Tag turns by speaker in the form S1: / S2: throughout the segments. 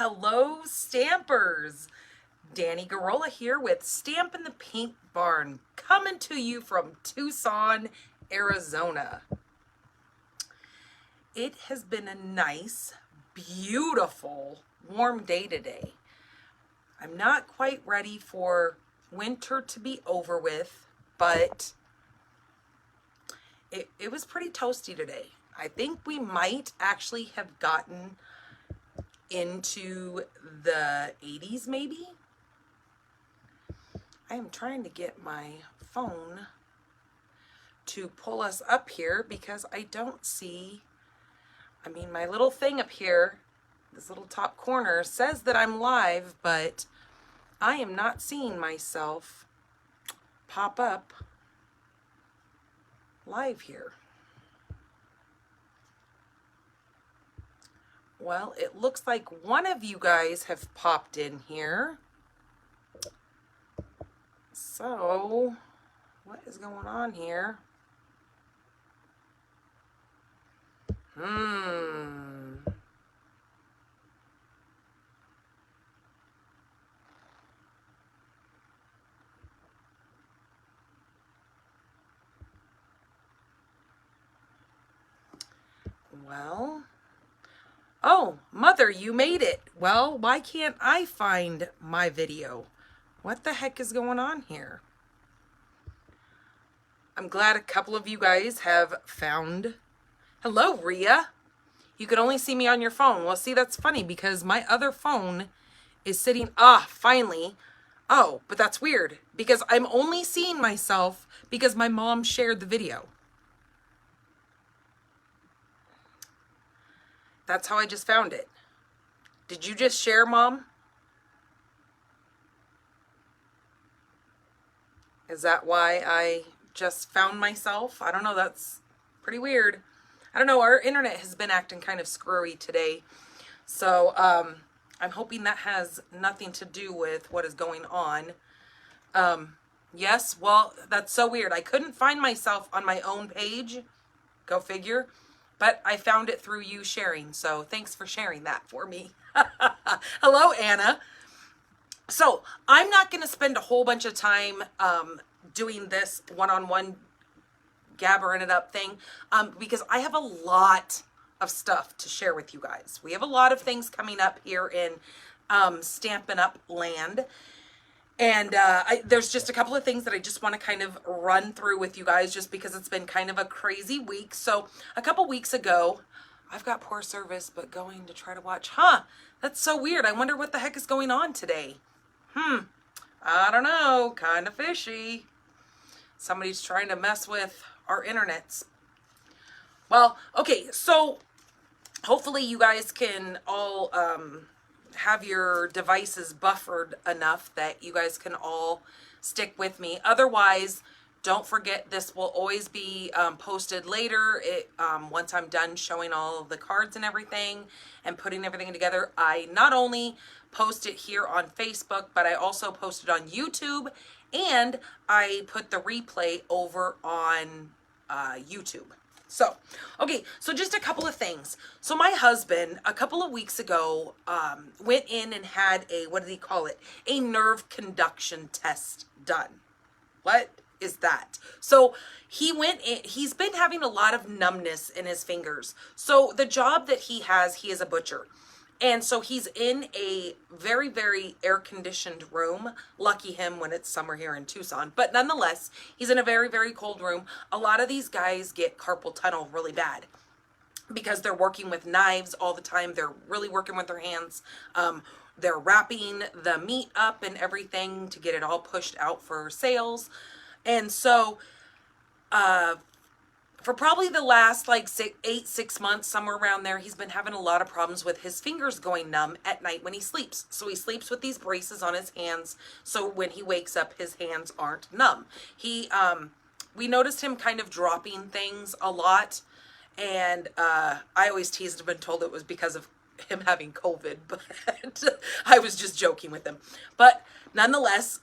S1: Hello, Stampers! Danny Garola here with Stampin' the Paint Barn, coming to you from Tucson, Arizona. It has been a nice, beautiful, warm day today. I'm not quite ready for winter to be over with, but it was pretty toasty today. I think we might actually have gotten into the 80s maybe. I am trying to get my phone to pull us up here because I don't see, my little thing up here, this little top corner says that I'm live, but I am not seeing myself pop up live here. Well, it looks like one of you guys have popped in here. So, what is going on here? Well, oh, Mother, you made it. Well, why can't I find my video? What the heck is going on here? I'm glad a couple of you guys have found. Hello, Rhea. You could only see me on your phone. Well, see, that's funny because my other phone is sitting, finally. Oh, but that's weird because I'm only seeing myself because my mom shared the video. That's how I just found it. Did you just share, Mom? Is that why I just found myself? I don't know. That's pretty weird. I don't know. Our internet has been acting kind of screwy today. So I'm hoping that has nothing to do with what is going on. Yes, well, that's so weird. I couldn't find myself on my own page. Go figure. But I found it through you sharing. So thanks for sharing that for me. Hello, Anna. So I'm not going to spend a whole bunch of time doing this one-on-one gabbering it up thing because I have a lot of stuff to share with you guys. We have a lot of things coming up here in Stampin' Up land. And there's just a couple of things that I just want to kind of run through with you guys just because it's been kind of a crazy week. So a couple weeks ago, I've got poor service, but going to try to watch. That's so weird. I wonder what the heck is going on today. I don't know. Kind of fishy. Somebody's trying to mess with our internets. Well, okay. So hopefully you guys can all have your devices buffered enough that you guys can all stick with me. Otherwise, don't forget this will always be posted later. Once I'm done showing all of the cards and everything and putting everything together, I not only post it here on Facebook, but I also post it on YouTube and I put the replay over on YouTube. So, okay, so just a couple of things. So my husband, a couple of weeks ago, went in and had a, what did he call it? A nerve conduction test done. What is that? So he went in, he's been having a lot of numbness in his fingers. So the job that he has, he is a butcher. And so he's in a very, very air-conditioned room. Lucky him when it's summer here in Tucson. But nonetheless, he's in a very, very cold room. A lot of these guys get carpal tunnel really bad because they're working with knives all the time. They're really working with their hands. They're wrapping the meat up and everything to get it all pushed out for sales. And so for probably the last like 6 months, somewhere around there, he's been having a lot of problems with his fingers going numb at night when he sleeps. So he sleeps with these braces on his hands. So when he wakes up, his hands aren't numb. We noticed him kind of dropping things a lot. And I always teased him and told it was because of him having COVID, but I was just joking with him. But nonetheless,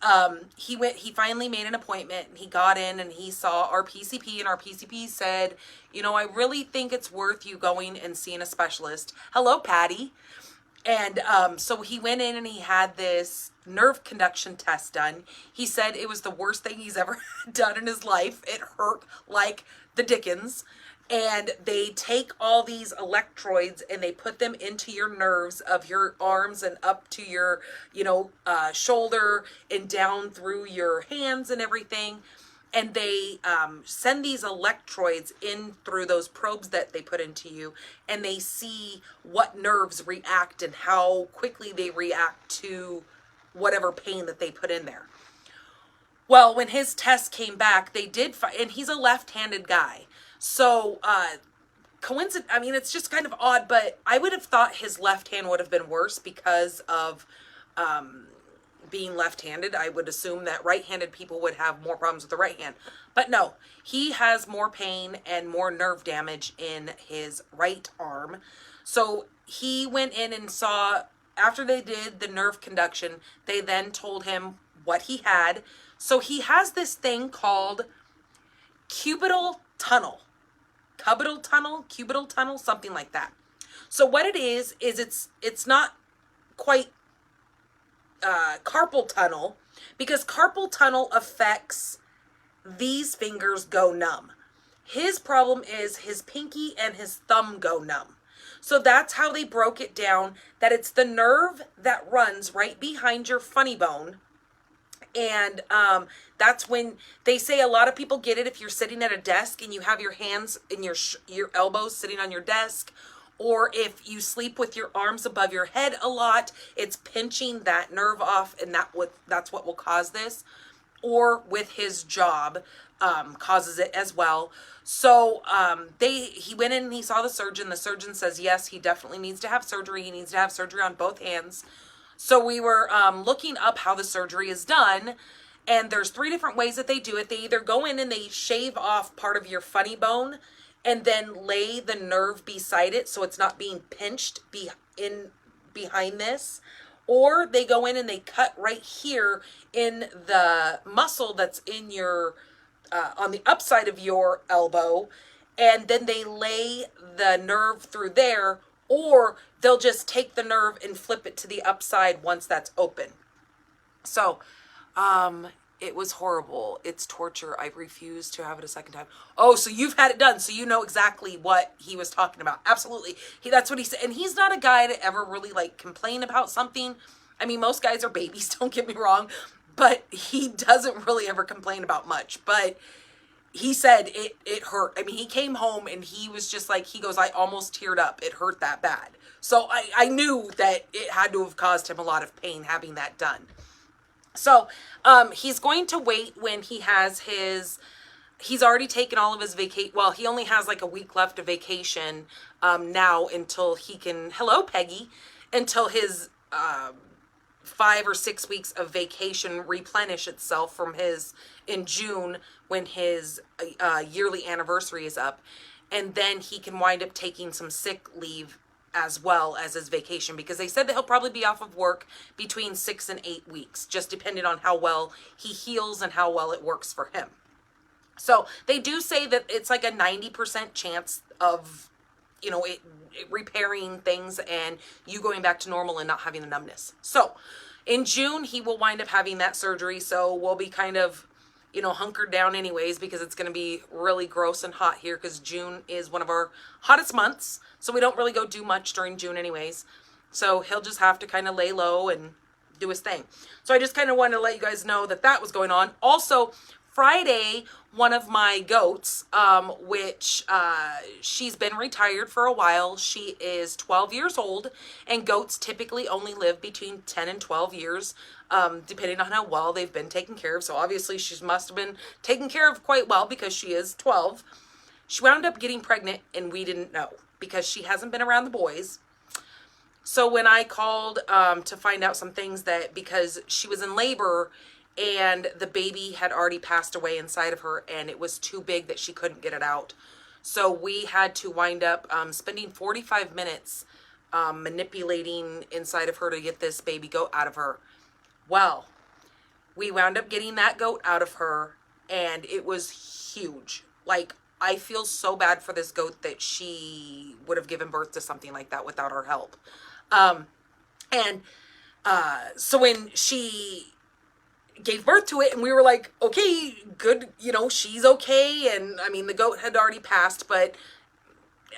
S1: he finally made an appointment and he got in and he saw our PCP, and our PCP said, you know, I really think it's worth you going and seeing a specialist. Hello, Patty. And so he went in and he had this nerve conduction test done. He said it was the worst thing he's ever done in his life. It hurt like the dickens. And they take all these electrodes and they put them into your nerves of your arms and up to your, shoulder and down through your hands and everything. And they send these electrodes in through those probes that they put into you, and they see what nerves react and how quickly they react to whatever pain that they put in there. Well, when his test came back, they did and he's a left-handed guy. So, it's just kind of odd, but I would have thought his left hand would have been worse because of being left-handed. I would assume that right-handed people would have more problems with the right hand. But no, he has more pain and more nerve damage in his right arm. So he went in and saw, after they did the nerve conduction, they then told him what he had. So he has this thing called cubital tunnel, something like that. So what it is it's not quite carpal tunnel, because carpal tunnel affects these fingers go numb. His problem is his pinky and his thumb go numb. So that's how they broke it down, that it's the nerve that runs right behind your funny bone. And that's when they say a lot of people get it if you're sitting at a desk and you have your hands and your elbows sitting on your desk, or if you sleep with your arms above your head a lot, it's pinching that nerve off, and that's what will cause this. Or with his job, causes it as well. So he went in and he saw the surgeon. The surgeon says, yes, he definitely needs to have surgery. He needs to have surgery on both hands. So we were looking up how the surgery is done, and there's 3 different ways that they do it. They either go in and they shave off part of your funny bone and then lay the nerve beside it so it's not being pinched behind this, or they go in and they cut right here in the muscle that's in your on the upside of your elbow, and then they lay the nerve through there, or they'll just take the nerve and flip it to the upside once that's open. So, it was horrible. It's torture. I refuse to have it a second time. Oh, so you've had it done, so you know exactly what he was talking about. Absolutely. That's what he said. And he's not a guy to ever really complain about something. I mean, most guys are babies, don't get me wrong, but he doesn't really ever complain about much. But he said it hurt. I mean, he came home and he was just he goes, I almost teared up. It hurt that bad. So I knew that it had to have caused him a lot of pain having that done. So he's going to wait when he has he's already taken all of his vacation. Well, he only has a week left of vacation now until he can, hello, Peggy, until his 5 or 6 weeks of vacation replenish itself from in June when his yearly anniversary is up. And then he can wind up taking some sick leave as well as his vacation, because they said that he'll probably be off of work between 6 and 8 weeks, just depending on how well he heals and how well it works for him. So they do say that it's a 90% chance of, it repairing things and you going back to normal and not having the numbness. So in June, he will wind up having that surgery. So we'll be kind of, hunkered down anyways, because it's going to be really gross and hot here, because June is one of our hottest months. So we don't really go do much during June anyways. So he'll just have to kind of lay low and do his thing. So I just kind of wanted to let you guys know that was going on. Also, Friday, one of my goats, which she's been retired for a while. She is 12 years old, and goats typically only live between 10 and 12 years, depending on how well they've been taken care of. So obviously she must have been taken care of quite well, because she is 12. She wound up getting pregnant, and we didn't know, because she hasn't been around the boys. So when I called to find out some things, because she was in labor and the baby had already passed away inside of her, and it was too big that she couldn't get it out. So we had to wind up spending 45 minutes manipulating inside of her to get this baby goat out of her. Well, we wound up getting that goat out of her, and it was huge. I feel so bad for this goat that she would have given birth to something like that without our help. And so when she gave birth to it, and we were like, okay, good, you know, she's okay. And I mean, the goat had already passed, but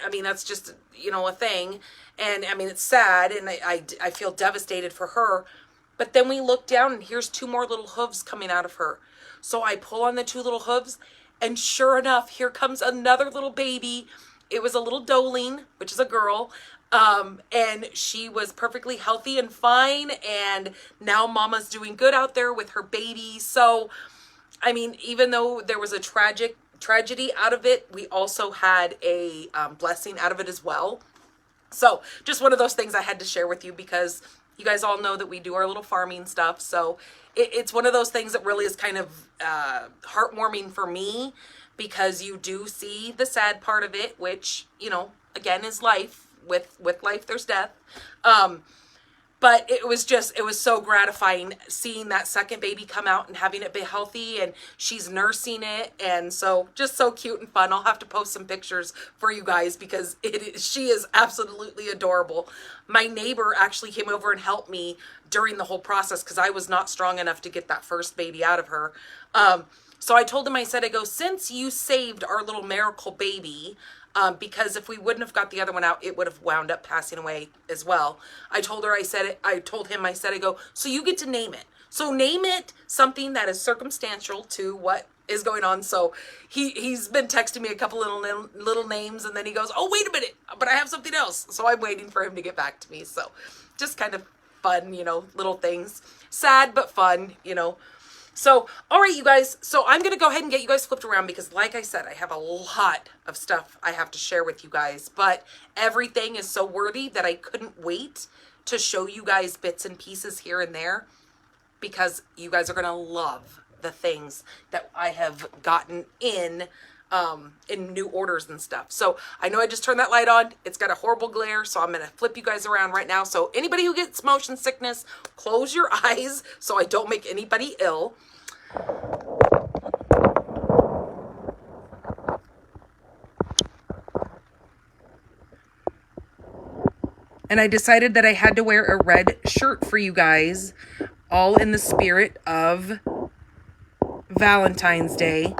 S1: I mean, that's just, you know, a thing. And I mean, it's sad, and I feel devastated for her. But then we look down, and here's 2 more little hooves coming out of her. So I pull on the 2 little hooves, and sure enough, here comes another little baby. It was a little doeling, which is a girl. And she was perfectly healthy and fine. And now mama's doing good out there with her baby. So, I mean, even though there was a tragedy out of it, we also had a blessing out of it as well. So just one of those things I had to share with you, because you guys all know that we do our little farming stuff. So it's one of those things that really is kind of heartwarming for me, because you do see the sad part of it, which, you know, again, is life. With life, there's death. But it was so gratifying seeing that second baby come out and having it be healthy, and she's nursing it. And so just so cute and fun. I'll have to post some pictures for you guys, because she is absolutely adorable. My neighbor actually came over and helped me during the whole process, because I was not strong enough to get that first baby out of her. So I told him, I said, since you saved our little miracle baby, because if we wouldn't have got the other one out, it would have wound up passing away as well. I told him, so you get to name it. So name it something that is circumstantial to what is going on. So he's been texting me a couple little names, and then he goes, oh, wait a minute, but I have something else. So I'm waiting for him to get back to me. So just kind of fun, you know, little things. Sad, but fun, you know. So, all right, you guys. So I'm going to go ahead and get you guys flipped around, because like I said, I have a lot of stuff I have to share with you guys, but everything is so worthy that I couldn't wait to show you guys bits and pieces here and there, because you guys are going to love the things that I have gotten in new orders and stuff. So I know I just turned that light on. It's got a horrible glare, so I'm going to flip you guys around right now. So anybody who gets motion sickness, close your eyes so I don't make anybody ill. And I decided that I had to wear a red shirt for you guys, all in the spirit of Valentine's Day.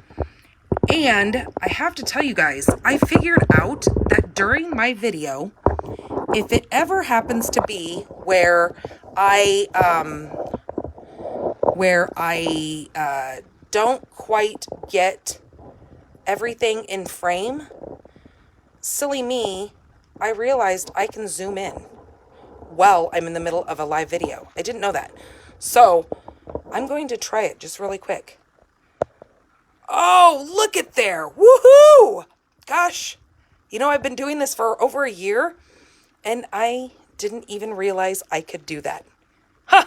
S1: And I have to tell you guys, I figured out that during my video, if it ever happens to be where I don't quite get everything in frame, silly me, I realized I can zoom in while I'm in the middle of a live video. I didn't know that. So I'm going to try it just really quick. Oh, look at there. Woohoo! Gosh, you know, I've been doing this for over a year, and I didn't even realize I could do that. Huh.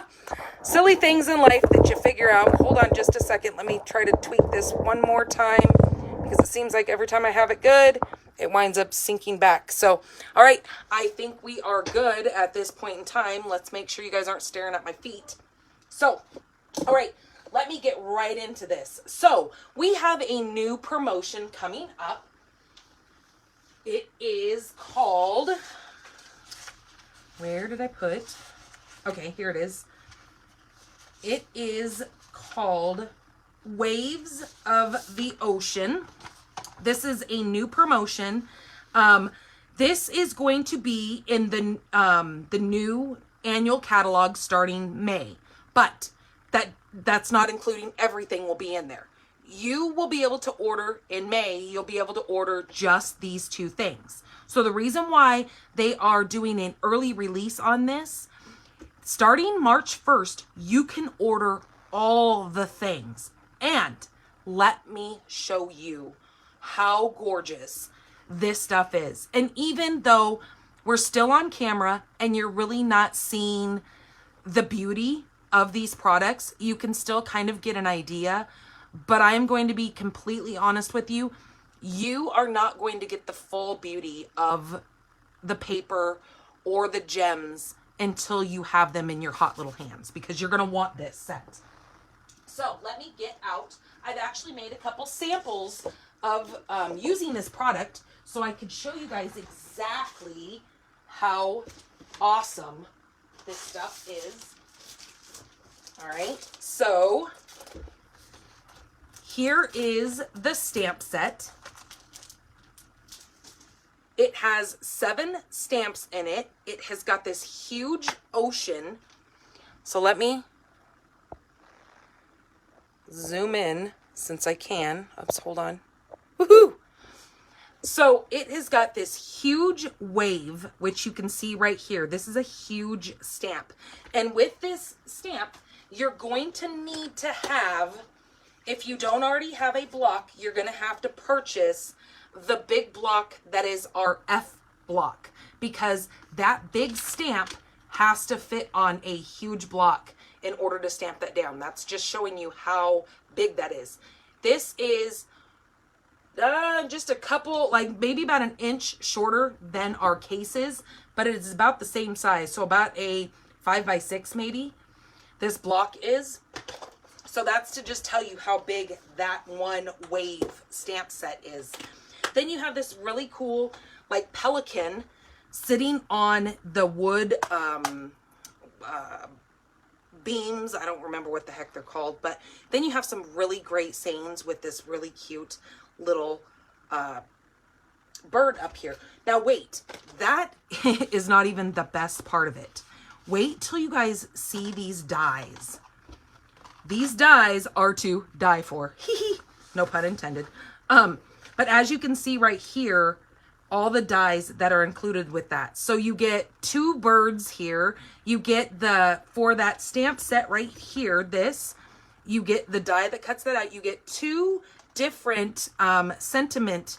S1: Silly things in life that you figure out. Hold on just a second. Let me try to tweak this one more time, because it seems like every time I have it good, it winds up sinking back. So, all right, I think we are good at this point in time. Let's make sure you guys aren't staring at my feet. So, all right. Let me get right into this. So we have a new promotion coming up. It is called, where did I put? Okay, here it is. It is called Waves of the Ocean. This is a new promotion. This is going to be in the new annual catalog starting May, but that's not including everything will be in there. You will be able to order in May, you'll be able to order just these 2 things. So the reason why they are doing an early release on this, starting March 1st, you can order all the things. And let me show you how gorgeous this stuff is. And even though we're still on camera and you're really not seeing the beauty of these products, you can still kind of get an idea, but I am going to be completely honest with you. You are not going to get the full beauty of the paper or the gems until you have them in your hot little hands, because you're going to want this set. So let me get out. I've actually made a couple samples of using this product so I could show you guys exactly how awesome this stuff is. All right, so here is the stamp set. It has 7 stamps in it. It has got this huge ocean. So let me zoom in since I can. Oops, hold on. Woohoo! So it has got this huge wave, which you can see right here. This is a huge stamp. And with this stamp, you're going to need to have, if you don't already have a block, you're going to have to purchase the big block that is our F block, because that big stamp has to fit on a huge block in order to stamp that down. That's just showing you how big that is. This is just a couple, like maybe about an inch shorter than our cases, but it is about the same size. So about a 5x6 maybe this block is. So that's to just tell you how big that one wave stamp set is. Then you have this really cool like pelican sitting on the wood beams. I don't remember what the heck they're called, but then you have some really great sayings with this really cute little bird up here. Now wait, that is not even the best part of it. Wait till you guys see these dies. These dies are to die for. No pun intended. But as you can see right here, all the dies that are included with that. So you get 2 birds here. You get for that stamp set right here, this, you get the die that cuts that out. You get 2 different sentiment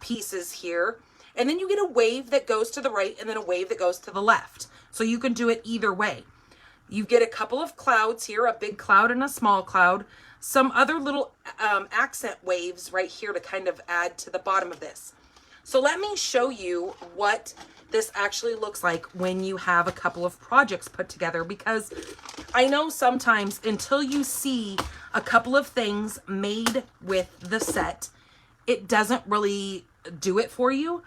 S1: pieces here. And then you get a wave that goes to the right and then a wave that goes to the left. So you can do it either way. You get a couple of clouds here, a big cloud and a small cloud. Some other little accent waves right here to kind of add to the bottom of this. So let me show you what this actually looks like when you have a couple of projects put together, because I know sometimes until you see a couple of things made with the set, it doesn't really do it for you.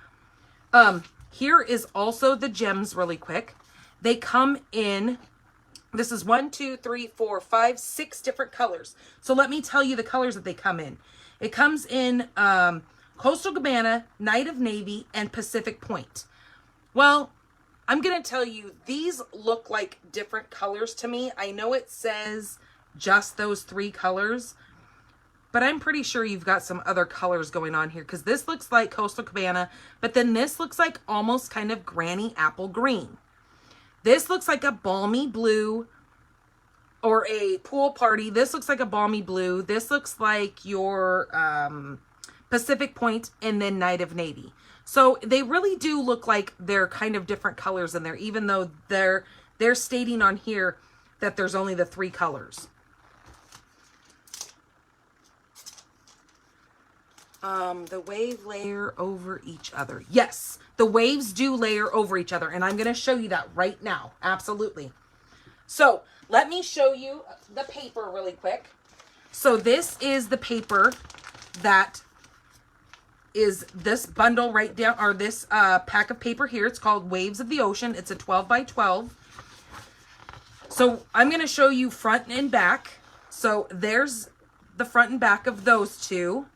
S1: Here is also the gems really quick. They come in, this is 1, 2, 3, 4, 5, 6 different colors. So let me tell you the colors that they come in. It comes in Coastal Cabana, Night of Navy, and Pacific Point. Well, I'm going to tell you, these look like different colors to me. I know it says just those 3 colors, but I'm pretty sure you've got some other colors going on here, because this looks like Coastal Cabana, but then this looks like almost kind of Granny Apple Green. This looks like a balmy blue or a pool party. This looks like a balmy blue. This looks like your Pacific Point and then Night of Navy. So they really do look like they're kind of different colors in there, even though they're stating on here that there's only the 3 colors. The wave layer over each other. Yes, the waves do layer over each other, and I'm going to show you that right now. Absolutely. So let me show you the paper really quick. So this is the paper that is this bundle right down, or this pack of paper here. It's called Waves of the Ocean. It's a 12 by 12. So I'm going to show you front and back. So there's the front and back of those 2.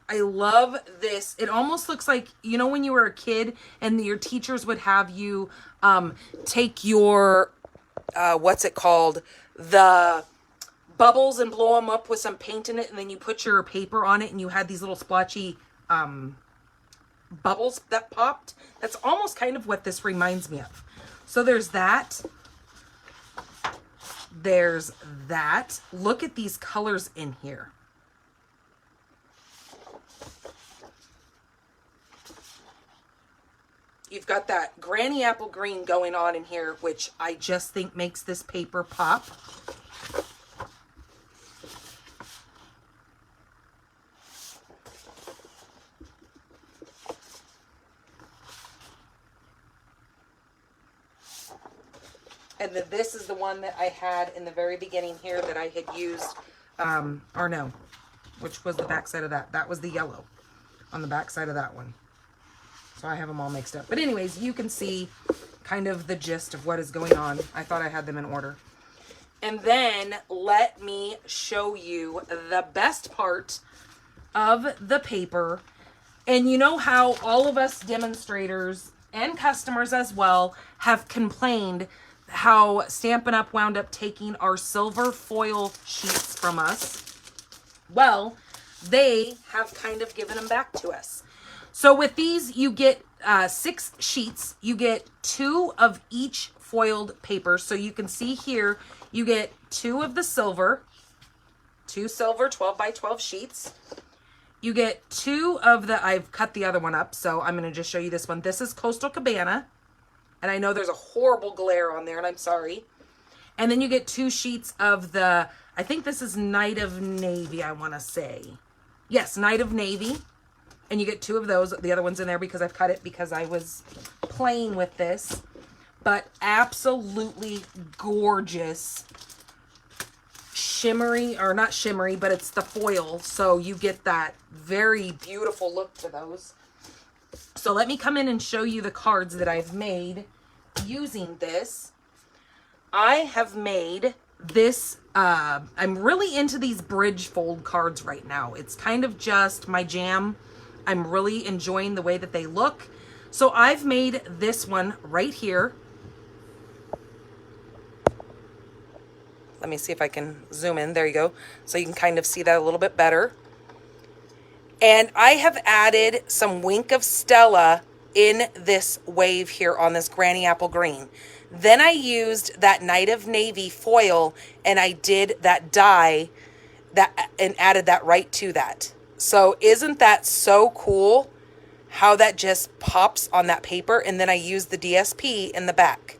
S1: I love this. It almost looks like, you know, when you were a kid and your teachers would have you take your, what's it called? The bubbles and blow them up with some paint in it, and then you put your paper on it and you had these little splotchy bubbles that popped. That's almost kind of what this reminds me of. So there's that. There's that. Look at these colors in here. You've got that Granny Apple Green going on in here, which I just think makes this paper pop. And then this is the one that I had in the very beginning here that I had used, or no, which was the back side of that. That was the yellow on the back side of that one. So I have them all mixed up. But anyways, you can see kind of the gist of what is going on. I thought I had them in order. And then let me show you the best part of the paper. And you know how all of us demonstrators and customers as well have complained how Stampin' Up! Wound up taking our silver foil sheets from us. Well, they have kind of given them back to us. So with these, you get 6 sheets. You get 2 of each foiled paper. So you can see here, you get 2 of the silver, 2 silver 12 by 12 sheets. You get 2 of the, I've cut the other one up, so I'm going to just show you this one. This is Coastal Cabana. And I know there's a horrible glare on there, and I'm sorry. And then you get 2 sheets of the, I think this is Night of Navy, I want to say. Yes, Night of Navy. And you get 2 of those. The other one's in there because I've cut it because I was playing with this. But absolutely gorgeous. Shimmery, or not shimmery, but it's the foil. So you get that very beautiful look to those. So let me come in and show you the cards that I've made using this. I have made this, I'm really into these bridge fold cards right now. It's kind of just my jam. I'm really enjoying the way that they look. So I've made this one right here. Let me see if I can zoom in. There you go. So you can kind of see that a little bit better. And I have added some Wink of Stella in this wave here on this Granny Apple Green. Then I used that Night of Navy foil and I did that die that and added that right to that. So isn't that so cool how that just pops on that paper? And then I used the DSP in the back.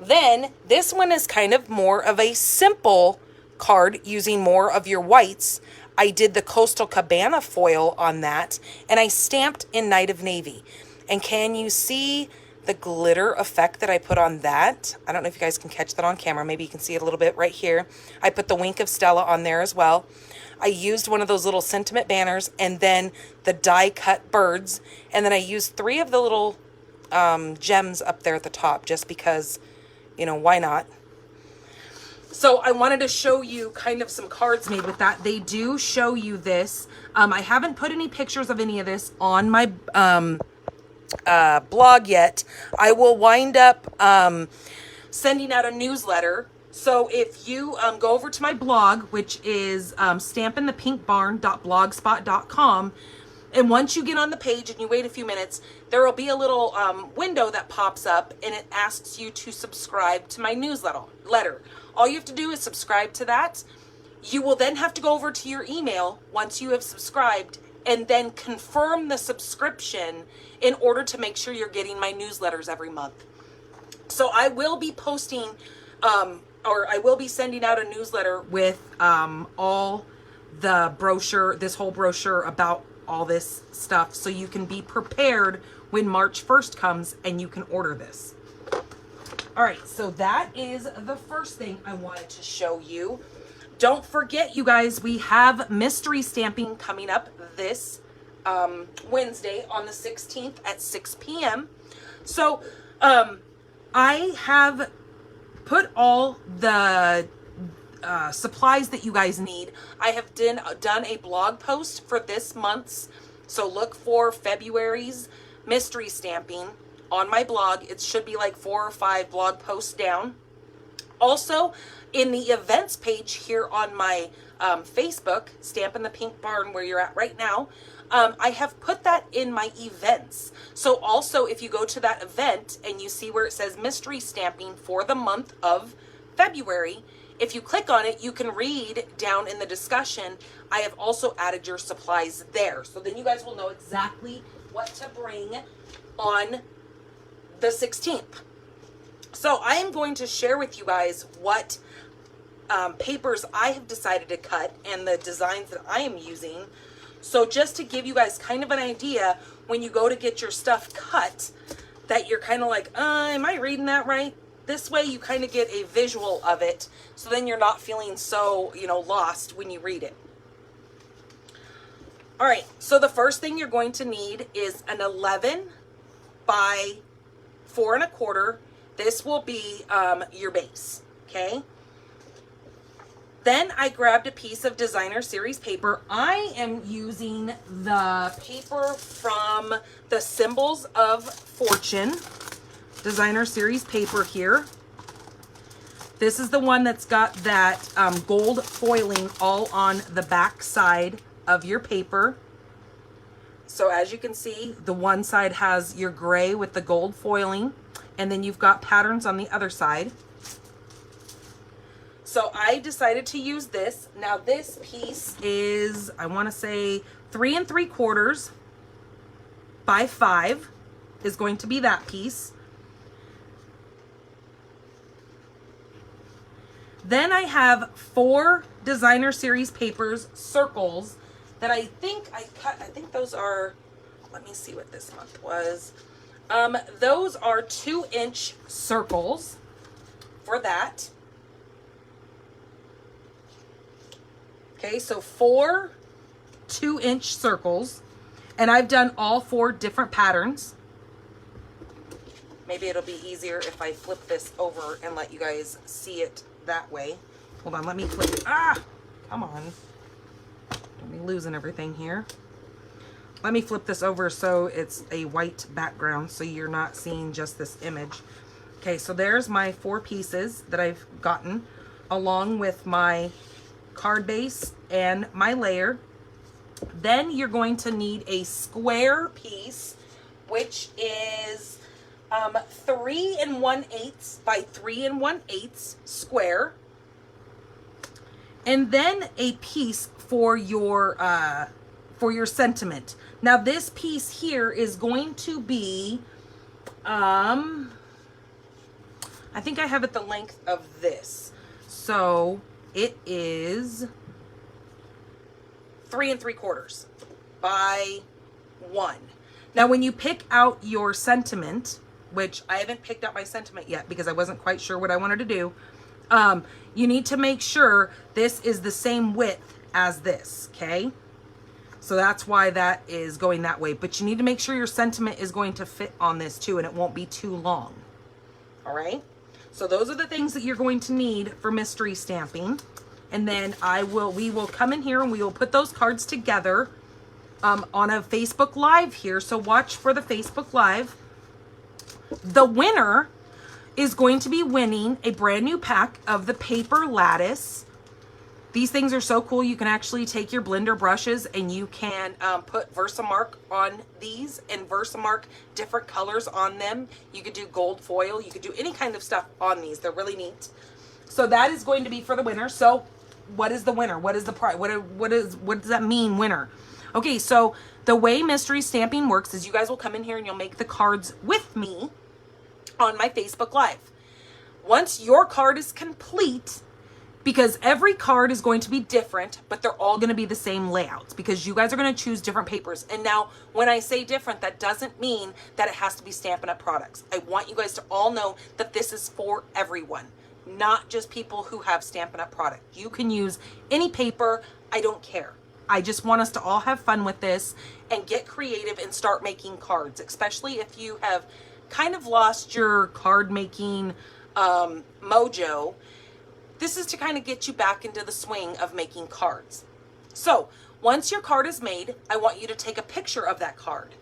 S1: Then this one is kind of more of a simple card using more of your whites. I did the Coastal Cabana foil on that and I stamped in Night of Navy. And can you see the glitter effect that I put on that? I don't know if you guys can catch that on camera. Maybe you can see it a little bit right here. I put the Wink of Stella on there as well. I used one of those little sentiment banners and then the die cut birds. And then I used 3 of the little gems up there at the top just because, you know, why not? So I wanted to show you kind of some cards made with that. They do show you this. I haven't put any pictures of any of this on my blog yet. I will wind up sending out a newsletter. So if you go over to my blog, which is stampinthepinkbarn.blogspot.com, and once you get on the page and you wait a few minutes, there will be a little window that pops up and it asks you to subscribe to my newsletter. All you have to do is subscribe to that. You will then have to go over to your email once you have subscribed and then confirm the subscription in order to make sure you're getting my newsletters every month. So I will be posting, or I will be sending out a newsletter with all the brochure, this whole brochure about all this stuff, so you can be prepared when March 1st comes and you can order this. All right, so that is the first thing I wanted to show you. Don't forget, you guys, we have mystery stamping coming up this Wednesday on the 16th at 6 p.m. So I have put all the supplies that you guys need. I have done a blog post for this month's, so look for February's mystery stamping on my blog. It should be like 4 or 5 blog posts down. Also, in the events page here on my Facebook, Stampin' the Pink Barn, where you're at right now, I have put that in my events. So also, if you go to that event and you see where it says mystery stamping for the month of February, if you click on it, you can read down in the discussion. I have also added your supplies there. So then you guys will know exactly what to bring on the 16th. So I am going to share with you guys what papers I have decided to cut and the designs that I am using. So just to give you guys kind of an idea, when you go to get your stuff cut, that you're kind of like, am I reading that right? This way you kind of get a visual of it, so then you're not feeling so, lost when you read it. All right, so the first thing you're going to need is an 11 by 4 1/4. This will be your base, okay? Then I grabbed a piece of Designer Series paper. I am using the paper from the Symbols of Fortune Designer Series paper here. This is the one that's got that gold foiling all on the back side of your paper. So as you can see, the one side has your gray with the gold foiling, and then you've got patterns on the other side. So I decided to use this. Now this piece is, I want to say 3 3/4 by 5 is going to be that piece. Then I have 4 Designer Series papers, circles, that I think I cut. I think those are, let me see what this month was. Those are 2-inch circles for that. Okay, so 4 2-inch circles, and I've done all 4 different patterns. Maybe it'll be easier if I flip this over and let you guys see it that way. Hold on, let me flip. Come on. Don't be losing everything here. Let me flip this over so it's a white background so you're not seeing just this image. Okay, so there's my 4 pieces that I've gotten along with my card base and my layer. Then you're going to need a square piece, which is 3 1/8 by 3 1/8 square, and then a piece for your sentiment. Now this piece here is going to be I think I have it the length of this, so it is 3 3/4 by 1. Now when you pick out your sentiment, which I haven't picked out my sentiment yet because I wasn't quite sure what I wanted to do, you need to make sure this is the same width as this, okay? So that's why that is going that way. But you need to make sure your sentiment is going to fit on this too, and it won't be too long. All right? So those are the things that you're going to need for mystery stamping. And then we will come in here and we will put those cards together on a Facebook Live here. So watch for the Facebook Live. The winner is going to be winning a brand new pack of the paper lattice. These things are so cool. You can actually take your blender brushes and you can put Versamark on these and Versamark different colors on them. You could do gold foil. You could do any kind of stuff on these. They're really neat. So that is going to be for the winner. So what is the winner? What is the prize? What does that mean, winner? Okay, so the way mystery stamping works is you guys will come in here and you'll make the cards with me on my Facebook Live. Once your card is complete, because every card is going to be different, but they're all going to be the same layouts because you guys are going to choose different papers. And now when I say different, that doesn't mean that it has to be Stampin' Up! Products. I want you guys to all know that this is for everyone, not just people who have Stampin' Up! Product. You can use any paper. I don't care. I just want us to all have fun with this and get creative and start making cards, especially if you have kind of lost your card making mojo. This is to kind of get you back into the swing of making cards. So once your card is made, I want you to take a picture of that card.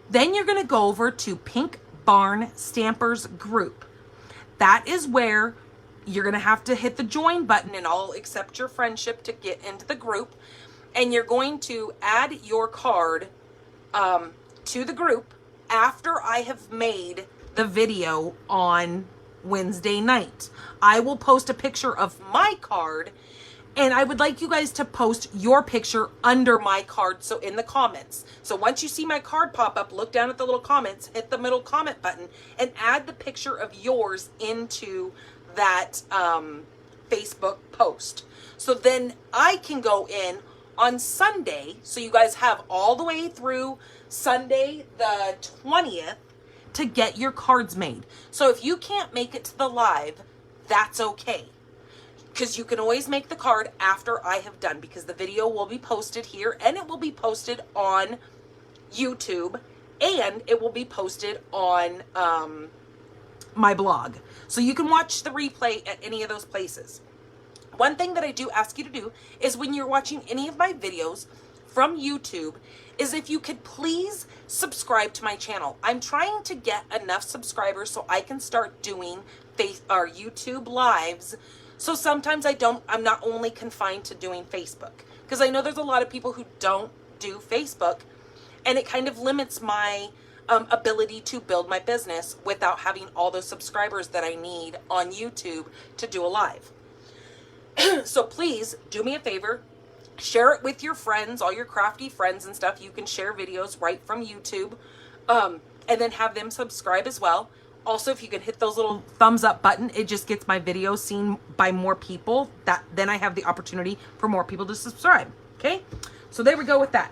S1: Then you're going to go over to Pink Barn Stampers group. That is where you're going to have to hit the join button and I'll accept your friendship to get into the group. And you're going to add your card to the group after I have made the video on Wednesday night. I will post a picture of my card and I would like you guys to post your picture under my card, so in the comments. So once you see my card pop up, look down at the little comments, hit the middle comment button and add the picture of yours into that Facebook post. So then I can go in on Sunday, so you guys have all the way through Sunday the 20th to get your cards made. So if you can't make it to the live, that's okay, because you can always make the card after I have done, because the video will be posted here and it will be posted on YouTube and it will be posted on my blog. So you can watch the replay at any of those places. One thing that I do ask you to do is when you're watching any of my videos from YouTube is if you could please subscribe to my channel. I'm trying to get enough subscribers so I can start doing YouTube lives. So sometimes I'm not only confined to doing Facebook, because I know there's a lot of people who don't do Facebook, and it kind of limits my ability to build my business without having all those subscribers that I need on YouTube to do a live. So please do me a favor, share it with your friends, all your crafty friends and stuff. You can share videos right from YouTube, and then have them subscribe as well. Also, if you can hit those little thumbs up button, it just gets my videos seen by more people. Then I have the opportunity for more people to subscribe. Okay, so there we go with that.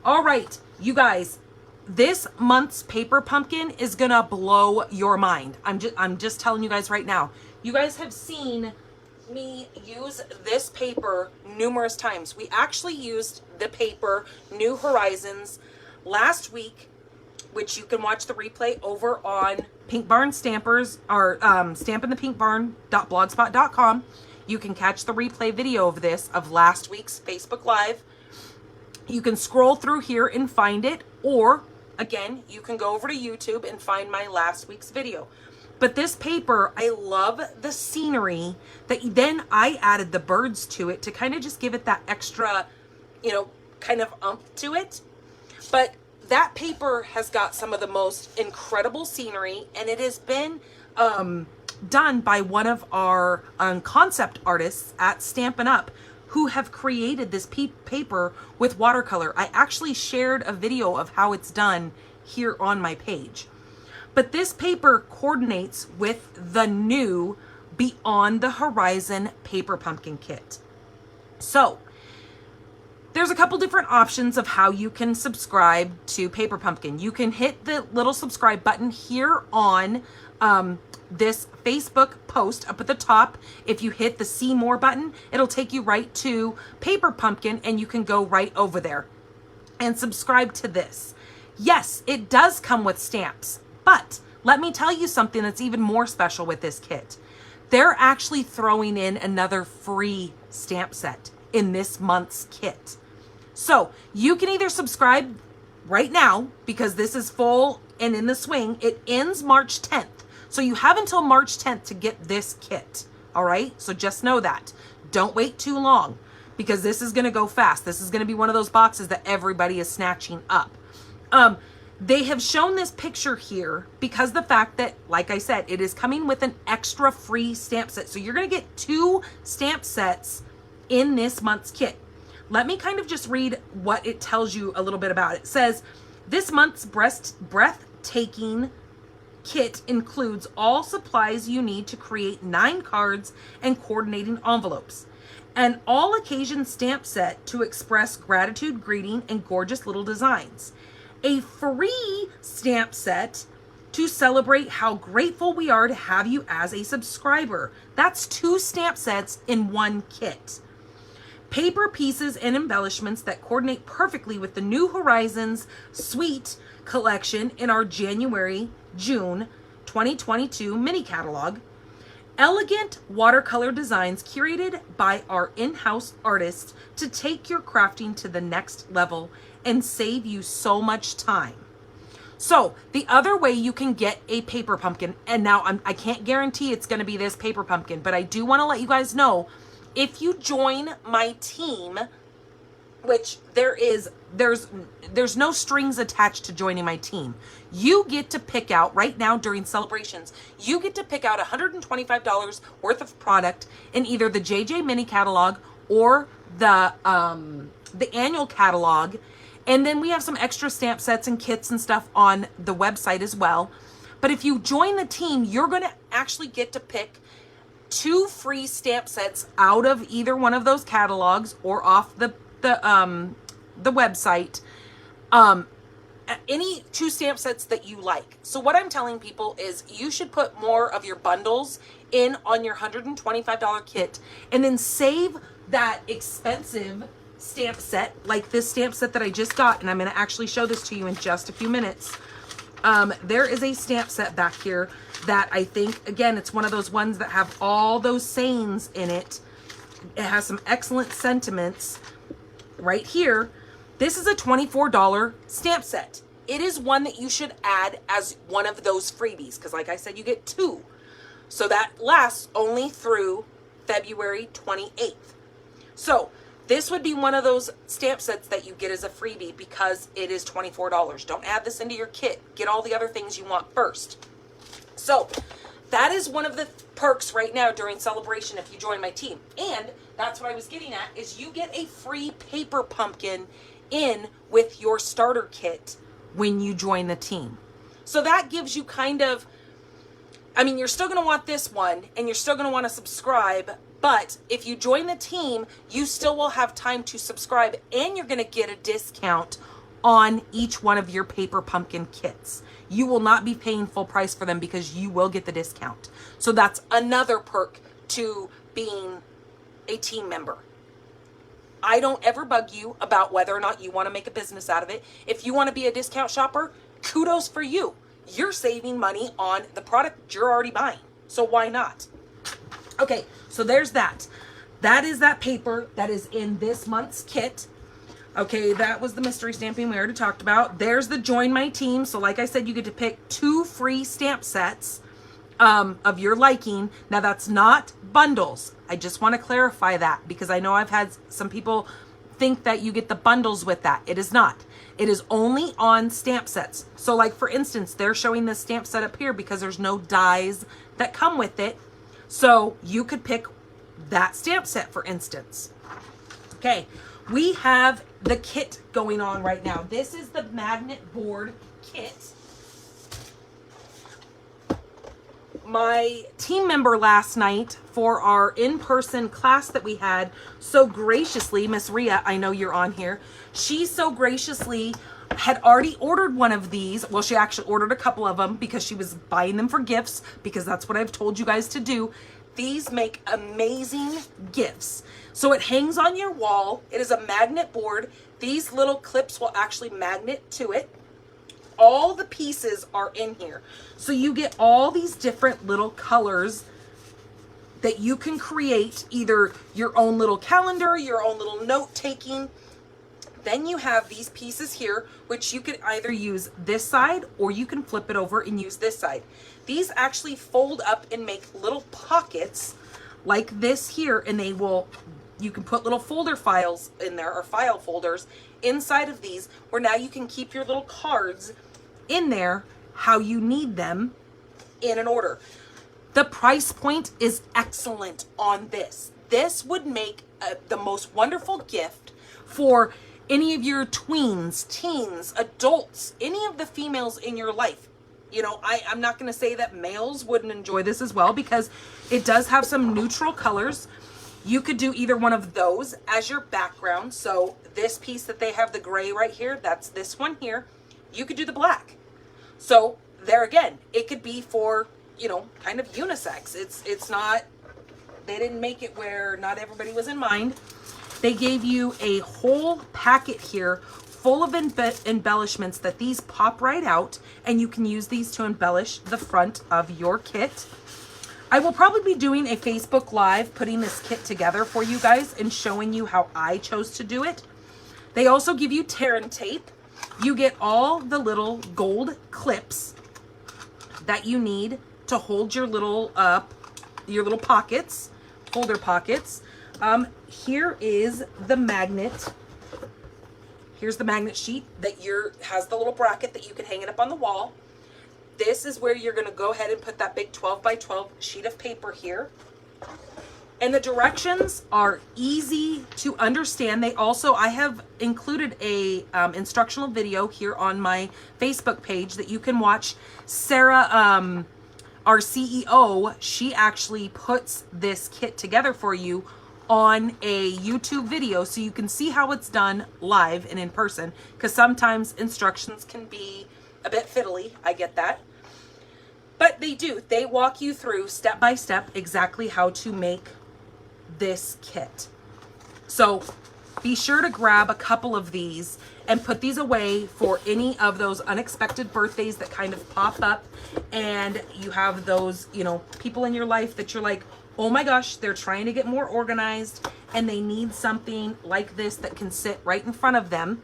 S1: All right, you guys, this month's paper pumpkin is gonna blow your mind. I'm just telling you guys right now. You guys have seen me use this paper numerous times. We actually used the paper New Horizons last week, which you can watch the replay over on Pink Barn Stampers, or stampinthepinkbarn.blogspot.com. You can catch the replay video of this, of last week's Facebook Live. You can scroll through here and find it, or again, you can go over to YouTube and find my last week's video. But this paper, I love the scenery that then I added the birds to it to kind of just give it that extra, you know, kind of umph to it. But that paper has got some of the most incredible scenery, and it has been done by one of our concept artists at Stampin Up, who have created this paper with watercolor. I actually shared a video of how it's done here on my page. But this paper coordinates with the new Beyond the Horizon Paper Pumpkin Kit. So there's a couple different options of how you can subscribe to Paper Pumpkin. You can hit the little subscribe button here on this Facebook post up at the top. If you hit the see more button, it'll take you right to Paper Pumpkin, and you can go right over there and subscribe to this. Yes, it does come with stamps, but let me tell you something that's even more special with this kit. They're actually throwing in another free stamp set in this month's kit. So you can either subscribe right now, because this is full and in the swing. It ends March 10th. So you have until March 10th to get this kit. All right. So just know that. Don't wait too long, because this is going to go fast. This is going to be one of those boxes that everybody is snatching up. They have shown this picture here because the fact that, like I said, it is coming with an extra free stamp set. So you're going to get 2 stamp sets in this month's kit. Let me kind of just read what it tells you a little bit about. It says, this month's breathtaking kit includes all supplies you need to create 9 cards and coordinating envelopes. An all-occasion stamp set to express gratitude, greeting, and gorgeous little designs. A free stamp set to celebrate how grateful we are to have you as a subscriber. That's 2 stamp sets in one kit. Paper pieces and embellishments that coordinate perfectly with the New Horizons Suite collection in our January-June 2022 mini catalog. Elegant watercolor designs curated by our in-house artists to take your crafting to the next level and save you so much time. So the other way you can get a paper pumpkin, and now I can't guarantee it's going to be this paper pumpkin, but I do want to let you guys know, if you join my team, which there's no strings attached to joining my team. You get to pick out right now during celebrations, you get to pick out $125 worth of product in either the JJ mini catalog or the annual catalog. And then we have some extra stamp sets and kits and stuff on the website as well. But if you join the team, you're going to actually get to pick 2 free stamp sets out of either one of those catalogs or off the website. Any 2 stamp sets that you like. So what I'm telling people is you should put more of your bundles in on your $125 kit, and then save that expensive stamp set, like this stamp set that I just got, and I'm going to actually show this to you in just a few minutes. There is a stamp set back here that I think, again, it's one of those ones that have all those sayings in it. It has some excellent sentiments right here. This is a $24 stamp set. It is one that you should add as one of those freebies because, like I said, you get 2. So that lasts only through February 28th. So this would be one of those stamp sets that you get as a freebie because it is $24. Don't add this into your kit. Get all the other things you want first. So that is one of the perks right now during celebration if you join my team. And that's what I was getting at, is you get a free paper pumpkin in with your starter kit when you join the team. So that gives you kind of, I mean, you're still going to want this one and you're still going to want to subscribe, but if you join the team, you still will have time to subscribe and you're going to get a discount on each one of your paper pumpkin kits. You will not be paying full price for them because you will get the discount. So that's another perk to being a team member. I don't ever bug you about whether or not you want to make a business out of it. If you want to be a discount shopper, kudos for you. You're saving money on the product you're already buying. So why not? Okay, so there's that. That is that paper that is in this month's kit. Okay, that was the mystery stamping we already talked about. There's the join my team. So like I said, you get to pick 2 free stamp sets of your liking. Now that's not bundles. I just want to clarify that because I know I've had some people think that you get the bundles with that. It is not. It is only on stamp sets. So like for instance, they're showing this stamp set up here because there's no dies that come with it. So you could pick that stamp set for instance. Okay, we have the kit going on right now. This is the magnet board kit. My team member last night for our in-person class that we had so graciously, Miss Rhea, I know you're on here, she so graciously had already ordered one of these. Well, she actually ordered a couple of them because she was buying them for gifts because that's what I've told you guys to do. These make amazing gifts. So it hangs on your wall. It is a magnet board. These little clips will actually magnet to it. All the pieces are in here. So you get all these different little colors that you can create either your own little calendar, your own little note taking. Then you have these pieces here, which you could either use this side or you can flip it over and use this side. These actually fold up and make little pockets like this here, and they will, you can put little folder files in there or file folders inside of these where now you can keep your little cards in there how you need them in an order. The price point is excellent on this. This would make the most wonderful gift for any of your tweens, teens, adults, any of the females in your life. You know, I'm not going to say that males wouldn't enjoy this as well because it does have some neutral colors. You could do either one of those as your background. So this piece that they have the gray right here, that's this one here. You could do the black. So there again, it could be for, you know, kind of unisex. It's not, they didn't make it where not everybody was in mind. They gave you a whole packet here full of embellishments that these pop right out, and you can use these to embellish the front of your kit. I will probably be doing a Facebook Live putting this kit together for you guys and showing you how I chose to do it. They also give you tear and tape. You get all the little gold clips that you need to hold your little pockets, folder pockets. Here is the magnet. Here's the magnet sheet that has the little bracket that you can hang it up on the wall. This is where you're going to go ahead and put that big 12 by 12 sheet of paper here. And the directions are easy to understand. They also, I have included a instructional video here on my Facebook page that you can watch. Sarah, our CEO, she actually puts this kit together for you on a YouTube video so you can see how it's done live and in person, because sometimes instructions can be a bit fiddly. I get that. But they walk you through step by step exactly how to make this kit. So be sure to grab a couple of these and put these away for any of those unexpected birthdays that kind of pop up, and you have those, you know, people in your life that you're like, oh my gosh, they're trying to get more organized and they need something like this that can sit right in front of them.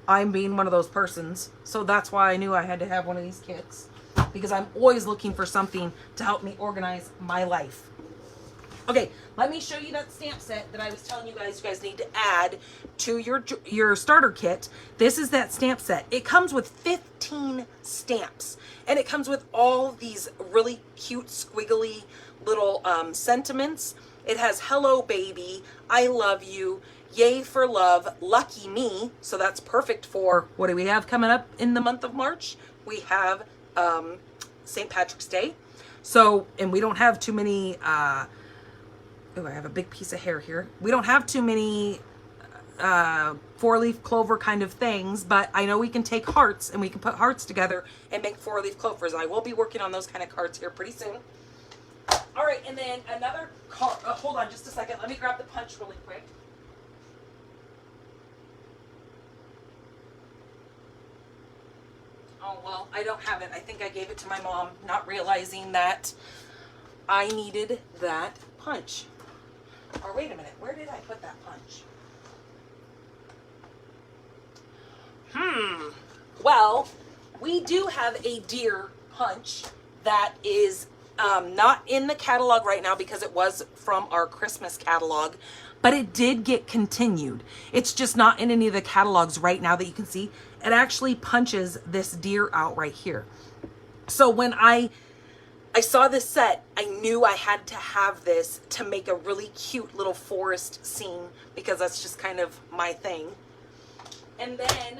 S1: I'm being one of those persons, so that's why I knew I had to have one of these kits, because I'm always looking for something to help me organize my life. Okay, let me show you that stamp set that I was telling you guys need to add to your starter kit. This is that stamp set. It comes with 15 stamps, and it comes with all these really cute squiggly little sentiments. It has hello baby, I love you, yay for love, lucky me. So that's perfect for, what do we have coming up in the month of March? We have St. Patrick's Day. So, and we don't have too many oh, I have a big piece of hair here. We don't have too many 4-leaf clover kind of things, but I know we can take hearts and we can put hearts together and make 4-leaf clovers. I will be working on those kind of cards here pretty soon. All right, and then another card. Hold on just a second. Let me grab the punch really quick. Oh, well, I don't have it. I think I gave it to my mom, not realizing that I needed that punch. Or wait a minute, where did I put that punch? Well, we do have a deer punch that is not in the catalog right now because it was from our Christmas catalog, but it did get continued. It's just not in any of the catalogs right now that you can see. It actually punches this deer out right here. So when I saw this set, I knew I had to have this to make a really cute little forest scene, because that's just kind of my thing. And then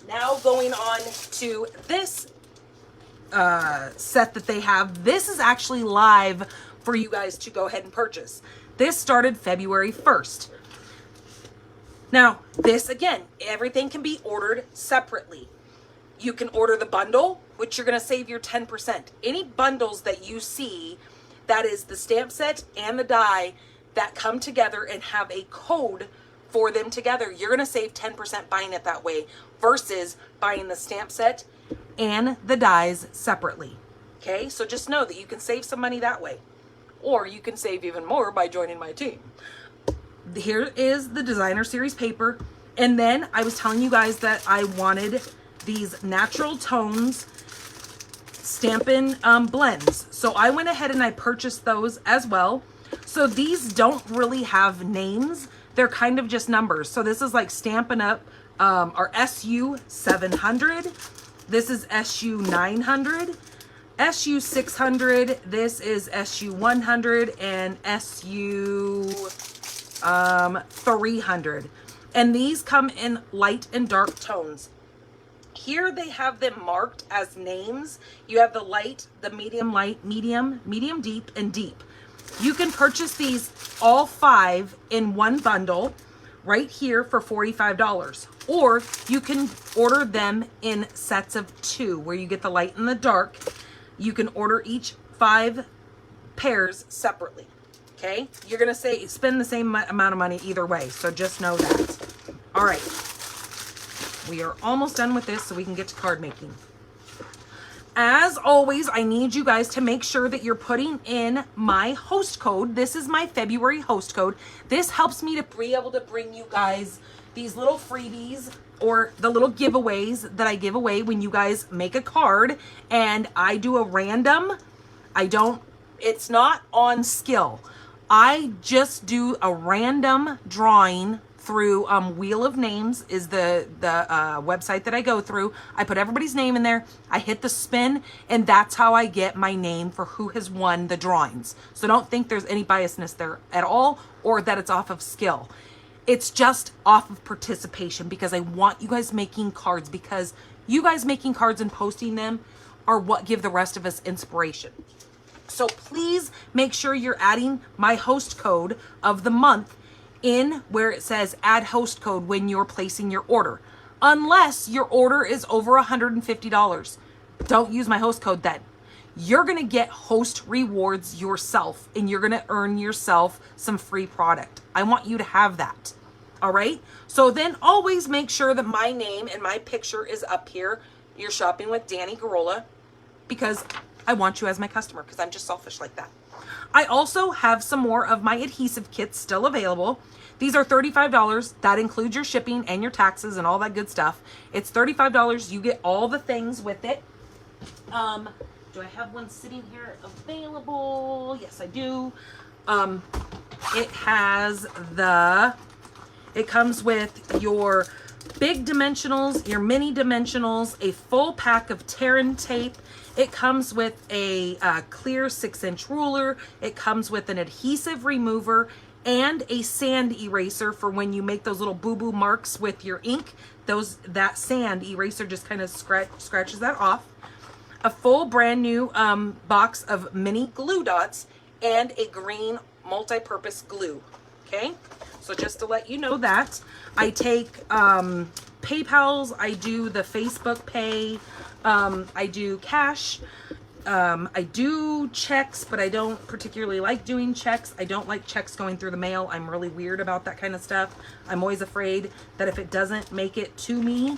S1: now going on to this set that they have. This is actually live for you guys to go ahead and purchase. This started February 1st. Now, this again, everything can be ordered separately. You can order the bundle, which you're going to save your 10%. Any bundles that you see, that is the stamp set and the die that come together and have a code for them together, you're going to save 10% buying it that way versus buying the stamp set and the dies separately. Okay, so just know that you can save some money that way, or you can save even more by joining my team. Here is the designer series paper, and then I was telling you guys that I wanted these natural tones Stampin' blends, so I went ahead and I purchased those as well. So these don't really have names, they're kind of just numbers. So this is like Stampin' Up our SU 700, this is SU 900, SU 600, this is SU 100, and SU 300. And these come in light and dark tones. Here they have them marked as names. You have the light, the medium light, medium, medium deep, and deep. You can purchase these all 5 in one bundle right here for $45. Or you can order them in sets of 2 where you get the light and the dark. You can order each 5 pairs separately. Okay? You're going to spend the same amount of money either way. So just know that. All right. We are almost done with this so we can get to card making. As always, I need you guys to make sure that you're putting in my host code. This is my February host code. This helps me to be able to bring you guys these little freebies, or the little giveaways that I give away when you guys make a card and I do a random. It's not on skill. I just do a random drawing through Wheel of Names is the website that I go through. I put everybody's name in there. I hit the spin, and that's how I get my name for who has won the drawings. So don't think there's any biasness there at all, or that it's off of skill. It's just off of participation, because I want you guys making cards, because you guys making cards and posting them are what give the rest of us inspiration. So please make sure you're adding my host code of the month in where it says add host code when you're placing your order, unless your order is over $150. Don't use my host code then. You're going to get host rewards yourself, and you're going to earn yourself some free product. I want you to have that. All right. So then always make sure that my name and my picture is up here. You're shopping with Danny Garola, because I want you as my customer, because I'm just selfish like that. I also have some more of my adhesive kits still available. These are $35. That includes your shipping and your taxes and all that good stuff. It's $35. You get all the things with it. Do I have one sitting here available? Yes, I do. It comes with your big dimensionals, your mini dimensionals, a full pack of tear and tape. It comes with a clear 6-inch ruler. It comes with an adhesive remover and a sand eraser for when you make those little boo-boo marks with your ink. That sand eraser just kind of scratches that off. A full brand new box of mini glue dots and a green multi-purpose glue. Okay, so just to let you know that I take PayPals, I do the Facebook Pay, I do cash, I do checks, but I don't particularly like doing checks. I don't like checks going through the mail. I'm really weird about that kind of stuff. I'm always afraid that if it doesn't make it to me,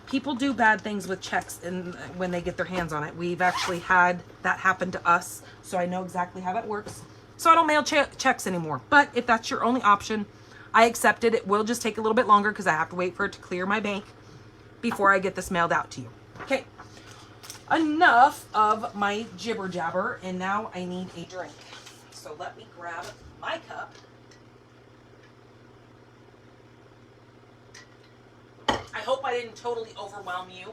S1: people do bad things with checks and when they get their hands on it. We've actually had that happen to us, so I know exactly how that works. So I don't mail checks anymore. But if that's your only option, I accept it. It will just take a little bit longer because I have to wait for it to clear my bank before I get this mailed out to you. Okay, enough of my jibber jabber, and now I need a drink. So let me grab my cup. I hope I didn't totally overwhelm you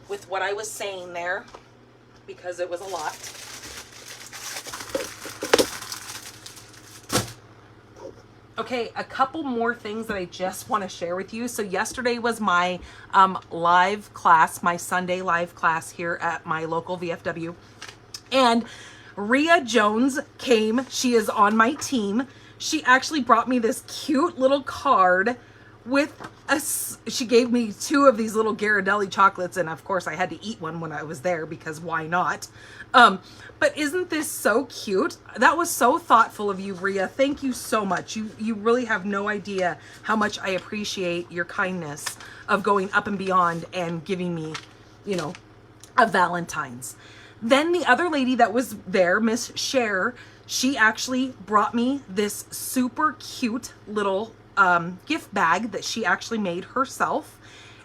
S1: with what I was saying there, because it was a lot. Okay, a couple more things that I just want to share with you. So yesterday was my live class, my Sunday live class here at my local VFW. And Rhea Jones came. She is on my team. She actually brought me this cute little card with she gave me 2 of these little Ghirardelli chocolates, and of course I had to eat one when I was there because why not? But isn't this so cute? That was so thoughtful of you, Rhea. Thank you so much. You really have no idea how much I appreciate your kindness of going up and beyond and giving me, you know, a Valentine's. Then the other lady that was there, Miss Cher, she actually brought me this super cute little gift bag that she actually made herself.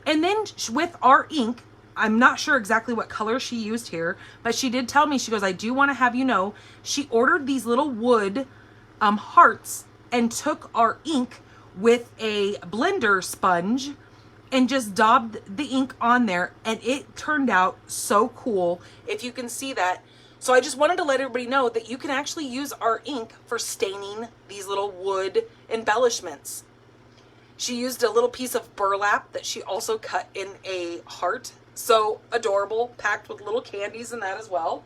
S1: And then with our ink, I'm not sure exactly what color she used here, but she did tell me, she goes, I do want to have you know, she ordered these little wood hearts and took our ink with a blender sponge and just daubed the ink on there, and it turned out so cool, if you can see that. So I just wanted to let everybody know that you can actually use our ink for staining these little wood embellishments. She used a little piece of burlap that she also cut in a heart. So adorable, packed with little candies in that as well.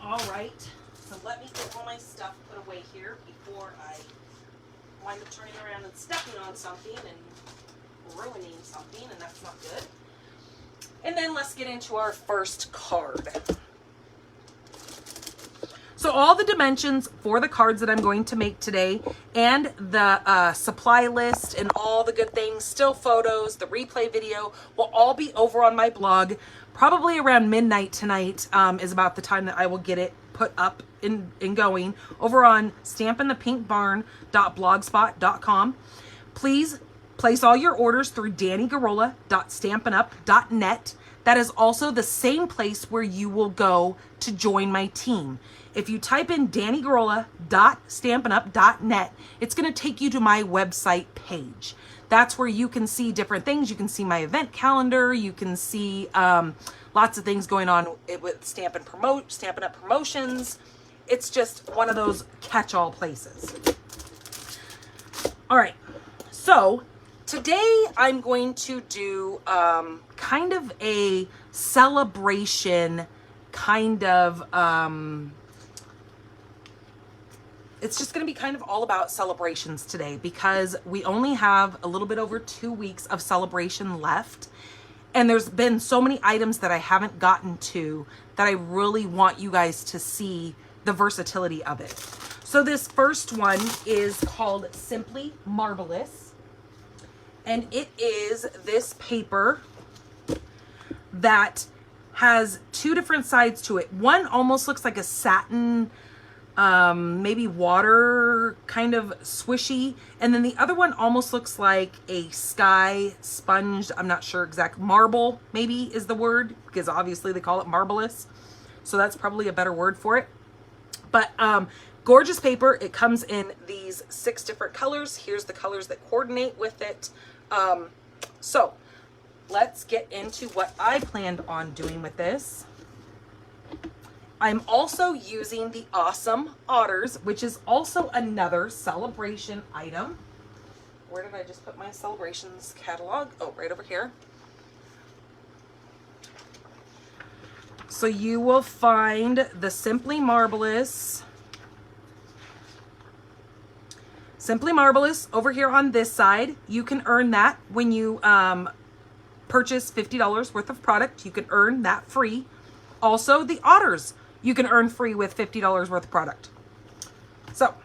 S1: All right, so let me get all my stuff put away here before I wind up turning around and stepping on something and ruining something, and that's not good. And then let's get into our first card. So all the dimensions for the cards that I'm going to make today, and the supply list and all the good things, still photos, the replay video, will all be over on my blog. Probably around midnight tonight is about the time that I will get it put up and going over on stampinthepinkbarn.blogspot.com. Please place all your orders through dannygarola.stampinup.net. That is also the same place where you will go to join my team. If you type in dannygarola.stampinup.net, it's going to take you to my website page. That's where you can see different things. You can see my event calendar. You can see lots of things going on with Stampin' Up promotions. It's just one of those catch-all places. All right, so today I'm going to do kind of a celebration, kind of, it's just going to be kind of all about celebrations today, because we only have a little bit over 2 weeks of celebration left. And there's been so many items that I haven't gotten to that I really want you guys to see the versatility of it. So this first one is called Simply Marvelous. And it is this paper that has two different sides to it. One almost looks like a satin, maybe water kind of swishy. And then the other one almost looks like a sky sponge. I'm not sure exact. Marble maybe is the word, because obviously they call it marvelous. So that's probably a better word for it. But gorgeous paper. It comes in these 6 different colors. Here's the colors that coordinate with it. So let's get into what I planned on doing with this. I'm also using the awesome Otters, which is also another celebration item. Where did I just put my celebrations catalog? Oh, right over here. So you will find the Simply Marvelous over here on this side. You can earn that when you purchase $50 worth of product. You can earn that free. Also, the Otters you can earn free with $50 worth of product. So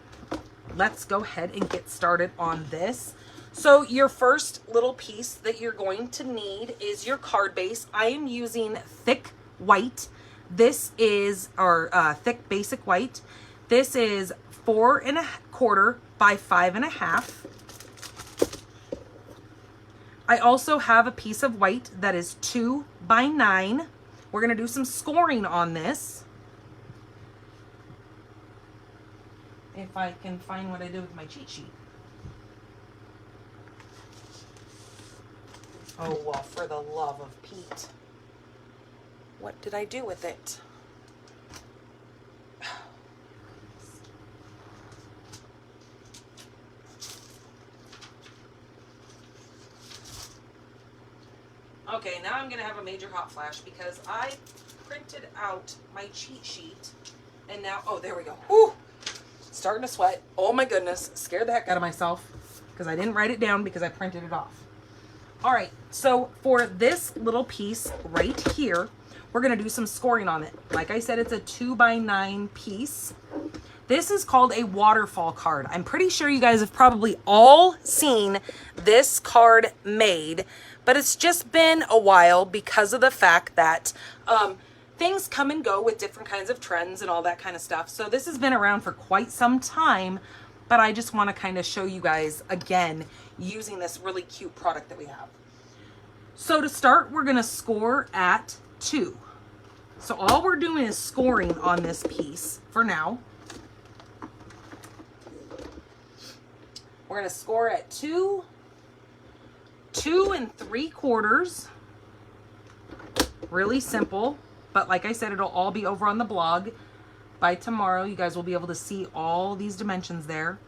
S1: let's go ahead and get started on this. So your first little piece that you're going to need is your card base. I am using thick white. This is our thick basic white. This is 4 1/4 by 5 1/2. I also have a piece of white that is 2 by 9. We're going to do some scoring on this. If I can find what I did with my cheat sheet. Oh, well, for the love of Pete. What did I do with it? Okay, now I'm going to have a major hot flash because I printed out my cheat sheet and now, oh, there we go. Whew, starting to sweat. Oh my goodness, scared the heck out of myself because I didn't write it down because I printed it off. All right, so for this little piece right here, we're going to do some scoring on it. Like I said, it's a 2 by 9 piece. This is called a waterfall card. I'm pretty sure you guys have probably all seen this card made, but it's just been a while because of the fact that things come and go with different kinds of trends and all that kind of stuff. So this has been around for quite some time, but I just want to kind of show you guys again using this really cute product that we have. So to start, we're going to score at 2. So all we're doing is scoring on this piece for now. We're going to score at 2, 2 3/4. Really simple, but like I said, it'll all be over on the blog. By tomorrow, you guys will be able to see all these dimensions there.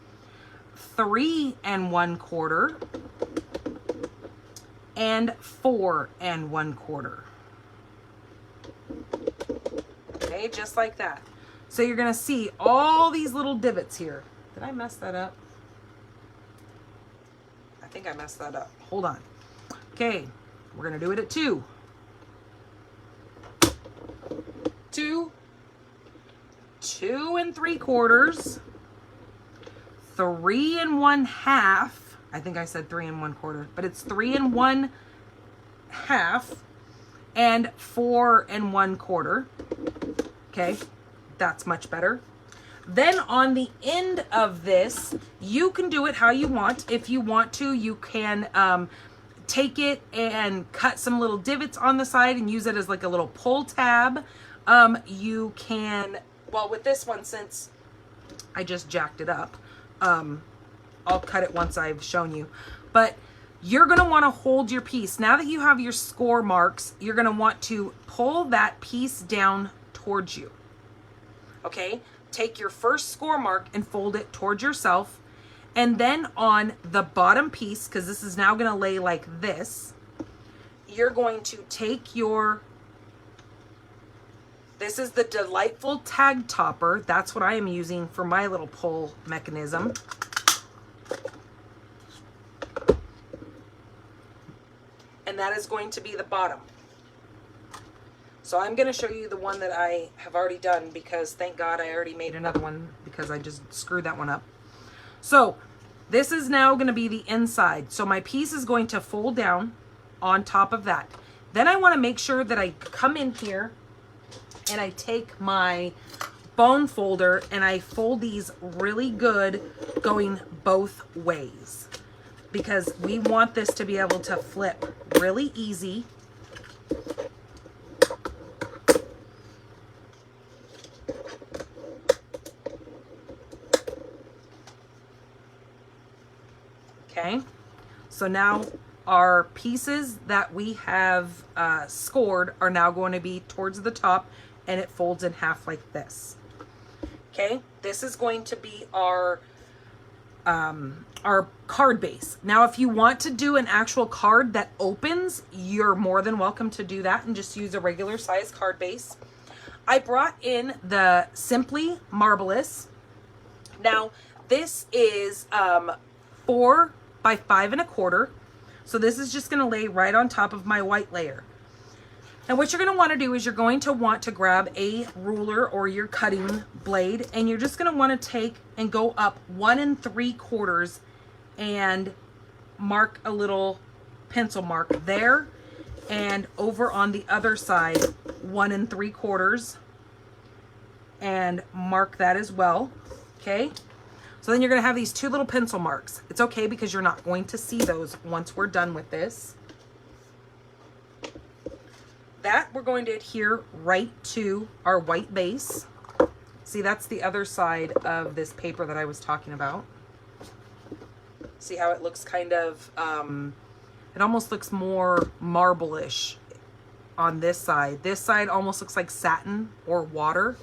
S1: 3 1/4 and 4 1/4. Okay, just like that. So you're going to see all these little divots here. Did I mess that up? I think I messed that up. Hold on. Okay, we're going to do it at 2. 2, 2 3/4, 3 1/2. I think I said 3 1/4, but it's 3 1/2 and 4 1/4. Okay, that's much better. Then on the end of this, you can do it how you want. If you want to, you can take it and cut some little divots on the side and use it as like a little pull tab. You can, well, with this one, since I just jacked it up, I'll cut it once I've shown you. But you're going to want to hold your piece. Now that you have your score marks, you're going to want to pull that piece down towards you. Okay? Take your first score mark and fold it towards yourself. And then on the bottom piece, because this is now going to lay like this, you're going to take your, this is the Delightful Tag Topper. That's what I am using for my little pull mechanism. And that is going to be the bottom. So I'm going to show you the one that I have already done, because thank God I already made another one because I just screwed that one up. So this is now going to be the inside. So my piece is going to fold down on top of that. Then I want to make sure that I come in here and I take my bone folder and I fold these really good going both ways, because we want this to be able to flip really easy. Okay, so now our pieces that we have scored are now going to be towards the top, and it folds in half like this. Okay, this is going to be our card base. Now, if you want to do an actual card that opens, you're more than welcome to do that and just use a regular size card base. I brought in the Simply Marvelous. Now, this is 4 by 5 1/4. So this is just going to lay right on top of my white layer. And what you're going to want to do is you're going to want to grab a ruler or your cutting blade, and you're just going to want to take and go up 1 3/4 and mark a little pencil mark there, and over on the other side 1 3/4 and mark that as well. Okay, so then you're going to have these 2 little pencil marks. It's okay because you're not going to see those once we're done with this. That we're going to adhere right to our white base. See, that's the other side of this paper that I was talking about. See how it looks kind of, it almost looks more marble-ish on this side. This side almost looks like satin or water.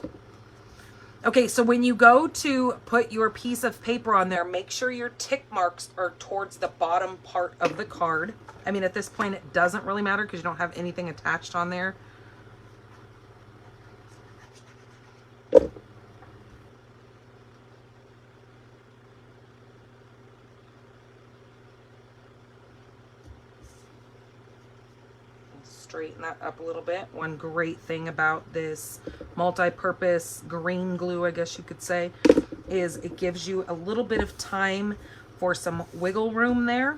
S1: Okay, so when you go to put your piece of paper on there, make sure your tick marks are towards the bottom part of the card. I mean, at this point, it doesn't really matter because you don't have anything attached on there. Straighten that up a little bit. One great thing about this multi-purpose green glue, I guess you could say, is it gives you a little bit of time for some wiggle room there.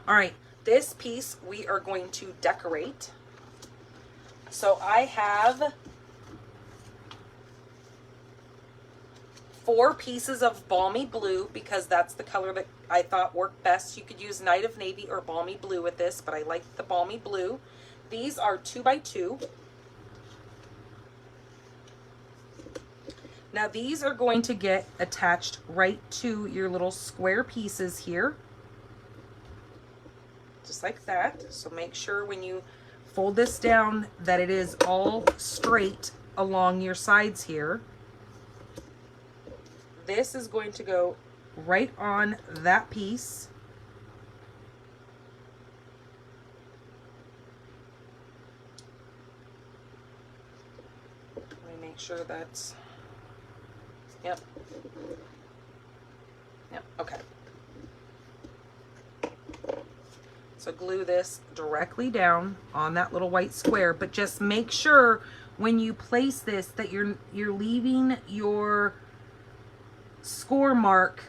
S1: All right, this piece we are going to decorate. So I have 4 pieces of balmy blue because that's the color that I thought worked best. You could use Night of Navy or balmy blue with this, but I like the balmy blue. These are 2 by 2. Now these are going to get attached right to your little square pieces here. Just like that. So make sure when you fold this down that it is all straight along your sides here. This is going to go right on that piece. Let me make sure that's, yep. Yep, okay. So glue this directly down on that little white square, but just make sure when you place this that you're leaving your score mark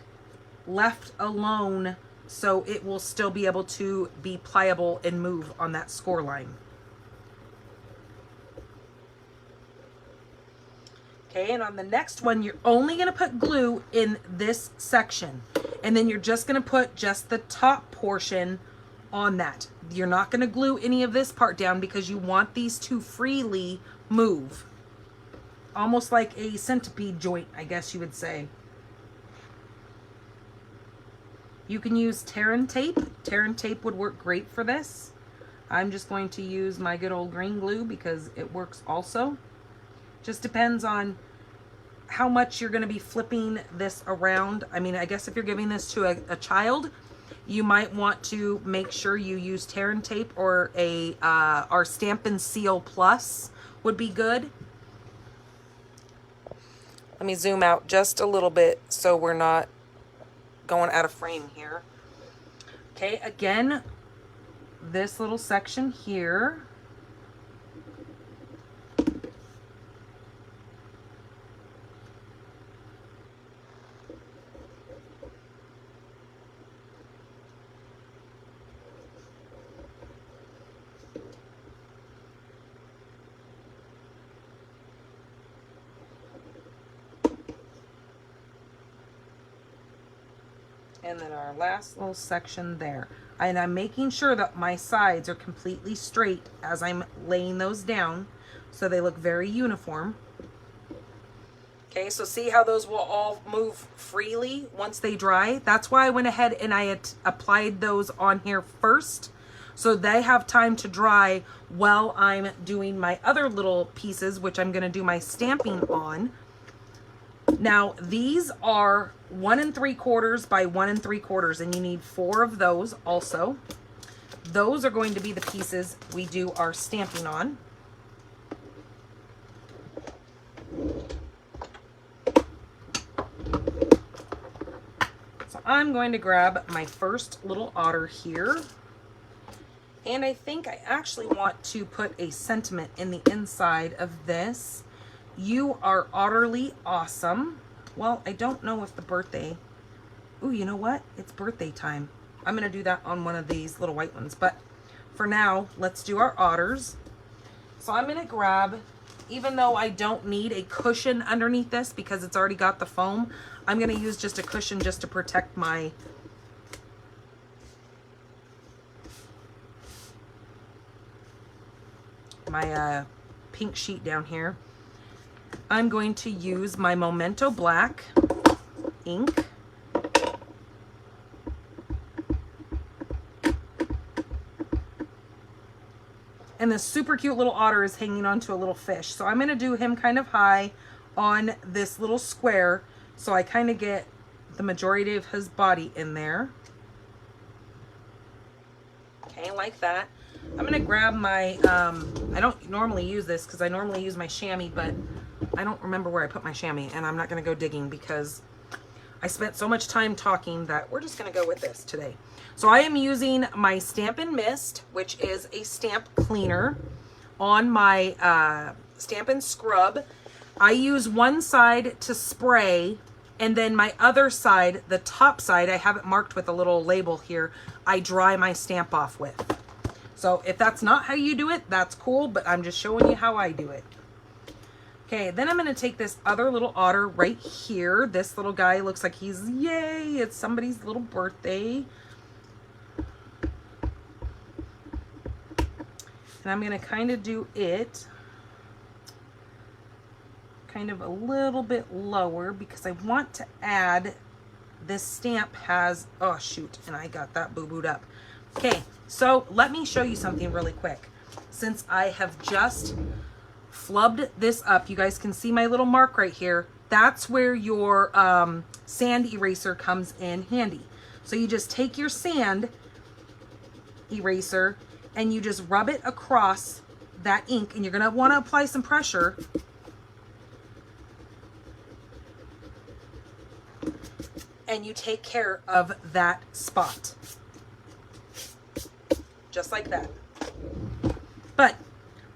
S1: left alone so it will still be able to be pliable and move on that score line. Okay, and on the next one, you're only going to put glue in this section, and then you're just going to put just the top portion on that. You're not going to glue any of this part down because you want these to freely move. Almost like a centipede joint, I guess you would say. You can use Terran tape. Terran tape would work great for this. I'm just going to use my good old green glue because it works also. Just depends on how much you're going to be flipping this around. I mean, I guess if you're giving this to a child, you might want to make sure you use Terran tape, or our Stampin' Seal Plus would be good. Let me zoom out just a little bit so we're not going out of frame here. Okay, again, this little section here, And then our last little section there. And I'm making sure that my sides are completely straight as I'm laying those down so they look very uniform. Okay, so see how those will all move freely once they dry? That's why I went ahead and I applied those on here first, so they have time to dry while I'm doing my other little pieces, which I'm gonna do my stamping on. Now, these are 1 3/4 by 1 3/4, and you need 4 of those also. Those are going to be the pieces we do our stamping on. So I'm going to grab my first little otter here. And I think I actually want to put a sentiment in the inside of this. You are utterly awesome. Well, I don't know if the birthday... Ooh, you know what? It's birthday time. I'm going to do that on one of these little white ones. But for now, let's do our otters. So I'm going to grab, even though I don't need a cushion underneath this because it's already got the foam, I'm going to use just a cushion just to protect my... pink sheet down here. I'm going to use my Memento Black ink. And this super cute little otter is hanging onto a little fish. So I'm going to do him kind of high on this little square so I kind of get the majority of his body in there. Okay, like that. I'm going to grab my, I don't normally use this because I normally use my chamois, but I don't remember where I put my chamois, and I'm not going to go digging because I spent so much time talking that we're just going to go with this today. So I am using my Stampin' Mist, which is a stamp cleaner, on my Stampin' Scrub. I use one side to spray, and then my other side, the top side, I have it marked with a little label here, I dry my stamp off with. So if that's not how you do it, that's cool, but I'm just showing you how I do it. Okay, then I'm going to take this other little otter right here. This little guy looks like he's, yay, it's somebody's little birthday. And I'm going to kind of do it kind of a little bit lower because I want to add, this stamp has, oh shoot, and I got that boo-booed up. Okay, so let me show you something really quick. Since I have just flubbed this up, you guys can see my little mark right here. That's where your sand eraser comes in handy. So you just take your sand eraser and you just rub it across that ink, and you're gonna wanna apply some pressure. And you take care of that spot. Just like that. But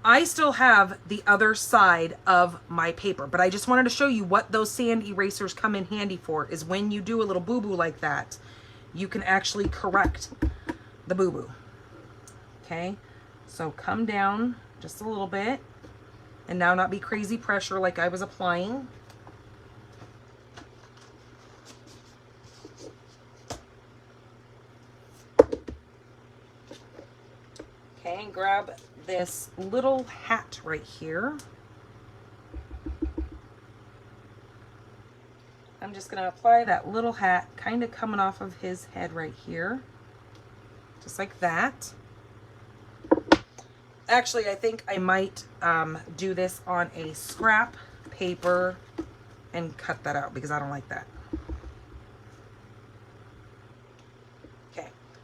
S1: I still have the other side of my paper, but I just wanted to show you what those sand erasers come in handy for, is when you do a little boo-boo like that, you can actually correct the boo-boo. Okay, so come down just a little bit, and now not be crazy pressure like I was applying. Okay, and grab this little hat right here. I'm just going to apply that little hat kind of coming off of his head right here. Just like that. Actually, I think I might do this on a scrap paper and cut that out because I don't like that.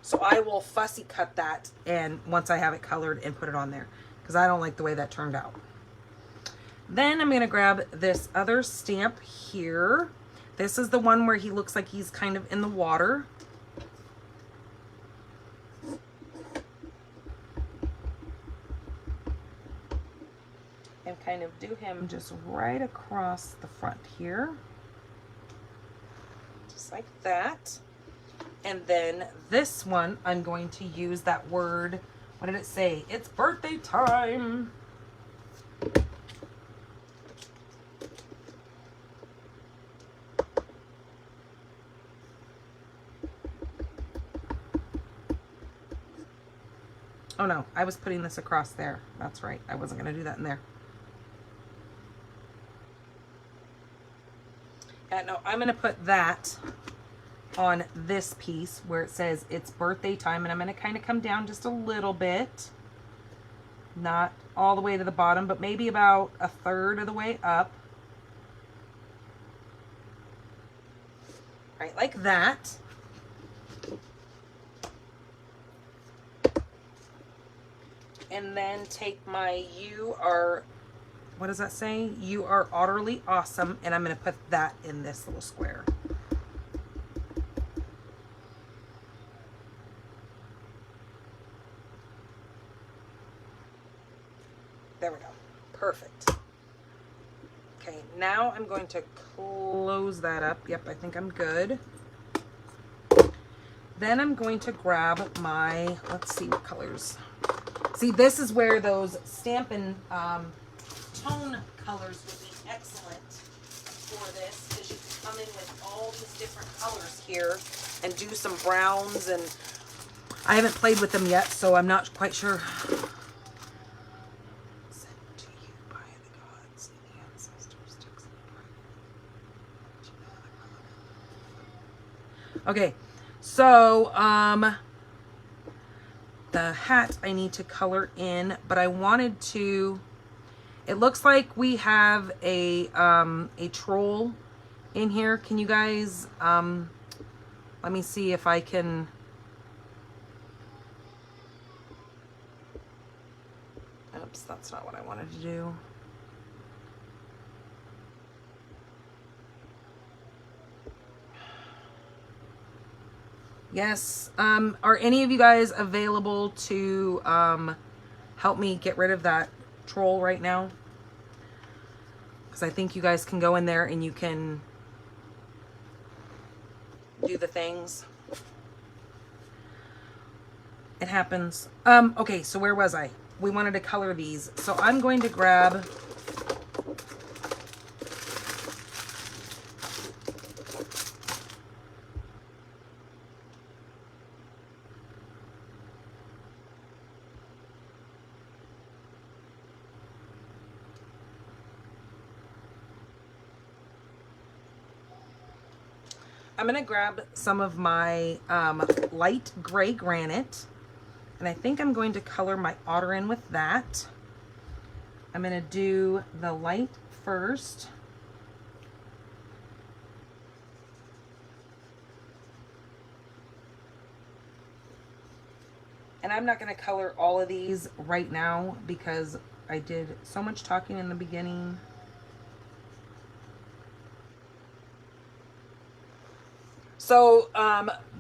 S1: So I will fussy cut that, and once I have it colored, and put it on there because I don't like the way that turned out. Then I'm going to grab this other stamp here. This is the one where he looks like he's kind of in the water. And kind of do him just right across the front here. Just like that. And then this one, I'm going to use that word, what did it say? It's birthday time. Oh no, I was putting this across there. That's right. I wasn't going to do that in there. No, I'm going to put that on this piece where it says it's birthday time, and I'm going to kind of come down just a little bit. Not all the way to the bottom, but maybe about a third of the way up. Right, like that. And then take my "You are," what does that say? "You are utterly awesome," and I'm going to put that in this little square. There we go. Perfect. Okay, now I'm going to close that up. Yep, I think I'm good. Then I'm going to grab my, let's see what colors. See, this is where those Stampin' tone colors would be excellent for this, because you can come in with all these different colors here and do some browns, and I haven't played with them yet, so I'm not quite sure. Sent to you by the gods and the ancestors. Okay, so the hat I need to color in, but I wanted to, it looks like we have a troll in here. Can you guys, let me see if I can, oops, that's not what I wanted to do. Yes. Are any of you guys available to help me get rid of that troll right now? Because I think you guys can go in there and you can do the things. It happens. Okay, so where was I? We wanted to color these. So I'm going to grab I'm going to grab some of my light gray granite, and I think I'm going to color my otter in with that. I'm going to do the light first. And I'm not going to color all of these right now because I did so much talking in the beginning. So,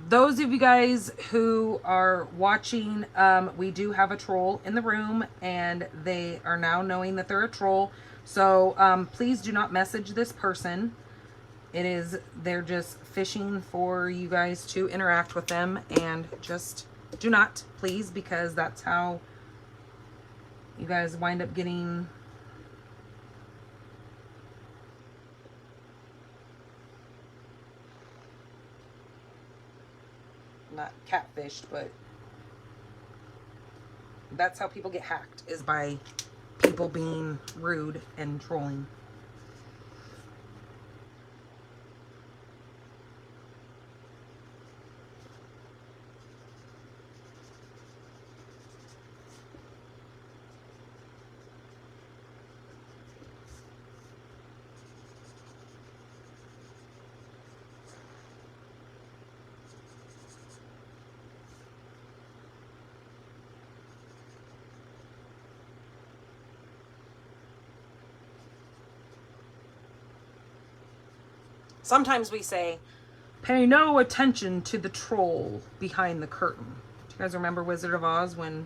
S1: those of you guys who are watching, we do have a troll in the room, and they are now knowing that they're a troll. So, please do not message this person. They're just fishing for you guys to interact with them, and just do not, please, because that's how you guys wind up getting not catfished, but that's how people get hacked, is by people being rude and trolling. Sometimes we say, pay no attention to the troll behind the curtain. Do you guys remember Wizard of Oz when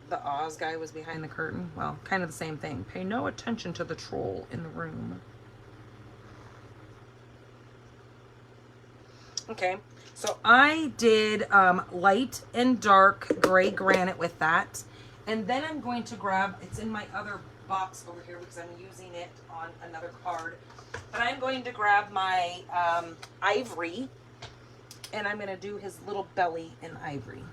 S1: the Oz guy was behind the curtain? Well, kind of the same thing. Pay no attention to the troll in the room. Okay, so I did light and dark gray granite with that. And then I'm going to grab, it's in my other box over here because I'm using it on another card, but I'm going to grab my ivory, and I'm going to do his little belly in ivory.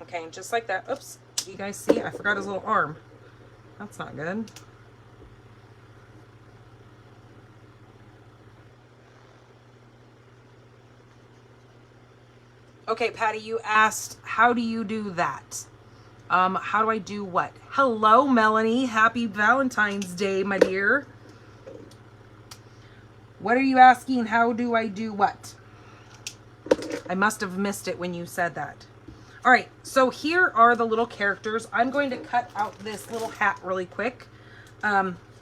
S1: Okay, and just like that. Oops. Do you guys see? I forgot his little arm. That's not good. Okay, Patty, you asked, how do you do that? How do I do what? Hello, Melanie. Happy Valentine's Day, my dear. What are you asking? How do I do what? I must have missed it when you said that. All right, so here are the little characters. I'm going to cut out this little hat really quick.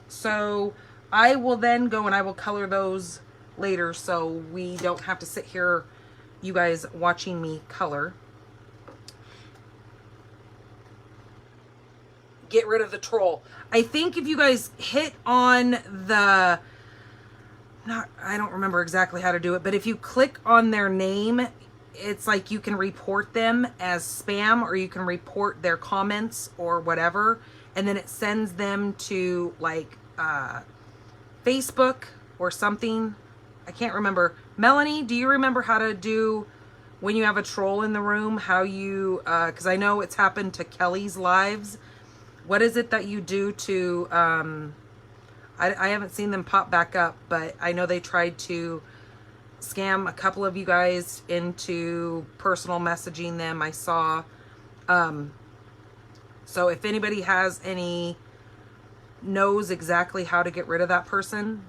S1: So I will then go and I will color those later so we don't have to sit here, you guys, watching me color. Get rid of the troll. I think if you guys hit on the, I don't remember exactly how to do it, but if you click on their name, it's like you can report them as spam, or you can report their comments or whatever, and then it sends them to like Facebook or something. I can't remember. Melanie, do you remember how to do when you have a troll in the room, how you, because I know it's happened to Kelly's lives. What is it that you do to, I haven't seen them pop back up, but I know they tried to scam a couple of you guys into personal messaging them. I saw, so if anybody has any, knows exactly how to get rid of that person,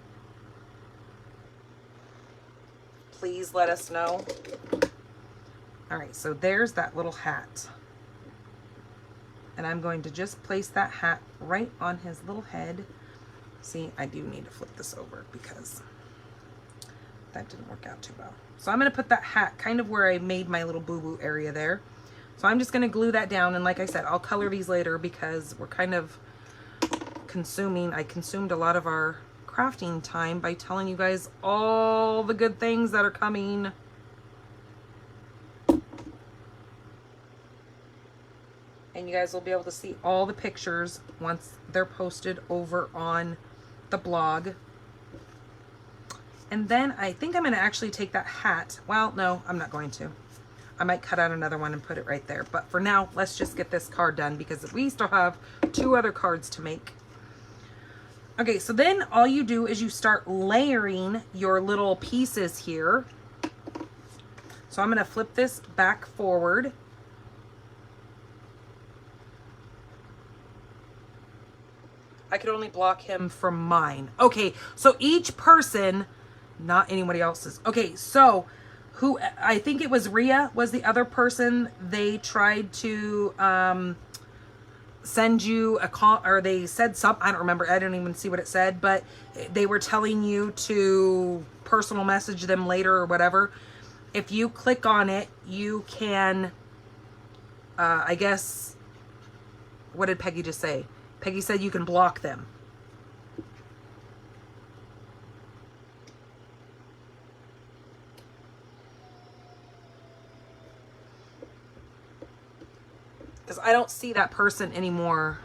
S1: please let us know. All right, so there's that little hat. And I'm going to just place that hat right on his little head. See, I do need to flip this over because that didn't work out too well. So I'm going to put that hat kind of where I made my little boo-boo area there. So I'm just going to glue that down. And like I said, I'll color these later because we're kind of consuming. I consumed a lot of our crafting time by telling you guys all the good things that are coming. And you guys will be able to see all the pictures once they're posted over on the blog. And then I think I'm going to actually take that hat. Well, no, I'm not going to. I might cut out another one and put it right there. But for now, let's just get this card done because we still have 2 other cards to make. Okay, so then all you do is you start layering your little pieces here. So I'm going to flip this back forward. I could only block him from mine. Okay, so each person, not anybody else's. Okay, so who, I think it was Rhea was the other person. They tried to send you a call, or they said something, I don't remember, I don't even see what it said, but they were telling you to personal message them later or whatever. If you click on it, you can, I guess, what did Peggy just say? Peggy said you can block them. Because I don't see that person anymore.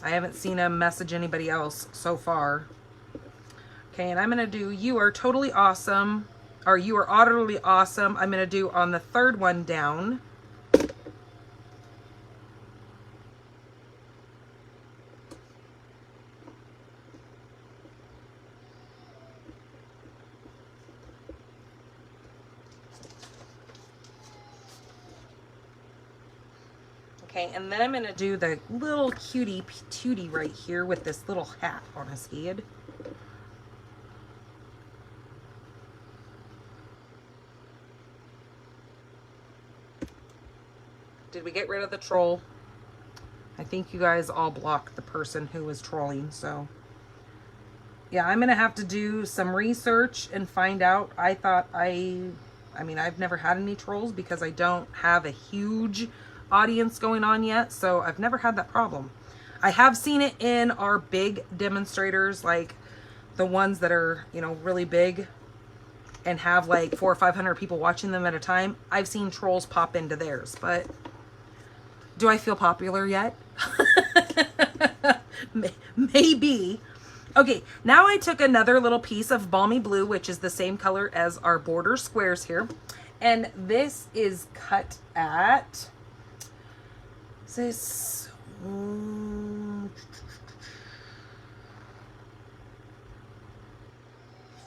S1: I haven't seen him message anybody else so far. Okay, and I'm going to do You Are Totally Awesome, or You Are Utterly Awesome. I'm going to do on the 3rd one down. Okay, and then I'm going to do the little cutie patootie right here with this little hat on his head. Did we get rid of the troll? I think you guys all blocked the person who was trolling, so. Yeah, I'm going to have to do some research and find out. I thought I mean, I've never had any trolls because I don't have a huge audience going on yet, so I've never had that problem. I have seen it in our big demonstrators, like the ones that are, you know, really big and have like 400 or 500 people watching them at a time. I've seen trolls pop into theirs, but do I feel popular yet? Maybe. Okay, now I took another little piece of Balmy Blue, which is the same color as our border squares here. And this is cut at, this,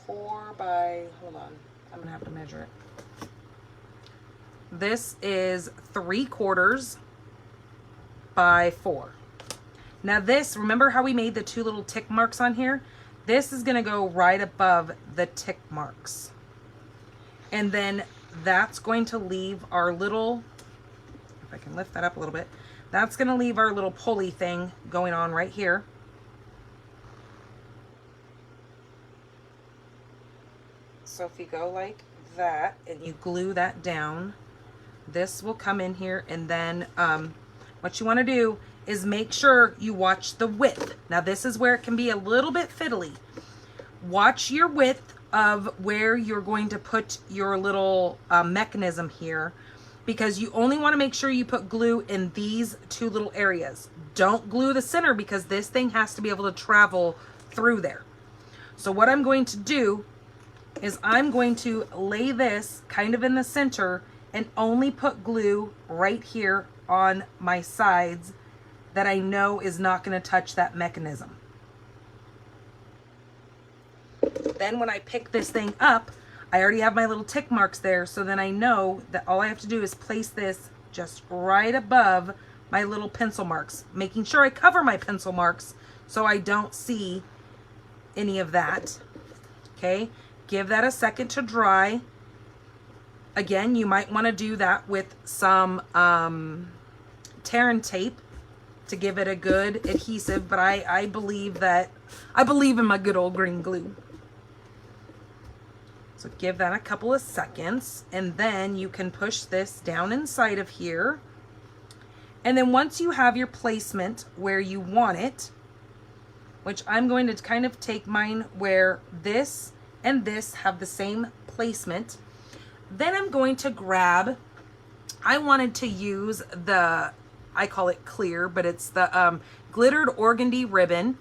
S1: 4 by, hold on, I'm gonna have to measure it. This is 3/4 by 4. Now this, remember how we made the 2 little tick marks on here? This is gonna go right above the tick marks. And then that's going to leave our little, if I can lift that up a little bit, that's gonna leave our little pulley thing going on right here. So if you go like that and you glue that down, this will come in here, and then what you want to do is make sure you watch the width. Now this is where it can be a little bit fiddly. Watch your width of where you're going to put your little mechanism here, because you only want to make sure you put glue in these 2 little areas. Don't glue the center, because this thing has to be able to travel through there. So what I'm going to do is I'm going to lay this kind of in the center and only put glue right here on my sides that I know is not going to touch that mechanism. Then when I pick this thing up, I already have my little tick marks there, so then I know that all I have to do is place this just right above my little pencil marks, making sure I cover my pencil marks so I don't see any of that. Okay, give that a second to dry. Again, you might want to do that with some tear and tape to give it a good adhesive, but I believe in my good old green glue. So give that a couple of seconds, and then you can push this down inside of here. And then once you have your placement where you want it, which I'm going to kind of take mine where this and this have the same placement, then I'm going to grab, I wanted to use the, I call it clear, but it's the glittered organdy ribbon.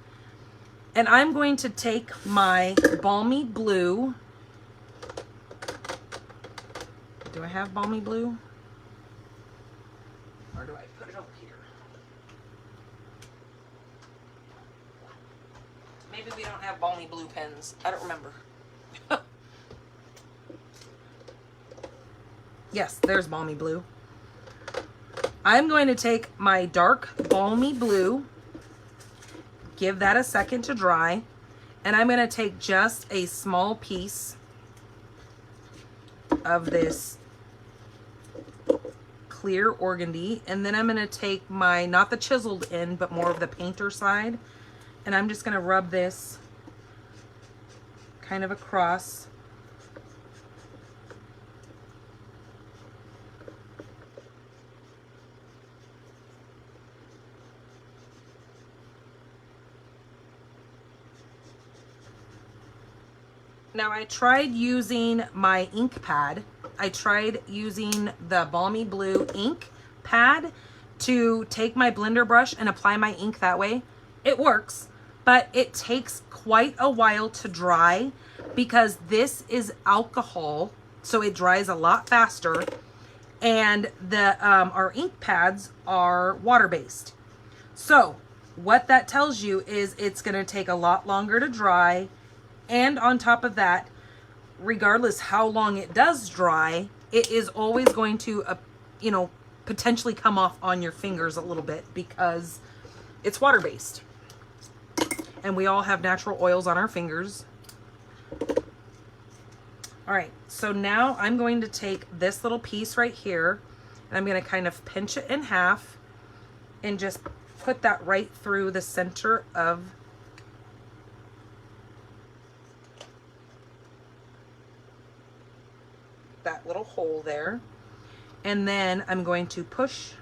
S1: And I'm going to take my Balmy Blue. Do I have Balmy Blue? Or do I put it over here? Maybe we don't have Balmy Blue pens. I don't remember. Yes, there's Balmy Blue. I'm going to take my dark Balmy Blue, give that a second to dry, and I'm going to take just a small piece of this clear organdy, and then I'm going to take my, not the chiseled end, but more of the painter side, and I'm just going to rub this kind of across. Now I tried using my ink pad. I tried using the Balmy Blue ink pad to take my blender brush and apply my ink that way. It works, but it takes quite a while to dry because this is alcohol, so it dries a lot faster, and the our ink pads are water-based. So what that tells you is it's going to take a lot longer to dry. And on top of that, regardless how long it does dry, it is always going to, you know, potentially come off on your fingers a little bit because it's water-based. And we all have natural oils on our fingers. All right, so now I'm going to take this little piece right here, and I'm going to kind of pinch it in half and just put that right through the center of that little hole there. And then I'm going to push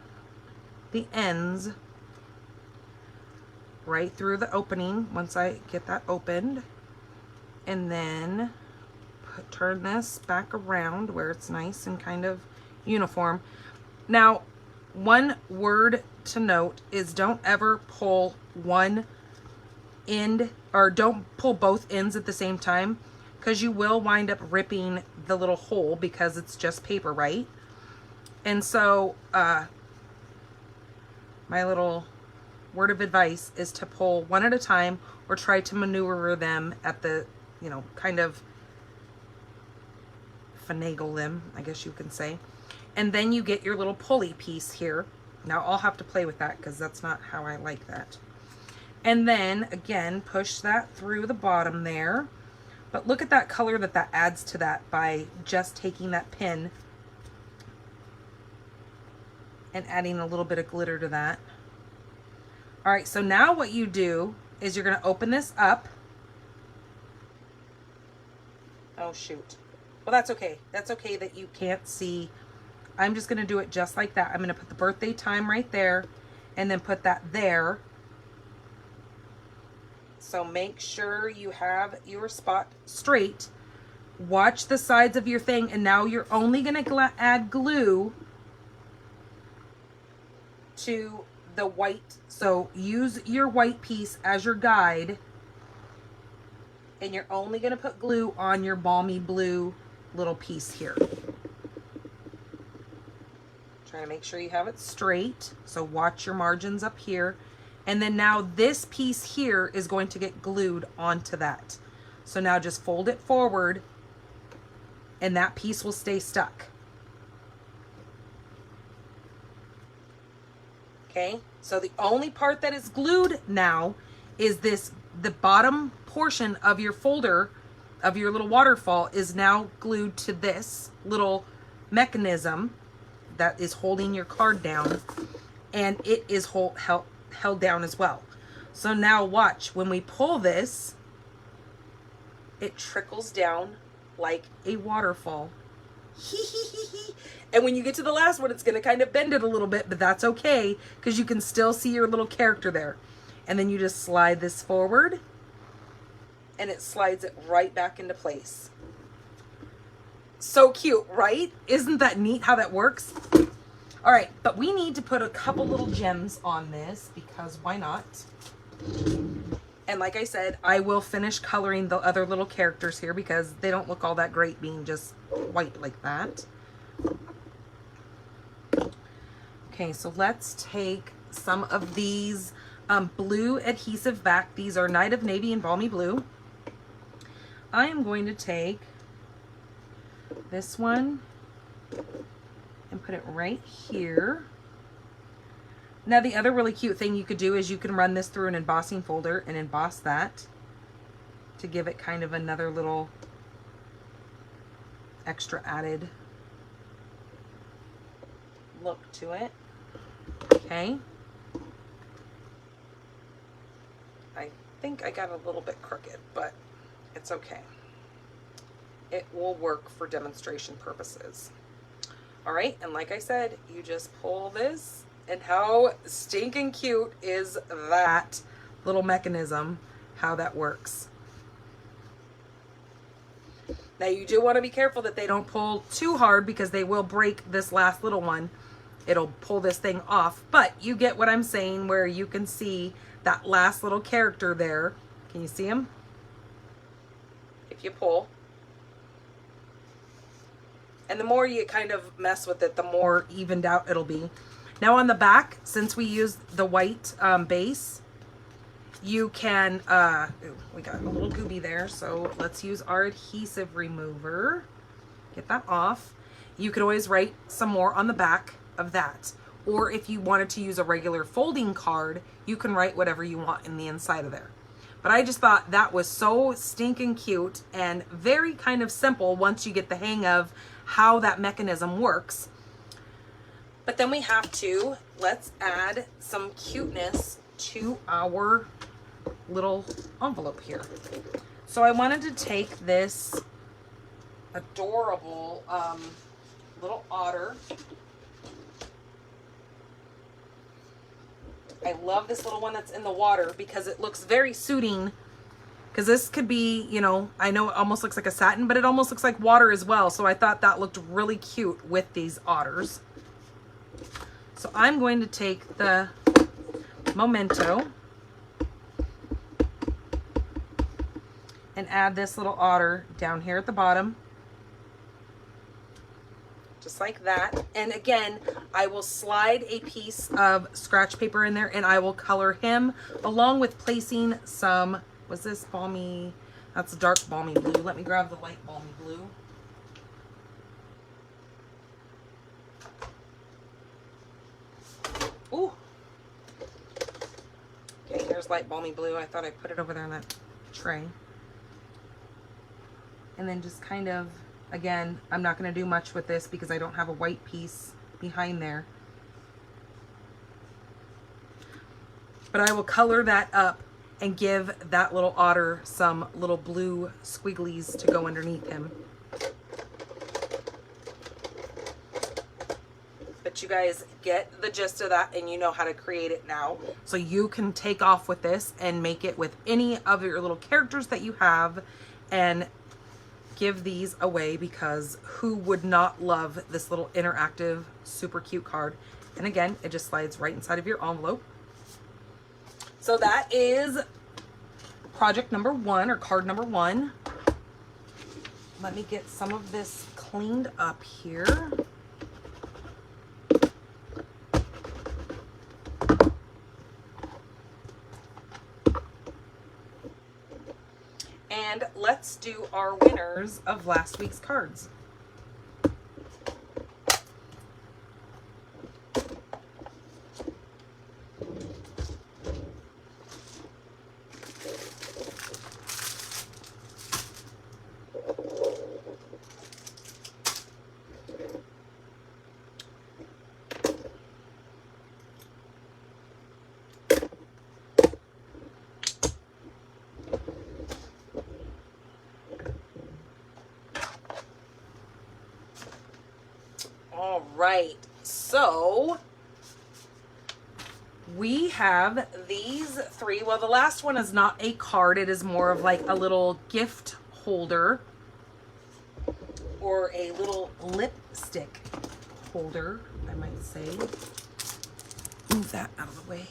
S1: the ends right through the opening once I get that opened, and then turn this back around where it's nice and kind of uniform. Now, one word to note is don't ever pull one end or don't pull both ends at the same time, because you will wind up ripping the little hole because it's just paper, right? And so my little word of advice is to pull one at a time, or try to maneuver them at the, you know, kind of finagle them, I guess you can say. And then you get your little pulley piece here. Now I'll have to play with that because that's not how I like that. And then again, push that through the bottom there. But look at that color that that adds to that by just taking that pin and adding a little bit of glitter to that. All right, so now what you do is you're going to open this up. Oh, shoot. Well, that's okay. That's okay that you can't see. I'm just going to do it just like that. I'm going to put the birthday time right there and then put that there. So make sure you have your spot straight. Watch the sides of your thing, and now you're only going to add glue to the white. So use your white piece as your guide, and you're only going to put glue on your balmy blue little piece here. Trying to make sure you have it straight. So watch your margins up here. And then now this piece here is going to get glued onto that. So now just fold it forward and that piece will stay stuck. Okay, so the only part that is glued now is this, the bottom portion of your folder of your little waterfall is now glued to this little mechanism that is holding your card down, and it is held down as well. So now watch, when we pull this, it trickles down like a waterfall. And when you get to the last one, it's going to kind of bend it a little bit, but that's okay because you can still see your little character there. And then you just slide this forward and it slides it right back into place. So cute, right? Isn't that neat how that works? All right, but we need to put a couple little gems on this because why not? And like I said, I will finish coloring the other little characters here because they don't look all that great being just white like that. Okay, so let's take some of these blue adhesive back. These are Night of Navy and Balmy Blue. I am going to take this one and put it right here. Now the other really cute thing you could do is you can run this through an embossing folder and emboss that to give it kind of another little extra added look to it. Okay. I think I got a little bit crooked, but it's okay. It will work for demonstration purposes. All right, and like I said, you just pull this, and how stinking cute is that little mechanism, how that works. Now you do want to be careful that they don't pull too hard because they will break this last little one. It'll pull this thing off, but you get what I'm saying where you can see that last little character there. Can you see him? If you pull. And the more you kind of mess with it, the more evened out it'll be. Now on the back, since we used the white base, you can, we got a little goobie there, so let's use our adhesive remover. Get that off. You could always write some more on the back of that. Or if you wanted to use a regular folding card, you can write whatever you want in the inside of there. But I just thought that was so stinking cute and very kind of simple once you get the hang of how that mechanism works. But then we have to, let's add some cuteness to our little envelope here. So I wanted to take this adorable little otter. I love this little one that's in the water because it looks very suiting, because this could be, you know, I know it almost looks like a satin, but it almost looks like water as well. So I thought that looked really cute with these otters. So I'm going to take the Memento and add this little otter down here at the bottom. Just like that. And again, I will slide a piece of scratch paper in there and I will color him along with placing some, was this balmy? That's a dark balmy blue. Let me grab the light balmy blue. Ooh. Okay, here's light balmy blue. I thought I put it over there in that tray. And then just kind of, again, I'm not going to do much with this because I don't have a white piece behind there. But I will color that up and give that little otter some little blue squigglies to go underneath him. But you guys get the gist of that and you know how to create it now. So you can take off with this and make it with any of your little characters that you have and give these away, because who would not love this little interactive super cute card? And again, it just slides right inside of your envelope. So that is project number 1, or card number 1. Let me get some of this cleaned up here. And let's do our winners of last week's cards. All right, so we have these 3. Well, the last one is not a card. It is more of like a little gift holder or a little lipstick holder, I might say. Move that out of the way.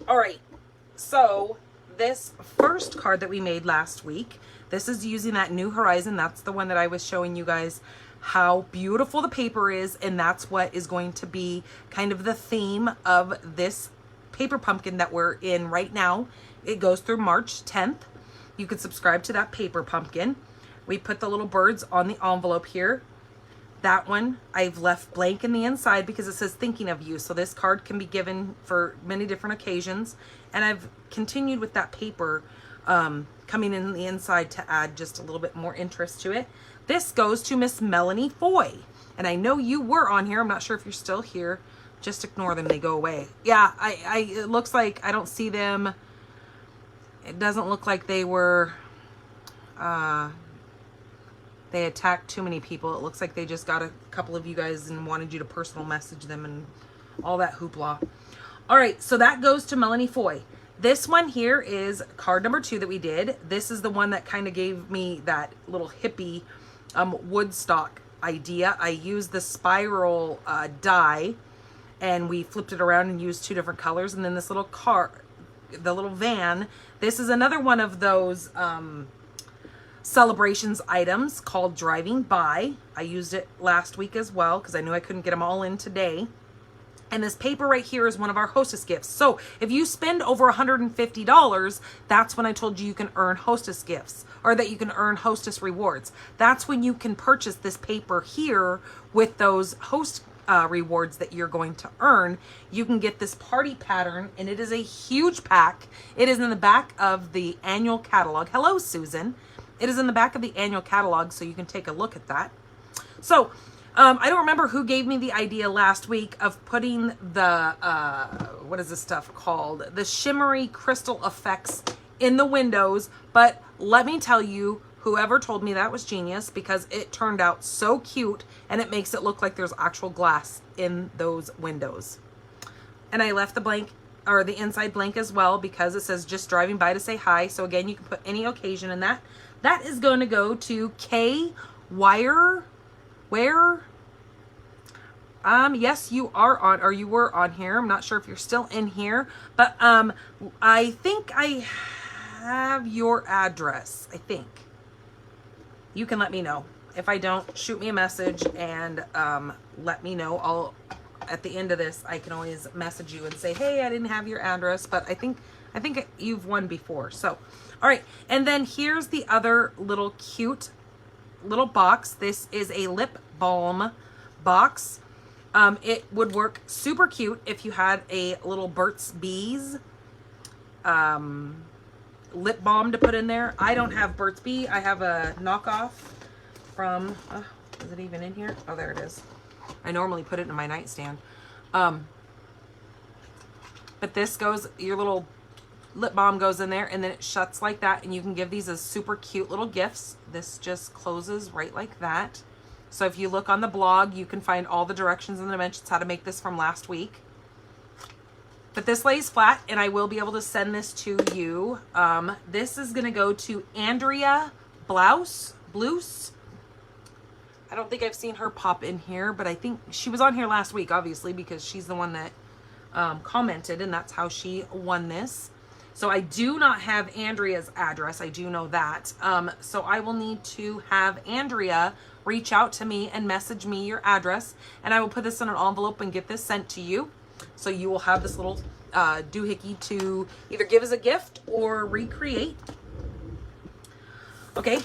S1: All right, so this first card that we made last week, this is using that New Horizon. That's the one that I was showing you guys how beautiful the paper is, and that's what is going to be kind of the theme of this paper pumpkin that we're in right now. It goes through March 10th. You could subscribe to that paper pumpkin. We put the little birds on the envelope here. That one I've left blank in the inside because it says thinking of you. So this card can be given for many different occasions. And I've continued with that paper coming in the inside to add just a little bit more interest to it. This goes to Miss Melanie Foy. And I know you were on here. I'm not sure if you're still here. Just ignore them. They go away. Yeah, it looks like I don't see them. It doesn't look like they were... they attacked too many people. It looks like they just got a couple of you guys and wanted you to personal message them and all that hoopla. All right, so that goes to Melanie Foy. This one here is card number 2 that we did. This is the one that kind of gave me that little hippie Woodstock idea. I used the spiral die and we flipped it around and used 2 different colors. And then this little car, the little van, this is another one of those Celebrations items called Driving By. I used it last week as well because I knew I couldn't get them all in today. And this paper right here is one of our hostess gifts. So if you spend over $150, that's when I told you can earn hostess gifts, or that you can earn hostess rewards. That's when you can purchase this paper here with those host rewards that you're going to earn. You can get this party pattern, and it is a huge pack. It is in the back of the annual catalog. Hello, Susan. It is in the back of the annual catalog, so you can take a look at that. So I don't remember who gave me the idea last week of putting the, what is this stuff called? The shimmery crystal effects in the windows. But let me tell you, whoever told me that was genius, because it turned out so cute and it makes it look like there's actual glass in those windows. And I left the blank, or the inside blank as well, because it says just driving by to say hi. So again, you can put any occasion in that. That is going to go to K Wire. Where? Yes, you are on, or you were on here. I'm not sure if you're still in here, but I think I have your address. I think. You can let me know. If I don't, shoot me a message and let me know. I'll, at the end of this, I can always message you and say, hey, I didn't have your address, but I think you've won before. So, all right. And then here's the other little cute little box. This is a lip balm box. It would work super cute if you had a little Burt's Bees lip balm to put in there. I don't have Burt's Bee. I have a knockoff from, is it even in here? Oh, there it is. I normally put it in my nightstand. But this goes, your little lip balm goes in there and then it shuts like that, and you can give these as super cute little gifts. This just closes right like that. So if you look on the blog, you can find all the directions and the dimensions how to make this from last week. But this lays flat, and I will be able to send this to you. This is going to go to Andrea Blouse. I don't think I've seen her pop in here, but I think she was on here last week, obviously, because she's the one that commented, and that's how she won this. So I do not have Andrea's address. I do know that. So I will need to have Andrea reach out to me and message me your address, and I will put this in an envelope and get this sent to you. So you will have this little doohickey to either give as a gift or recreate. Okay,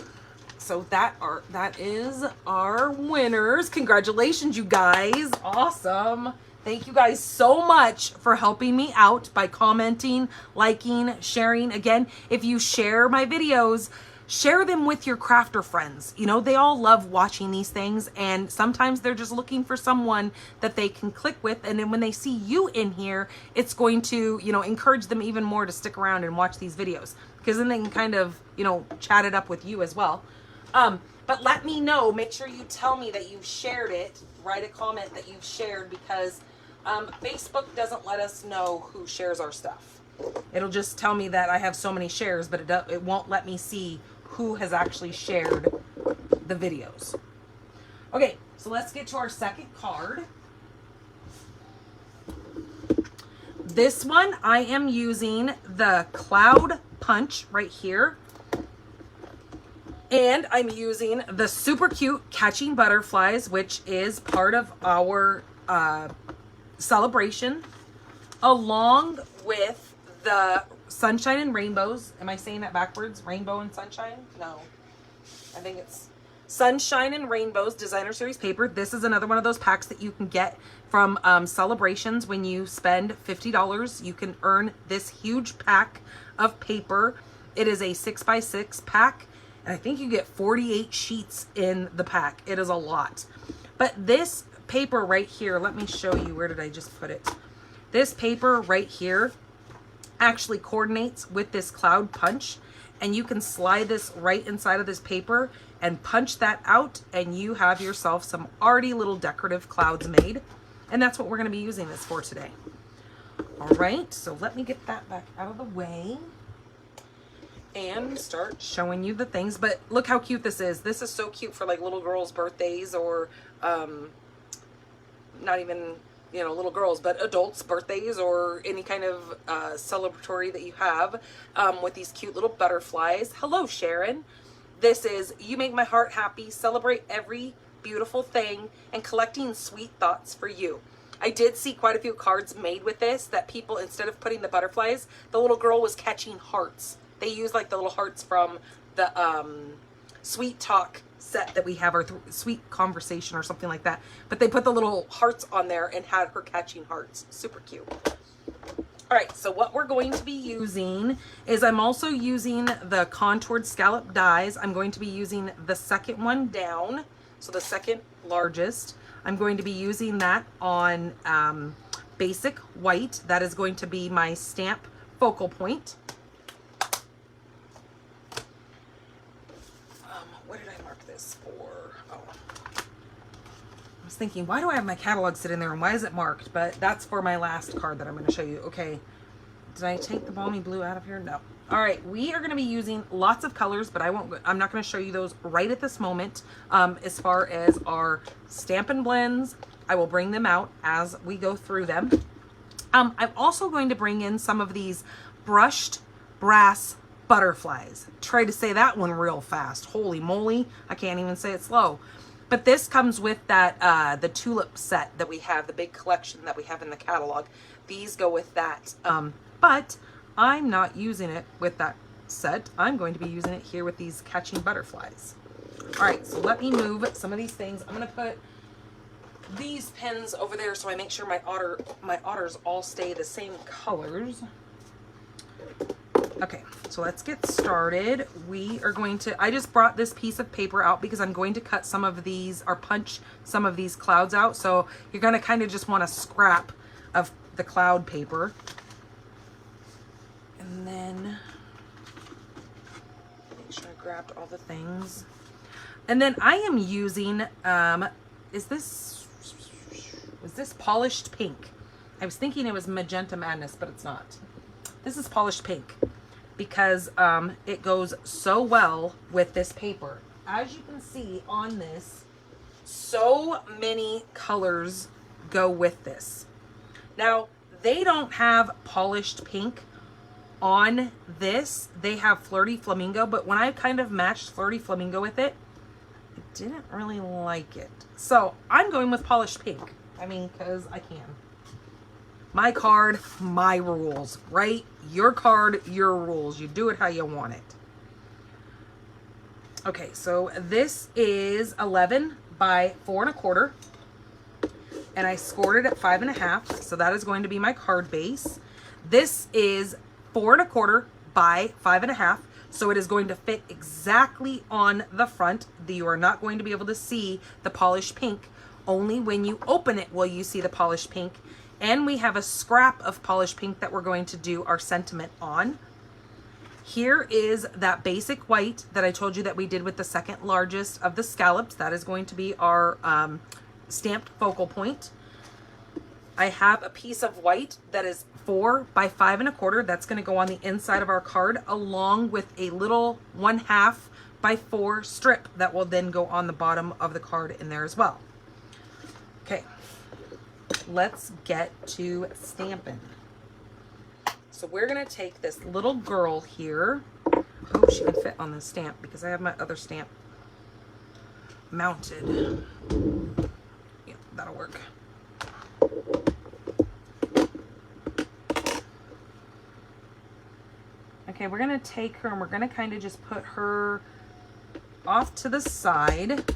S1: so that is our winners. Congratulations, you guys. Awesome. Thank you guys so much for helping me out by commenting, liking, sharing. Again, if you share my videos, share them with your crafter friends. You know, they all love watching these things, and sometimes they're just looking for someone that they can click with. And then when they see you in here, it's going to, you know, encourage them even more to stick around and watch these videos, because then they can kind of, you know, chat it up with you as well. But let me know. Make sure you tell me that you've shared it. Write a comment that you've shared, because Facebook doesn't let us know who shares our stuff. It'll just tell me that I have so many shares, but it won't let me see who has actually shared the videos. Okay, so let's get to our second card. This one, I am using the Cloud Punch right here. And I'm using the super cute Catching Butterflies, which is part of our celebration, along with the Sunshine and Rainbows. Am I saying that backwards? Rainbow and Sunshine? No. I think it's Sunshine and Rainbows Designer Series paper. This is another one of those packs that you can get from Celebrations. When you spend $50, you can earn this huge pack of paper. It is a 6x6 pack, and I think you get 48 sheets in the pack. It is a lot. But this paper right here, let me show you. Where did I just put it? This paper right here actually coordinates with this Cloud Punch, and you can slide this right inside of this paper and punch that out, and you have yourself some arty little decorative clouds made. And that's what we're going to be using this for today. All right, so let me get that back out of the way and start showing you the things. But look how cute this is. This is so cute for like little girls' birthdays, or not even, you know, little girls, but adults' birthdays, or any kind of celebratory that you have, with these cute little butterflies. Hello, Sharon. This is You Make My Heart Happy, Celebrate Every Beautiful Thing, and Collecting Sweet Thoughts for You. I did see quite a few cards made with this that people, instead of putting the butterflies, the little girl was catching hearts. They use like the little hearts from the Sweet Talk set that we have, or Sweet Conversation or something like that. But they put the little hearts on there and had her catching hearts. Super cute. All right, so what we're going to be using is, I'm also using the contoured scallop dies. I'm going to be using the second one down, so the second largest. I'm going to be using that on basic white. That is going to be my stamp focal point. What did I mark this for? Oh, I was thinking, why do I have my catalog sitting there and why is it marked? But that's for my last card that I'm going to show you. Okay, did I take the balmy blue out of here? No. All right, we are going to be using lots of colors, but I'm not going to show you those right at this moment. As far as our Stampin' Blends, I will bring them out as we go through them. I'm also going to bring in some of these brushed brass butterflies. Try to say that one real fast. Holy moly, I can't even say it slow. But this comes with that the Tulip set that we have, the big collection that we have in the catalog. These go with that. But I'm not using it with that set. I'm going to be using it here with these catching butterflies. All right, so let me move some of these things. I'm going to put these pins over there so I make sure my otters all stay the same colors. Okay, so let's get started. We are going to, I just brought this piece of paper out because I'm going to cut some of these or punch some of these clouds out. So you're going to kind of just want a scrap of the cloud paper. And then make sure I grabbed all the things. And then I am using, was this polished pink? I was thinking it was Magenta Madness, but it's not. This is polished pink because it goes so well with this paper. As you can see on this, so many colors go with this. Now, they don't have polished pink on this. They have Flirty Flamingo, but when I kind of matched Flirty Flamingo with it, I didn't really like it. So I'm going with polished pink. I mean, because I can. My card, my rules, right? Your card, your rules. You do it how you want it. Okay, so this is 11 by 4 1/4. And I scored it at 5 1/2. So that is going to be my card base. This is 4 1/4 by 5 1/2. So it is going to fit exactly on the front. You are not going to be able to see the polished pink. Only when you open it will you see the polished pink. And we have a scrap of polished pink that we're going to do our sentiment on. Here is that basic white that I told you that we did with the second largest of the scallops. That is going to be our stamped focal point. I have a piece of white that is 4 by 5 1/4. That's going to go on the inside of our card, along with a little 1/2 by 4 strip that will then go on the bottom of the card in there as well. Okay, let's get to stamping. So we're going to take this little girl here. I hope she can fit on this stamp because I have my other stamp mounted. Yeah, that'll work. Okay, we're going to take her and we're going to kind of just put her off to the side.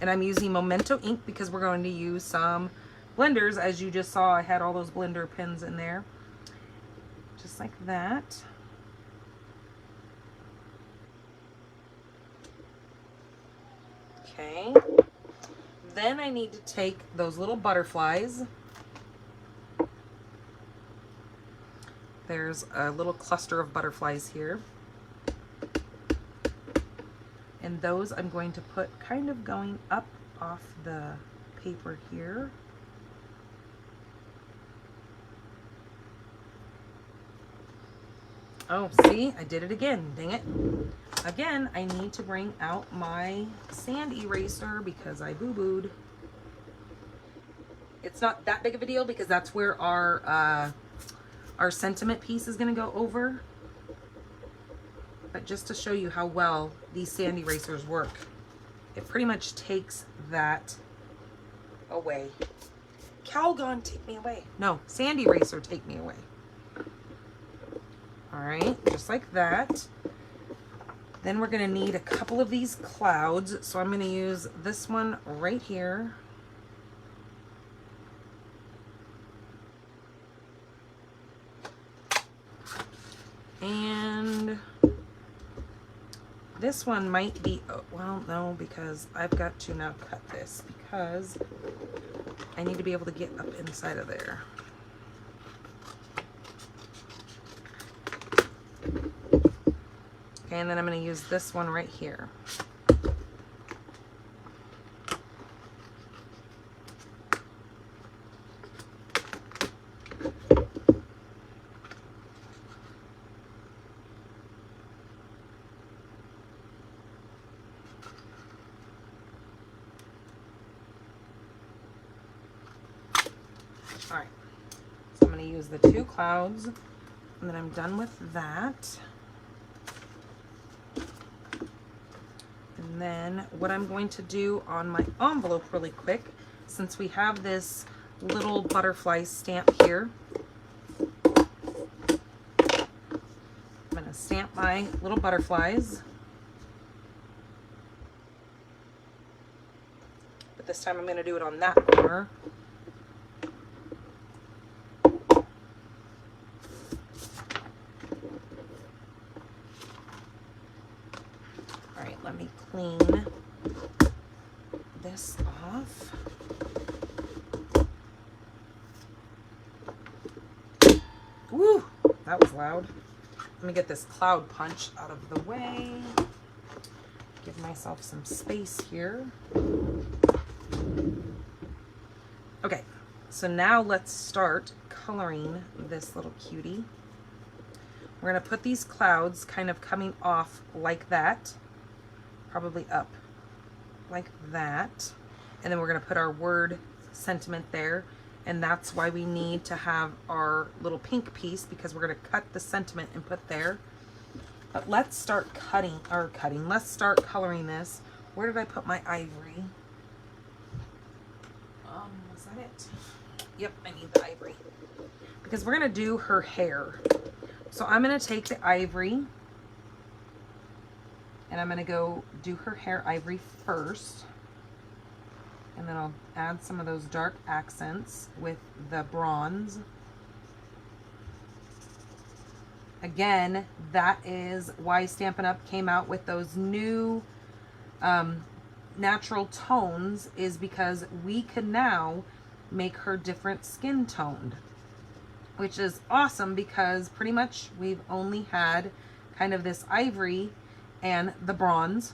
S1: And I'm using Memento ink because we're going to use some blenders. As you just saw, I had all those blender pins in there. Just like that. Okay. Then I need to take those little butterflies. There's a little cluster of butterflies here. And those I'm going to put kind of going up off the paper here. Oh, see, I did it again, dang it. Again, I need to bring out my sand eraser because I boo-booed. It's not that big of a deal because that's where our sentiment piece is going to go over. But just to show you how well these sand erasers work, it pretty much takes that away. Calgon, take me away. No, sand eraser, take me away. All right, just like that. Then we're going to need a couple of these clouds. So I'm going to use this one right here. And this one might be, oh, well, no, because I've got to now cut this because I need to be able to get up inside of there. Okay, and then I'm going to use this one right here. All right, so I'm going to use the 2 clouds, and then I'm done with that. And then what I'm going to do on my envelope really quick, since we have this little butterfly stamp here, I'm going to stamp my little butterflies. But this time I'm going to do it on that corner. All right, let me clean this off. Woo, that was loud. Let me get this cloud punch out of the way. Give myself some space here. Okay, so now let's start coloring this little cutie. We're going to put these clouds kind of coming off like that, probably up like that, and then we're going to put our word sentiment there, and that's why we need to have our little pink piece, because we're going to cut the sentiment and put there. But let's start let's start coloring this. Where did I put my ivory? Was that it? Yep, I need the ivory. Because we're going to do her hair. So I'm going to take the ivory, and I'm going to go do her hair ivory first. And then I'll add some of those dark accents with the bronze. Again, that is why Stampin' Up! Came out with those new natural tones, is because we can now make her different skin toned, which is awesome, because pretty much we've only had kind of this ivory and the bronze.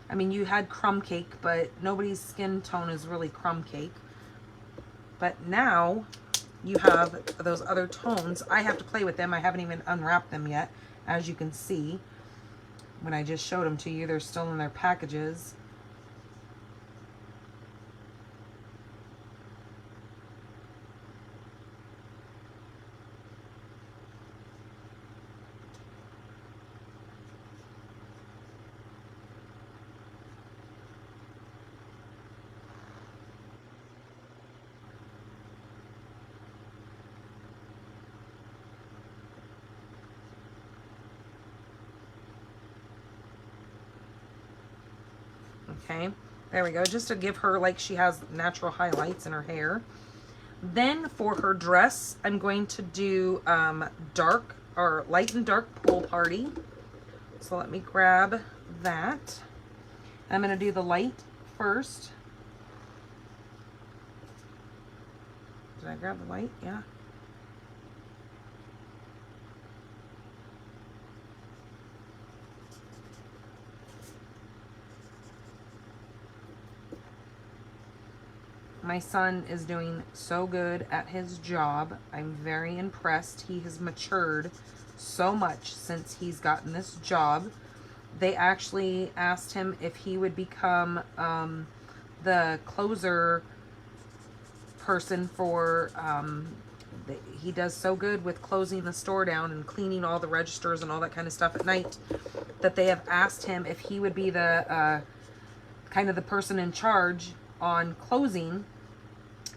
S1: I mean, you had crumb cake, but nobody's skin tone is really crumb cake. But now you have those other tones. I have to play with them. I haven't even unwrapped them yet. As you can see, when I just showed them to you, they're still in their packages. Okay, there we go, just to give her like she has natural highlights in her hair. Then for her dress, I'm going to do dark or light and dark pool party. So let me grab that. I'm going to do the light first. Did I grab the light? Yeah. My son is doing so good at his job. I'm very impressed. He has matured so much since he's gotten this job. They actually asked him if he would become the closer person for, he does so good with closing the store down and cleaning all the registers and all that kind of stuff at night, that they have asked him if he would be the kind of the person in charge on closing.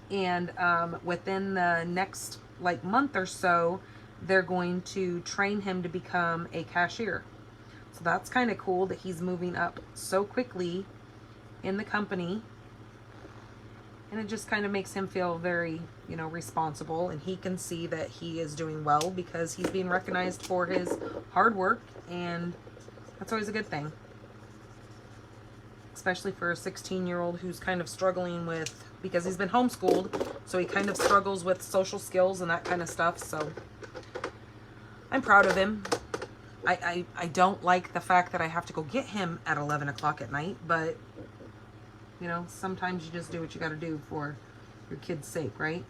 S1: And within the next like month or so, they're going to train him to become a cashier. So that's kind of cool that he's moving up so quickly in the company. And it just kind of makes him feel very, you know, responsible, and he can see that he is doing well because he's being recognized for his hard work, and that's always a good thing. Especially for a 16-year-old who's kind of struggling with, because he's been homeschooled, so he kind of struggles with social skills and that kind of stuff. So I'm proud of him. I don't like the fact that I have to go get him at 11 o'clock at night, but you know, sometimes you just do what you got to do for your kid's sake, right?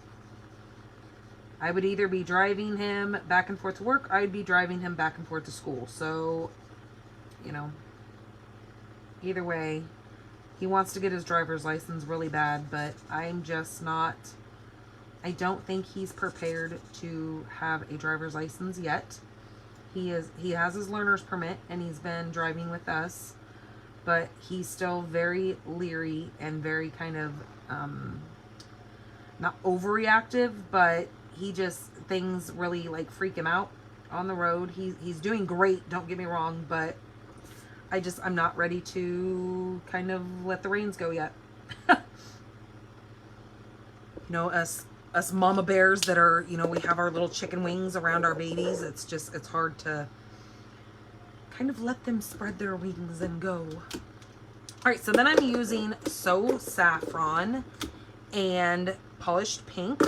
S1: I would either be driving him back and forth to work, I'd be driving him back and forth to school. So, you know, either way, he wants to get his driver's license really bad, but I'm just not I don't think he's prepared to have a driver's license yet. He has his learner's permit and he's been driving with us, but he's still very leery and very kind of not overreactive, but he just, things really like freak him out on the road. He's doing great, don't get me wrong, but I'm not ready to kind of let the reins go yet. You know, us mama bears that are, you know, we have our little chicken wings around our babies. It's hard to kind of let them spread their wings and go. All right, so then I'm using So Saffron and Polished Pink.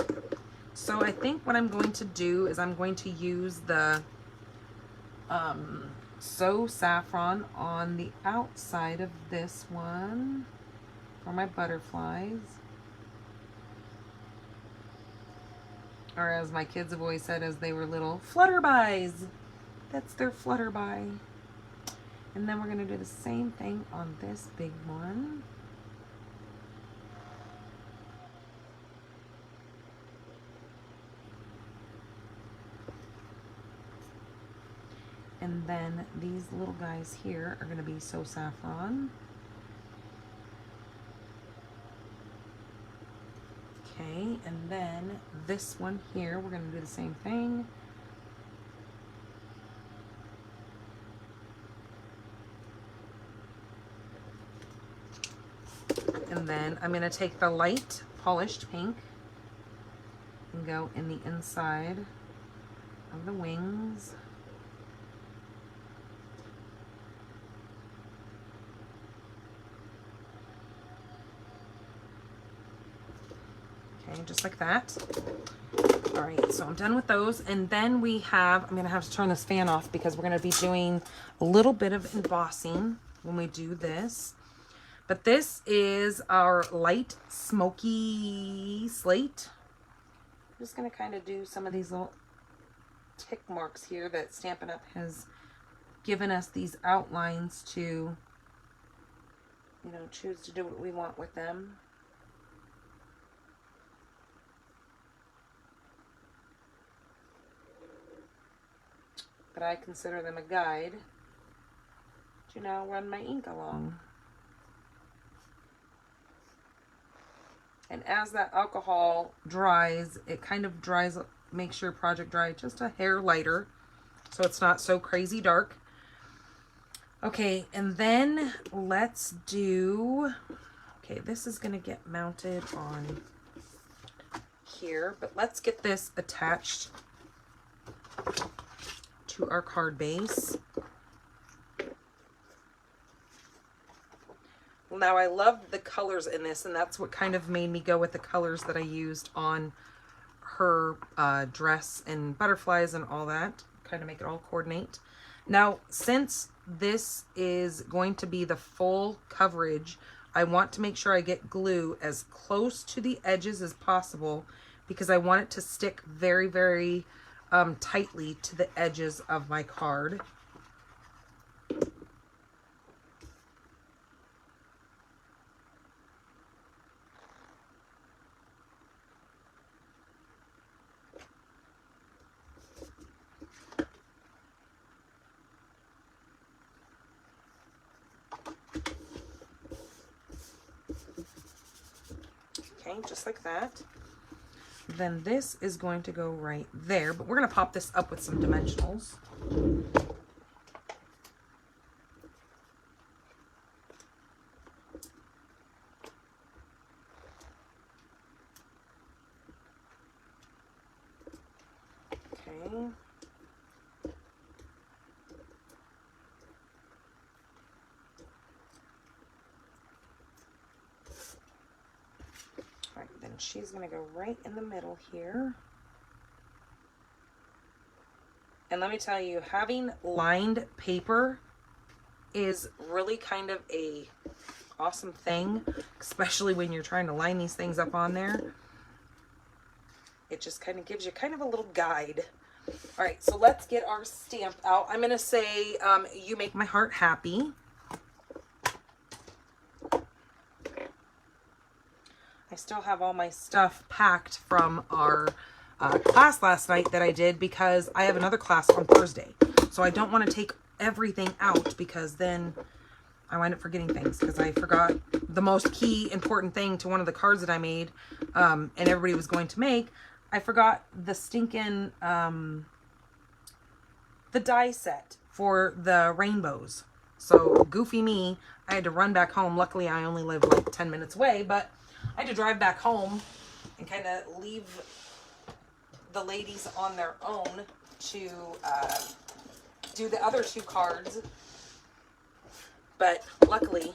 S1: So I think what I'm going to do is I'm going to use the So Saffron on the outside of this one for my butterflies. Or as my kids have always said as they were little, flutterbys. That's their flutterby. And then we're going to do the same thing on this big one. And then these little guys here are going to be So Saffron. Okay, and then this one here, we're going to do the same thing. And then I'm going to take the light Polished Pink and go in the inside of the wings. Okay, just like that. All right, so I'm done with those. And then we have, I'm going to have to turn this fan off because we're going to be doing a little bit of embossing when we do this. But this is our light smoky slate. I'm just going to kind of do some of these little tick marks here that Stampin' Up! Has given us these outlines to, you know, choose to do what we want with them. But I consider them a guide to now run my ink along. And as that alcohol dries, it kind of dries, makes your project dry just a hair lighter, so it's not so crazy dark. Okay, and then let's do, okay, this is gonna get mounted on here, but let's get this attached to our card base. Now I love the colors in this, and that's what kind of made me go with the colors that I used on her dress and butterflies and all that, kind of make it all coordinate. Now, since this is going to be the full coverage, I want to make sure I get glue as close to the edges as possible because I want it to stick very, very tightly to the edges of my card. Okay, just like that. Then this is going to go right there, but we're going to pop this up with some dimensionals. Okay. Then she's going to go right in the middle here. And let me tell you, having lined paper is really kind of a awesome thing, especially when you're trying to line these things up on there. It just kind of gives you kind of a little guide. All right, so let's get our stamp out. I'm going to say, you make my heart happy. I still have all my stuff packed from our class last night that I did, because I have another class on Thursday. So I don't want to take everything out, because then I wind up forgetting things, because I forgot the most key important thing to one of the cards that I made, and everybody was going to make. I forgot the stinking, the die set for the rainbows. So goofy me, I had to run back home. Luckily, I only live like 10 minutes away, but I had to drive back home and kind of leave the ladies on their own to do the other two cards. But luckily,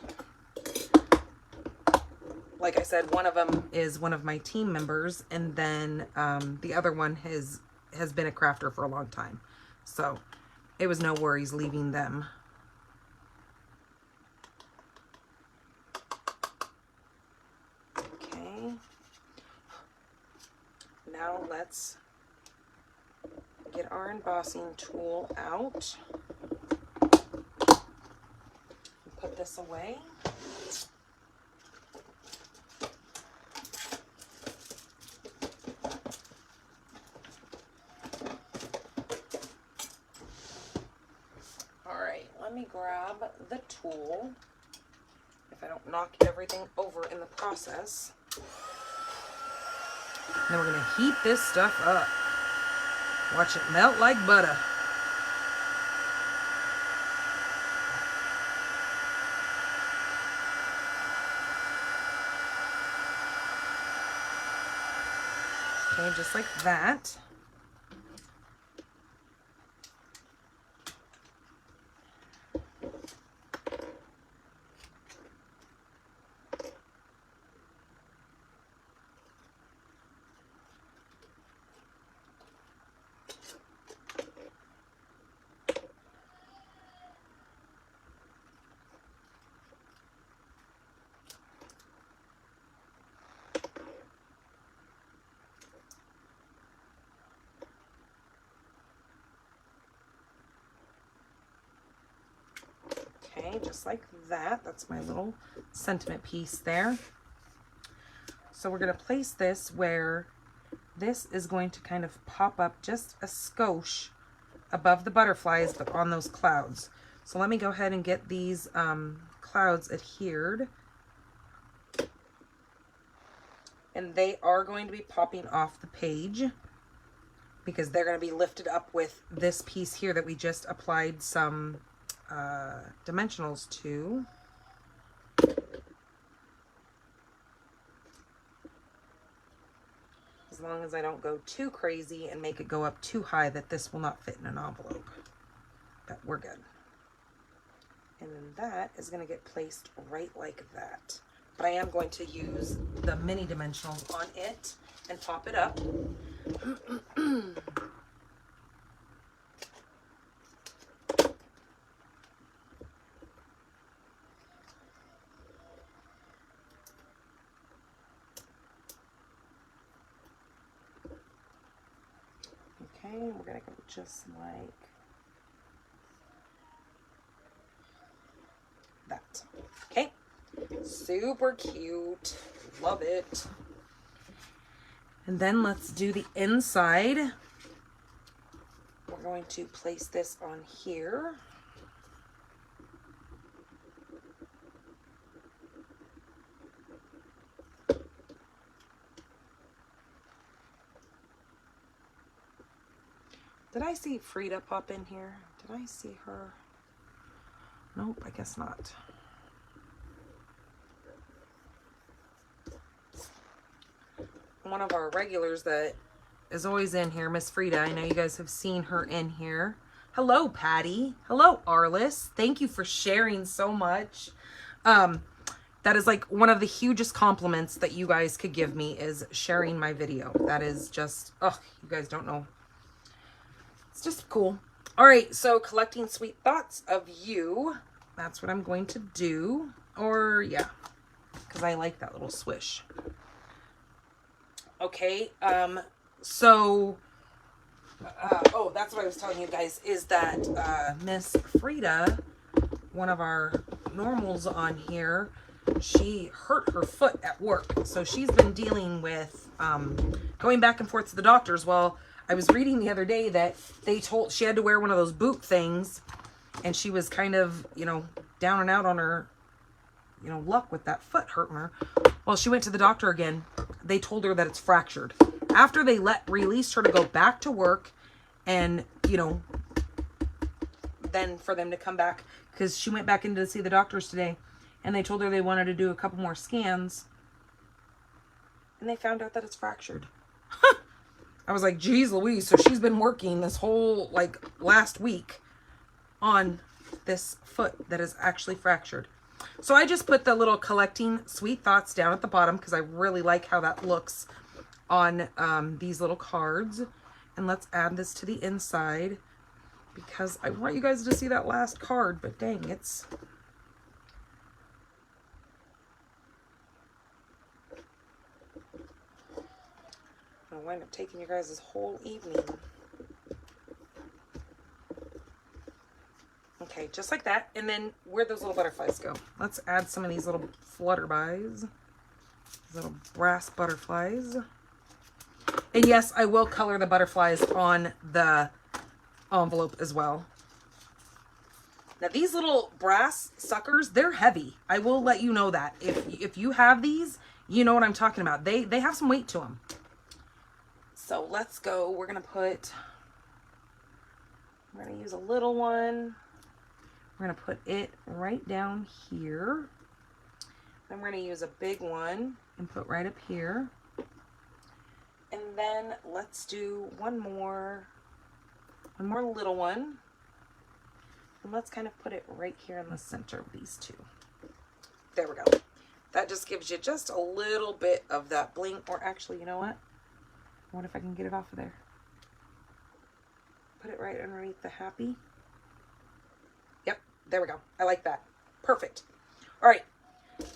S1: like I said, one of them is one of my team members, and then the other one has been a crafter for a long time. So it was no worries leaving them. Okay. Now let's get our embossing tool out. Put this away. All right, let me grab the tool, if I don't knock everything over in the process. And then we're gonna heat this stuff up. Watch it melt like butter. Okay, just like that. Okay, just like that. That's my little sentiment piece there. So we're going to place this where this is going to kind of pop up just a skosh above the butterflies, but on those clouds. So let me go ahead and get these clouds adhered. And they are going to be popping off the page, because they're going to be lifted up with this piece here that we just applied some dimensionals to. As long as I don't go too crazy and make it go up too high that this will not fit in an envelope. But we're good. And then that is going to get placed right like that. But I am going to use the mini dimensionals on it and pop it up. Okay, we're going to go just like that. Okay, super cute. Love it. And then let's do the inside. We're going to place this on here. Did I see Frida pop in here? Did I see her? Nope, I guess not. One of our regulars that is always in here, Miss Frida. I know you guys have seen her in here. Hello, Patty. Hello, Arliss. Thank you for sharing so much. That is like one of the hugest compliments that you guys could give me, is sharing my video. That is just, oh, you guys don't know. It's just cool. All right, so collecting sweet thoughts of you. That's what I'm going to do. Or, yeah, because I like that little swish. Okay, oh, that's what I was telling you guys, is that Miss Frida, one of our normals on here, she hurt her foot at work. So she's been dealing with going back and forth to the doctors. Well, I was reading the other day that they told she had to wear one of those boot things, and she was kind of, you know, down and out on her, you know, luck with that foot hurting her. Well, she went to the doctor again. They told her that it's fractured. After they released her to go back to work, and, you know, then for them to come back, because she went back in to see the doctors today, and they told her they wanted to do a couple more scans, and they found out that it's fractured. I was like, geez Louise. So she's been working this whole, like, last week on this foot that is actually fractured. So I just put the little collecting sweet thoughts down at the bottom because I really like how that looks on these little cards. And let's add this to the inside because I want you guys to see that last card, but dang, it's... I'll wind up taking you guys this whole evening. Okay, just like that. And then where'd those little butterflies go? Let's add some of these little flutterbys. These little brass butterflies. And yes, I will color the butterflies on the envelope as well. Now these little brass suckers, they're heavy. I will let you know that. If you have these, you know what I'm talking about. They have some weight to them. So let's go. We're going to use a little one. We're going to put it right down here. Then we're going to use a big one and put right up here. And then let's do one more little one. And let's kind of put it right here in the center of these two. There we go. That just gives you just a little bit of that bling. Or actually, you know what? I wonder if I can get it off of there. Put it right underneath the happy. Yep, there we go. I like that. Perfect. All right. Let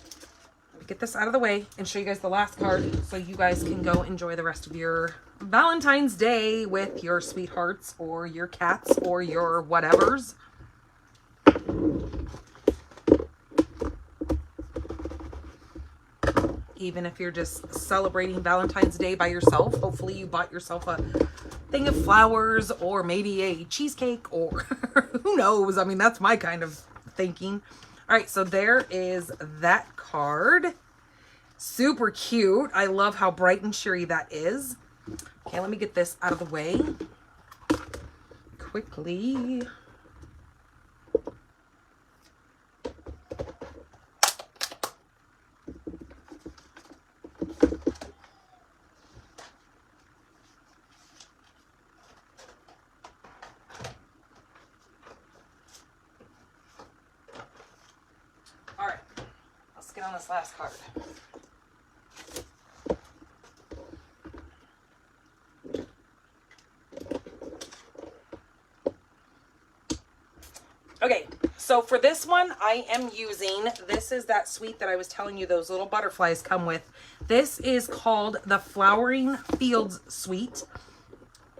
S1: me get this out of the way and show you guys the last card so you guys can go enjoy the rest of your Valentine's Day with your sweethearts or your cats or your whatevers. Even if you're just celebrating Valentine's Day by yourself, hopefully you bought yourself a thing of flowers or maybe a cheesecake or who knows. I mean, that's my kind of thinking. All right, so there is that card. Super cute. I love how bright and cheery that is. Okay, let me get this out of the way quickly. On this last card. Okay, so for this one, I am using, this is that suite that I was telling you those little butterflies come with. This is called the Flowering Fields Suite.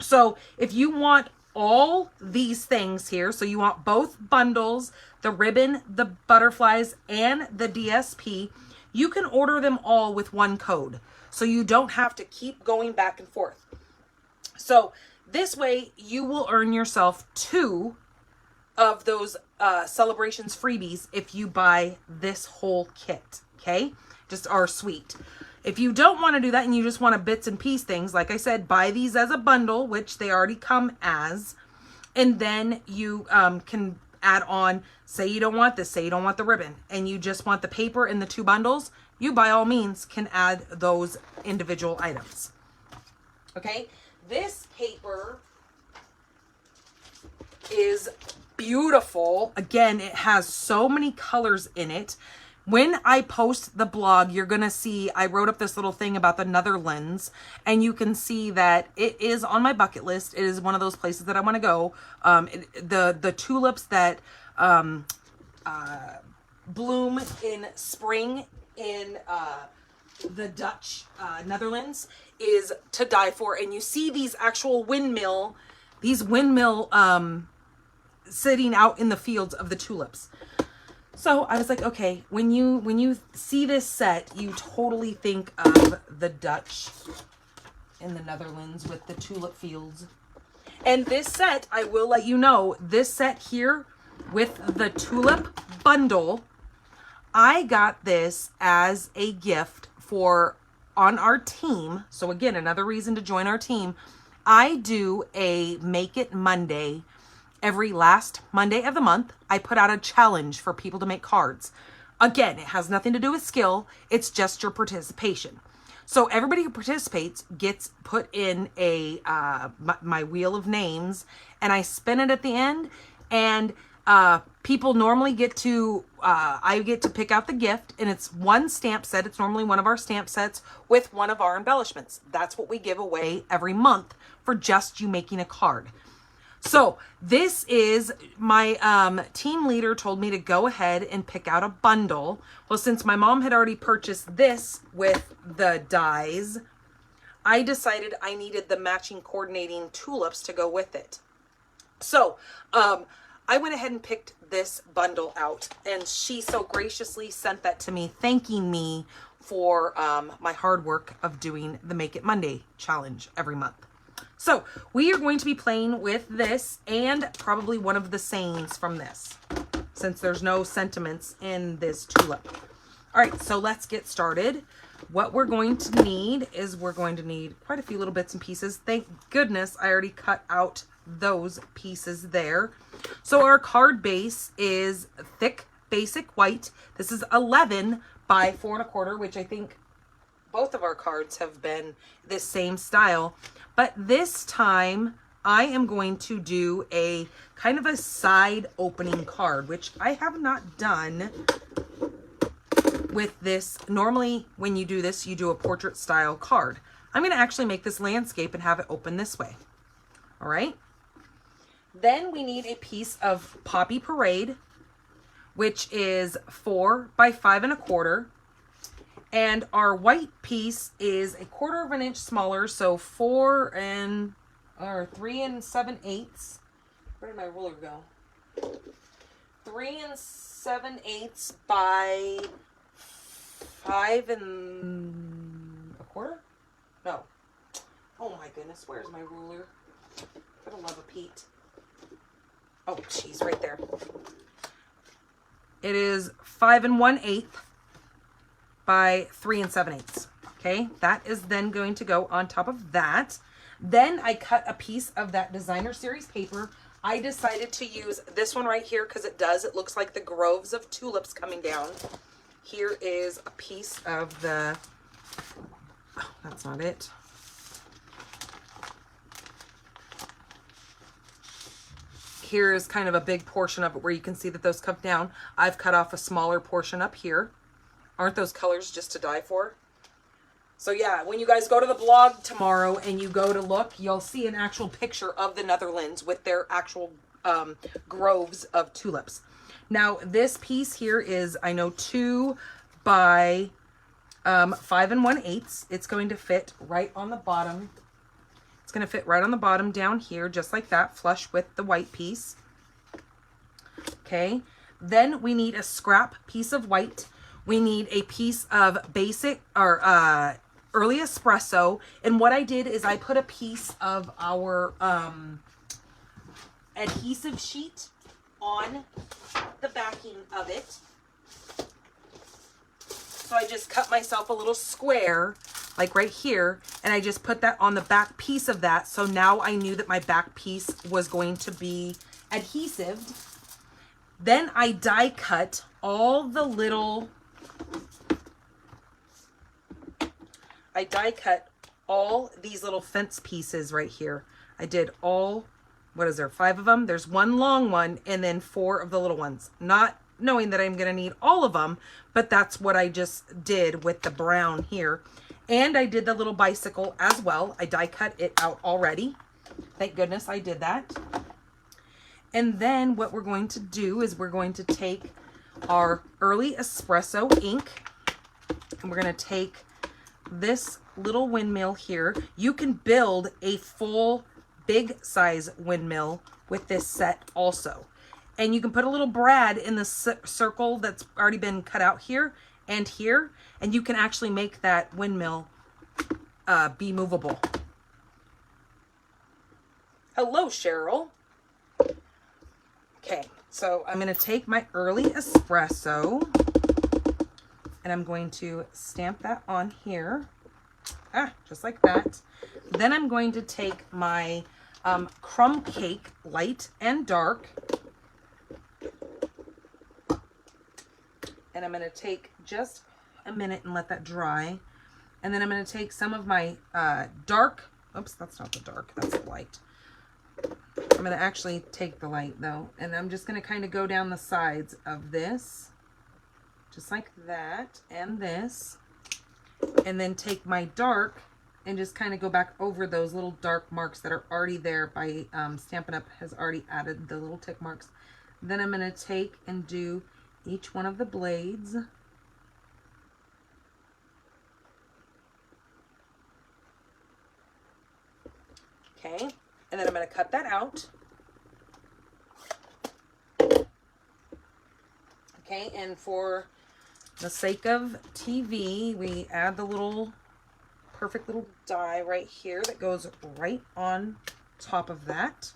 S1: So if you want all these things here, so you want both bundles, the ribbon, the butterflies, and the DSP, you can order them all with one code. So you don't have to keep going back and forth. So this way you will earn yourself 2 of those Celebrations freebies if you buy this whole kit, okay? Just our suite. If you don't want to do that and you just want to bits and piece things, like I said, buy these as a bundle, which they already come as, and then you can add on, say you don't want this, say you don't want the ribbon, and you just want the paper in the 2 bundles, you by all means can add those individual items. Okay, this paper is beautiful. Again, it has so many colors in it. When I post the blog, you're going to see, I wrote up this little thing about the Netherlands, and you can see that it is on my bucket list. It is one of those places that I want to go. The tulips that bloom in spring in the Dutch Netherlands is to die for. And you see these actual windmill sitting out in the fields of the tulips. So I was like, okay, when you see this set, you totally think of the Dutch in the Netherlands with the tulip fields. And this set, I will let you know, this set here with the tulip bundle, I got this as a gift for on our team. So again, another reason to join our team. I do a Make It Monday. Every last Monday of the month, I put out a challenge for people to make cards. Again, it has nothing to do with skill. It's just your participation. So everybody who participates gets put in a my wheel of names, and I spin it at the end, and people normally get to, I get to pick out the gift, and it's one stamp set. It's normally one of our stamp sets with one of our embellishments. That's what we give away every month for just you making a card. So this is my team leader told me to go ahead and pick out a bundle. Well, since my mom had already purchased this with the dies, I decided I needed the matching coordinating tulips to go with it. So I went ahead and picked this bundle out, and she so graciously sent that to me, thanking me for my hard work of doing the Make It Monday challenge every month. So we are going to be playing with this and probably one of the sayings from this, since there's no sentiments in this tulip. All right, so let's get started. What we're going to need is we're going to need quite a few little bits and pieces. Thank goodness I already cut out those pieces there. So our card base is thick basic white. This is 11 by 4 1/4, which I think both of our cards have been this same style. But this time I am going to do a kind of a side opening card, which I have not done with this. Normally when you do this, you do a portrait style card. I'm going to actually make this landscape and have it open this way. All right. Then we need a piece of Poppy Parade, which is 4 by 5 1/4. And our white piece is 1/4 inch smaller, so 3 7/8. Where did my ruler go? 3 7/8 by 5 1/4. No. Oh my goodness, where's my ruler? For the love of Pete. Oh, geez, right there. It is 5 1/8. By 3 7/8. Okay, that is then going to go on top of that. Then I cut a piece of that designer series paper. I decided to use this one right here because it looks like the groves of tulips coming down. Here is a piece of the, oh, that's not it. Here is kind of a big portion of it where you can see that those come down. I've cut off a smaller portion up here. Aren't those colors just to die for? So yeah, when you guys go to the blog tomorrow and you go to look, you'll see an actual picture of the Netherlands with their actual groves of tulips. Now this piece here is, I know, 2 by 5 1/8. It's going to fit right on the bottom. It's going to fit right on the bottom down here, just like that, flush with the white piece. Okay, then we need a scrap piece of white. We need a piece of basic or early espresso. And what I did is I put a piece of our adhesive sheet on the backing of it. So I just cut myself a little square, like right here, and I just put that on the back piece of that. So now I knew that my back piece was going to be adhesive. Then I die cut all the little, I die cut all these little fence pieces right here. I did all, what is there, 5 of them? There's one long one and then 4 of the little ones. Not knowing that I'm going to need all of them, but that's what I just did with the brown here. And I did the little bicycle as well. I die cut it out already. Thank goodness I did that. And then what we're going to do is we're going to take our early espresso ink and we're going to take this little windmill here. You can build a full big size windmill with this set also. And you can put a little brad in the circle that's already been cut out here and here. And you can actually make that windmill be movable. Hello, Cheryl. Okay, so I'm going to take my early espresso and I'm going to stamp that on here. Just like that. Then I'm going to take my crumb cake, light and dark. And I'm going to take just a minute and let that dry. And then I'm going to take some of my dark, oops, that's not the dark, that's the light. I'm going to actually take the light though, and I'm just going to kind of go down the sides of this, just like that, and this. And then take my dark and just kind of go back over those little dark marks that are already there by Stampin' Up has already added the little tick marks. Then I'm going to take and do each one of the blades. Okay, and then I'm going to cut that out. Okay, and for the sake of TV, we add the little perfect little die right here that goes right on top of that.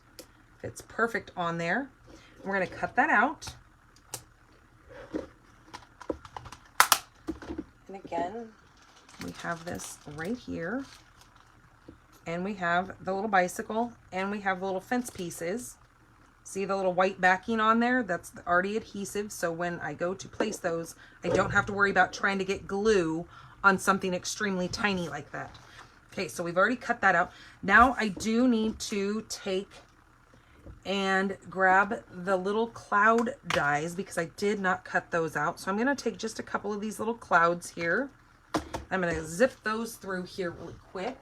S1: Fits perfect on there. We're going to cut that out. And again, we have this right here. And we have the little bicycle, and we have the little fence pieces. See the little white backing on there? That's already adhesive, so when I go to place those, I don't have to worry about trying to get glue on something extremely tiny like that. Okay, so we've already cut that out. Now I do need to take and grab the little cloud dies because I did not cut those out. So I'm going to take just a couple of these little clouds here. I'm going to zip those through here really quick.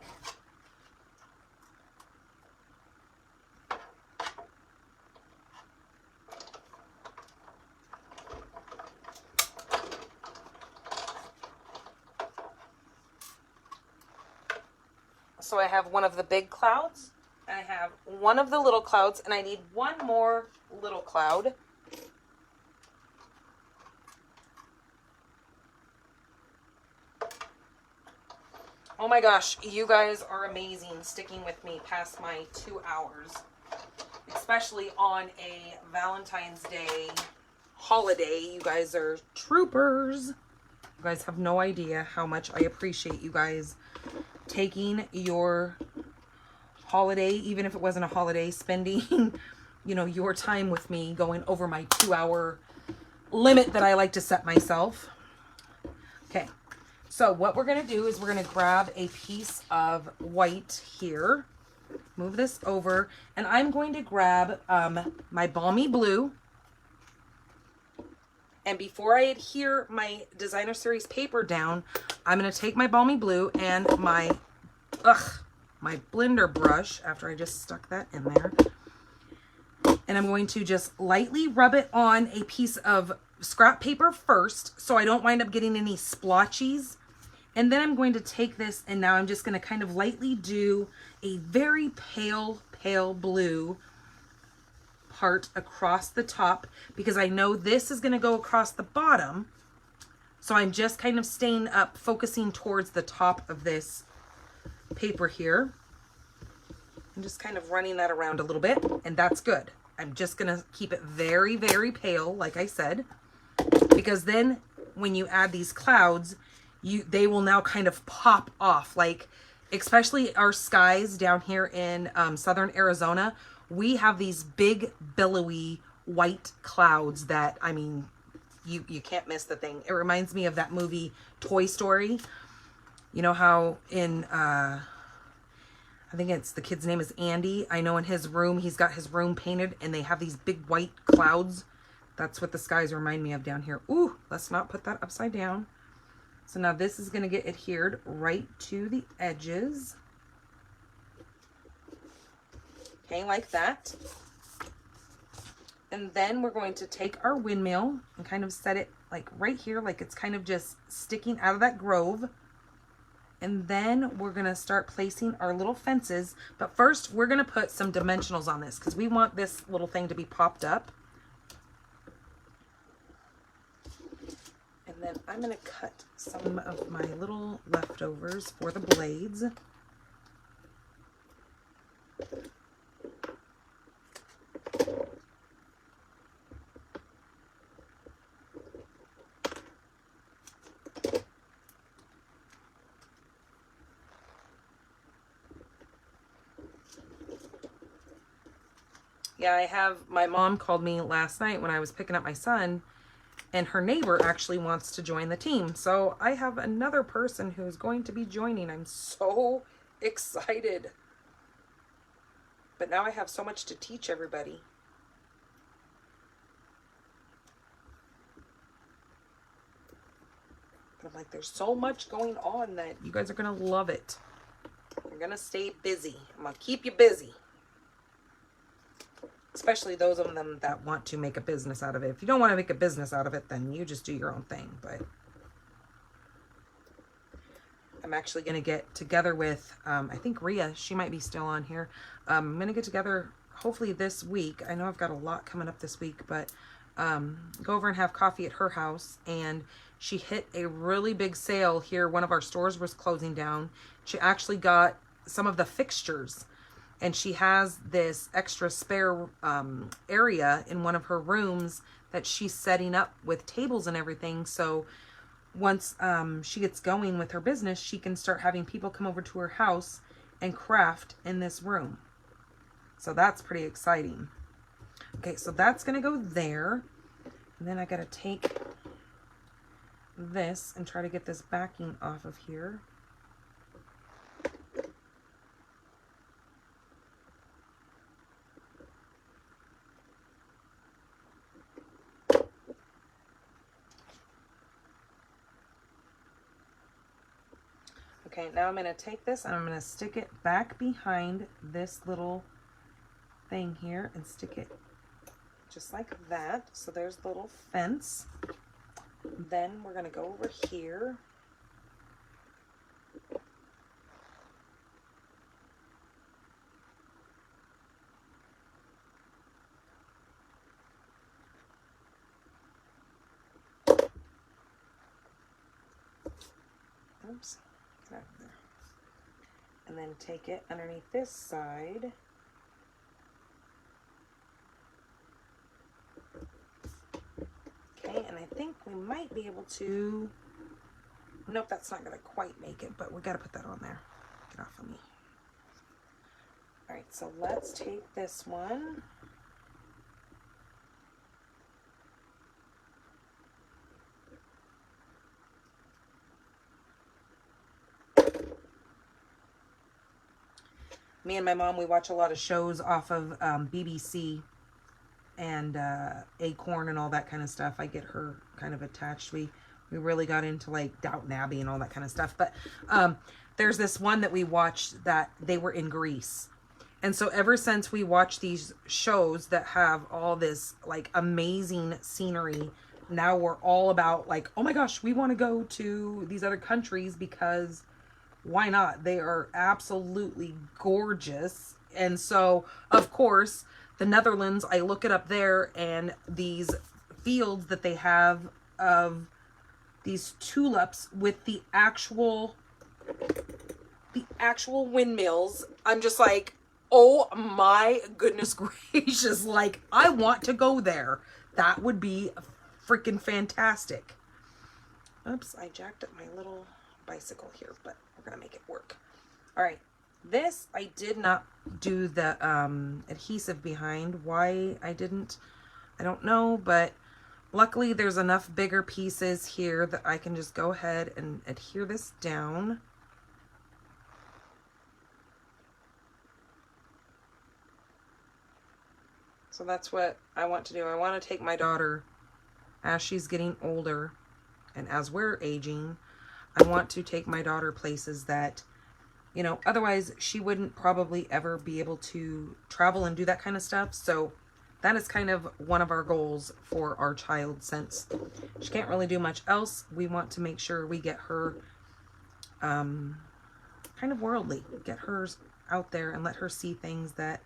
S1: So I have one of the big clouds, I have one of the little clouds, and I need one more little cloud. Oh my gosh, you guys are amazing sticking with me past my 2 hours, especially on a Valentine's Day holiday. You guys are troopers. You guys have no idea how much I appreciate you guys taking your holiday, even if it wasn't a holiday, spending, you know, your time with me, going over my 2-hour limit that I like to set myself. Okay, so what we're going to do is we're going to grab a piece of white here, move this over, and I'm going to grab my Balmy Blue. And before I adhere my Designer Series paper down, I'm going to take my Balmy Blue and my blender brush, after I just stuck that in there. And I'm going to just lightly rub it on a piece of scrap paper first, so I don't wind up getting any splotches. And then I'm going to take this, and now I'm just going to kind of lightly do a very pale, pale blue part across the top, because I know this is going to go across the bottom. So I'm just kind of staying up, focusing towards the top of this paper here. I'm just kind of running that around a little bit, and that's good. I'm just going to keep it very, very pale, like I said, because then when you add these clouds, they will now kind of pop off, like especially our skies down here in southern Arizona. We have these big billowy white clouds that, I mean, you can't miss the thing. It reminds me of that movie Toy Story. You know how in I think it's the kid's name is Andy. I know in his room, he's got his room painted and they have these big white clouds. That's what the skies remind me of down here. Ooh, let's not put that upside down. So now this is going to get adhered right to the edges. Okay, like that. And then we're going to take our windmill and kind of set it like right here, like it's kind of just sticking out of that grove. And then we're going to start placing our little fences. But first, we're going to put some dimensionals on this because we want this little thing to be popped up. then I'm going to cut some of my little leftovers for the blades. Yeah, my mom called me last night when I was picking up my son, and her neighbor actually wants to join the team. So I have another person who's going to be joining. I'm so excited. But now I have so much to teach everybody. But I'm like, there's so much going on that you guys are going to love it. You're going to stay busy. I'm going to keep you busy. Especially those of them that want to make a business out of it. If you don't want to make a business out of it, then you just do your own thing. But I'm actually going to get together with, I think Rhea, she might be still on here. I'm going to get together hopefully this week. I know I've got a lot coming up this week, but go over and have coffee at her house. And she hit a really big sale here. One of our stores was closing down. She actually got some of the fixtures. And she has this extra spare area in one of her rooms that she's setting up with tables and everything. So once she gets going with her business, she can start having people come over to her house and craft in this room. So that's pretty exciting. Okay, so that's going to go there. And then I got to take this and try to get this backing off of here. Okay, now I'm going to take this and I'm going to stick it back behind this little thing here and stick it just like that. So there's the little fence. Then we're going to go over here. Oops. Get out of there. And then take it underneath this side. Okay, and I think we might be able to, nope, that's not going to quite make it, but we got to put that on there. Get off of me. All right, so let's take this one. Me and my mom, we watch a lot of shows off of BBC and Acorn and all that kind of stuff. I get her kind of attached. We really got into like Downton Abbey and all that kind of stuff. But there's this one that we watched that they were in Greece. And so ever since we watched these shows that have all this like amazing scenery, now we're all about like, oh my gosh, we want to go to these other countries because why not? They are absolutely gorgeous. And so, of course, the Netherlands, I look it up there, and these fields that they have of these tulips with the actual windmills, I'm just like, oh my goodness gracious, like, I want to go there. That would be freaking fantastic. Oops, I jacked up my little bicycle here, but we're gonna make it work. All right, this I did not do the adhesive behind. Why I didn't, I don't know, but luckily there's enough bigger pieces here that I can just go ahead and adhere this down. So that's what I want to do. I want to take my daughter as she's getting older and as we're aging. I want to take my daughter places that, you know, otherwise she wouldn't probably ever be able to travel and do that kind of stuff. So that is kind of one of our goals for our child. Since she can't really do much else, we want to make sure we get her kind of worldly, get hers out there and let her see things that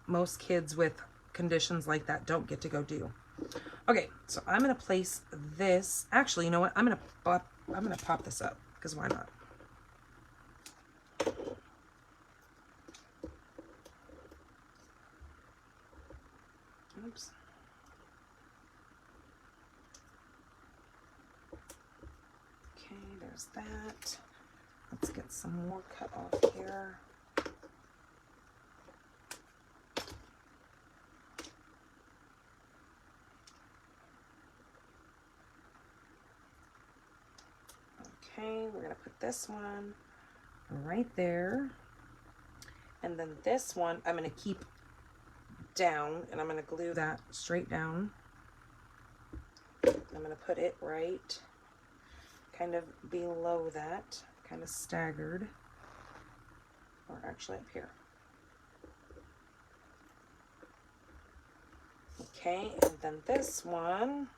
S1: most kids with conditions like that don't get to go do. Okay, so I'm gonna place this. Actually, you know what? I'm gonna pop this up because why not? Oops. Okay, there's that. Let's get some more cut off here. Okay, we're gonna put this one right there. And then this one I'm gonna keep down, and I'm gonna glue that straight down. I'm gonna put it right kind of below that, kind of staggered, or actually up here. Okay, and then this one,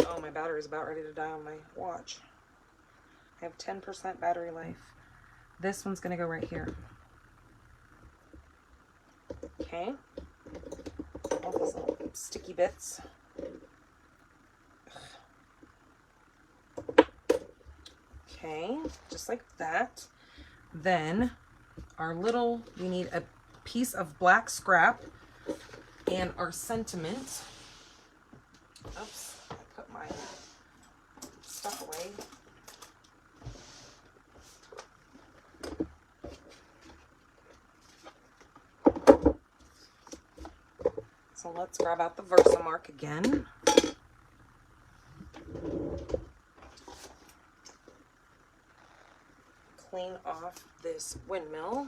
S1: oh, my battery's about ready to die on my watch. I have 10% battery life. This one's gonna go right here. Okay, all these little sticky bits. Okay, just like that. Then we need a piece of black scrap and our sentiment. Oops, I put my stuff away. So let's grab out the Versamark again. Clean off this windmill.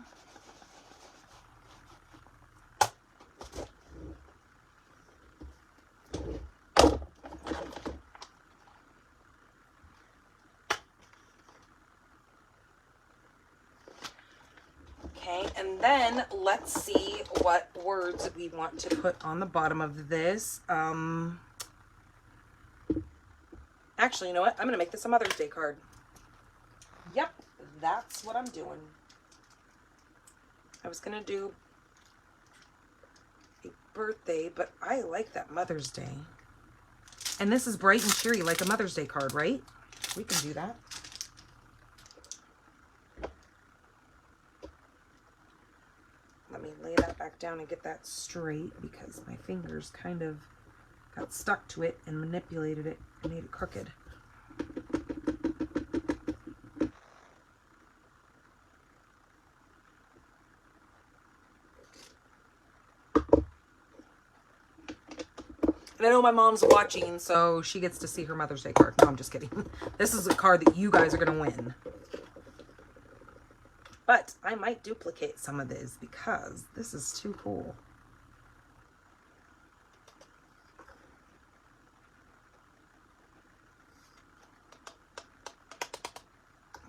S1: Okay, and then let's see what words we want to put on the bottom of this. Actually, you know what? I'm gonna make this a Mother's Day card. Yep, that's what I'm doing. I was gonna do a birthday, but I like that Mother's Day. And this is bright and cheery, like a Mother's Day card, right? We can do that. Let me lay that back down and get that straight because my fingers kind of got stuck to it and manipulated it and made it crooked. And I know my mom's watching, so she gets to see her Mother's Day card. No, I'm just kidding. This is a card that you guys are going to win. But I might duplicate some of this because this is too cool.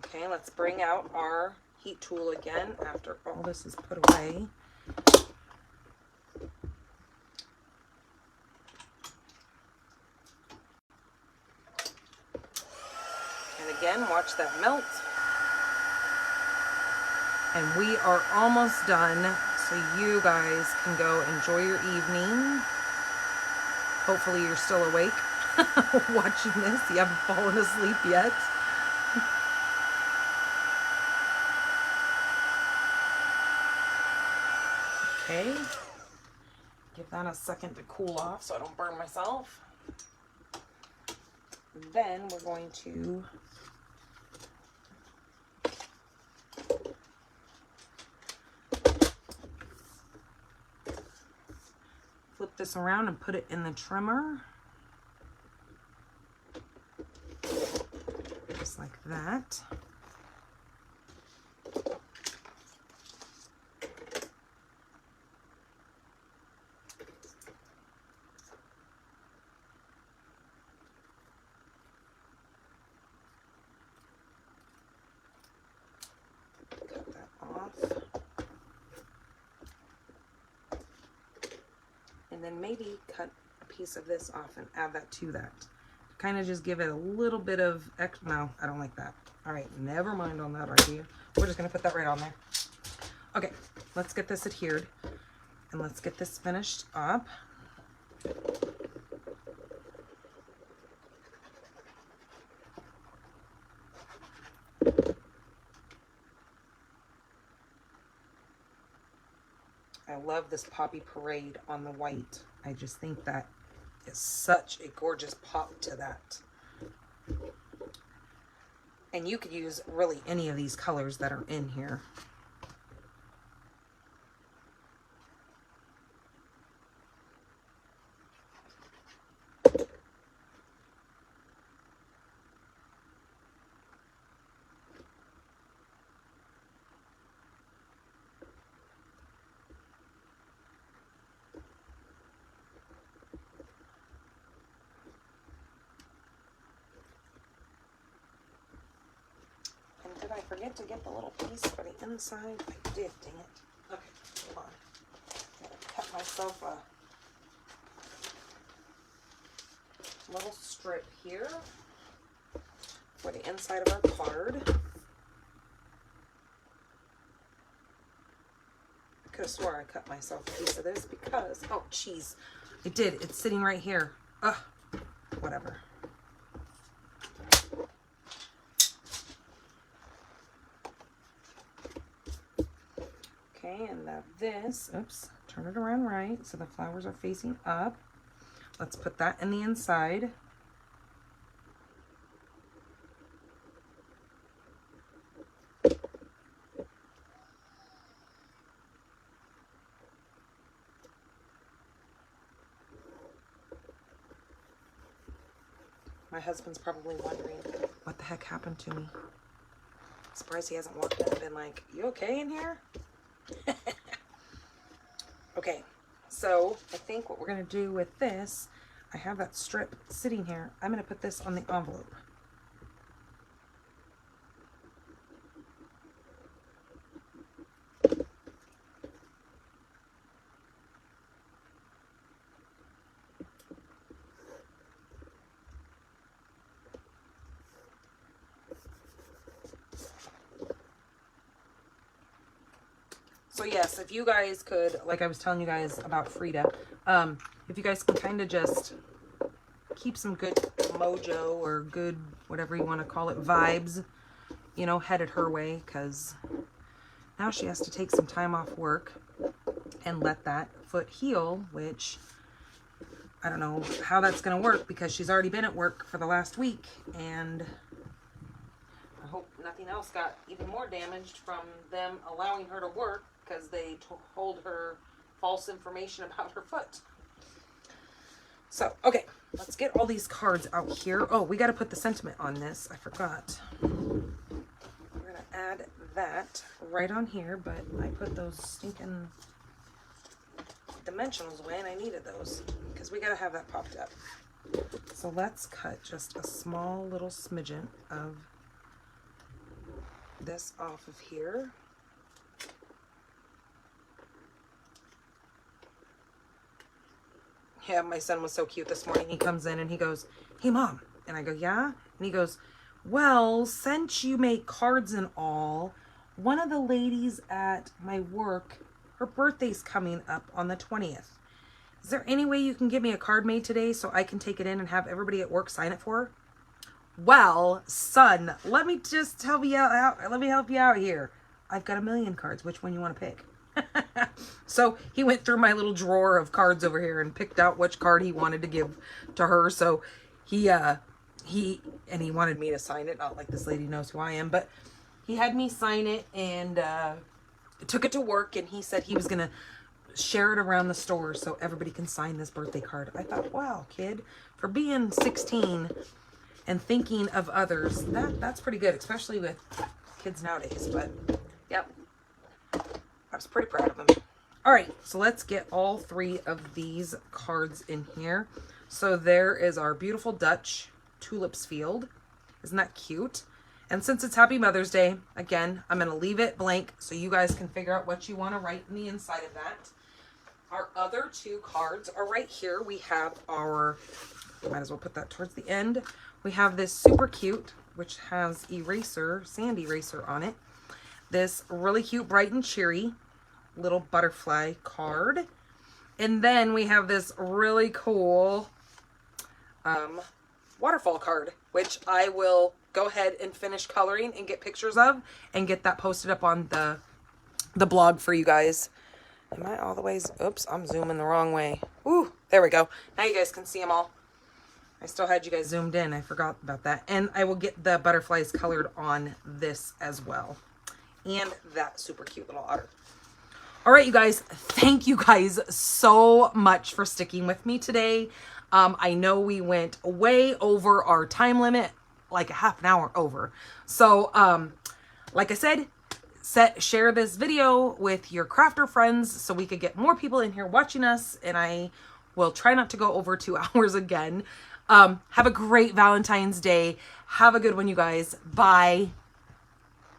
S1: Okay, let's bring out our heat tool again after all this is put away. And again, watch that melt. And we are almost done, so you guys can go enjoy your evening. Hopefully you're still awake watching this. You haven't fallen asleep yet. Okay, give that a second to cool off so I don't burn myself. Then we're going to flip this around and put it in the trimmer. Just like that. And then maybe cut a piece of this off and add that to that. Kind of just give it a little bit of extra. No, I don't like that. All right, never mind on that idea. We're just gonna put that right on there. Okay, let's get this adhered and let's get this finished up. I love this Poppy Parade on the white. I just think that is such a gorgeous pop to that. And you could use really any of these colors that are in here. Did I forget to get the little piece for the inside? I did, dang it. Okay, hold on. I'm gonna cut myself a little strip here for the inside of our card. I could have swore I cut myself a piece of this because, oh geez, I did. It's sitting right here. Ugh, whatever. Okay, and now this, oops, turn it around right so the flowers are facing up. Let's put that in the inside. My husband's probably wondering what the heck happened to me. I'm surprised he hasn't walked in and been like, you okay in here? Okay, so I think what we're going to do with this, I have that strip sitting here. I'm going to put this on the envelope. So yes, if you guys could, like I was telling you guys about Frida, if you guys can kind of just keep some good mojo or good, whatever you want to call it, vibes, you know, headed her way, because now she has to take some time off work and let that foot heal, which I don't know how that's going to work because she's already been at work for the last week, and I hope nothing else got even more damaged from them allowing her to work because they told her false information about her foot. So, okay, let's get all these cards out here. Oh, we got to put the sentiment on this. I forgot. We're going to add that right on here, but I put those stinking dimensionals away, and I needed those because we got to have that popped up. So let's cut just a small little smidgen of this off of here. Yeah, my son was so cute this morning. He comes in and he goes, "Hey, Mom." And I go, "Yeah?" And he goes, "Well, since you make cards and all, one of the ladies at my work, her birthday's coming up on the 20th. Is there any way you can get me a card made today so I can take it in and have everybody at work sign it for her?" Well, son, let me just help you out. Let me help you out here. I've got a million cards. Which one you want to pick? So he went through my little drawer of cards over here and picked out which card he wanted to give to her. So he wanted me to sign it. Not like this lady knows who I am, but he had me sign it and took it to work. And he said he was gonna share it around the store so everybody can sign this birthday card. I thought, wow, kid, for being 16 and thinking of others, that's pretty good, especially with kids nowadays. But yep, I was pretty proud of him. All right, so let's get all three of these cards in here. So there is our beautiful Dutch tulips field. Isn't that cute? And since it's Happy Mother's Day, again, I'm going to leave it blank so you guys can figure out what you want to write in the inside of that. Our other two cards are right here. We have our, might as well put that towards the end. We have this super cute, which has eraser, sand eraser on it. This really cute, bright and cheery little butterfly card. And then we have this really cool waterfall card, which I will go ahead and finish coloring and get pictures of and get that posted up on the blog for you guys. Am I all the ways? Oops, I'm zooming the wrong way. Ooh, there we go. Now you guys can see them all. I still had you guys zoomed in. I forgot about that. And I will get the butterflies colored on this as well. And that super cute little otter. All right, you guys. Thank you guys so much for sticking with me today. I know we went way over our time limit, like a half an hour over. So, like I said, share this video with your crafter friends so we could get more people in here watching us. And I will try not to go over 2 hours again. Have a great Valentine's Day. Have a good one, you guys. Bye.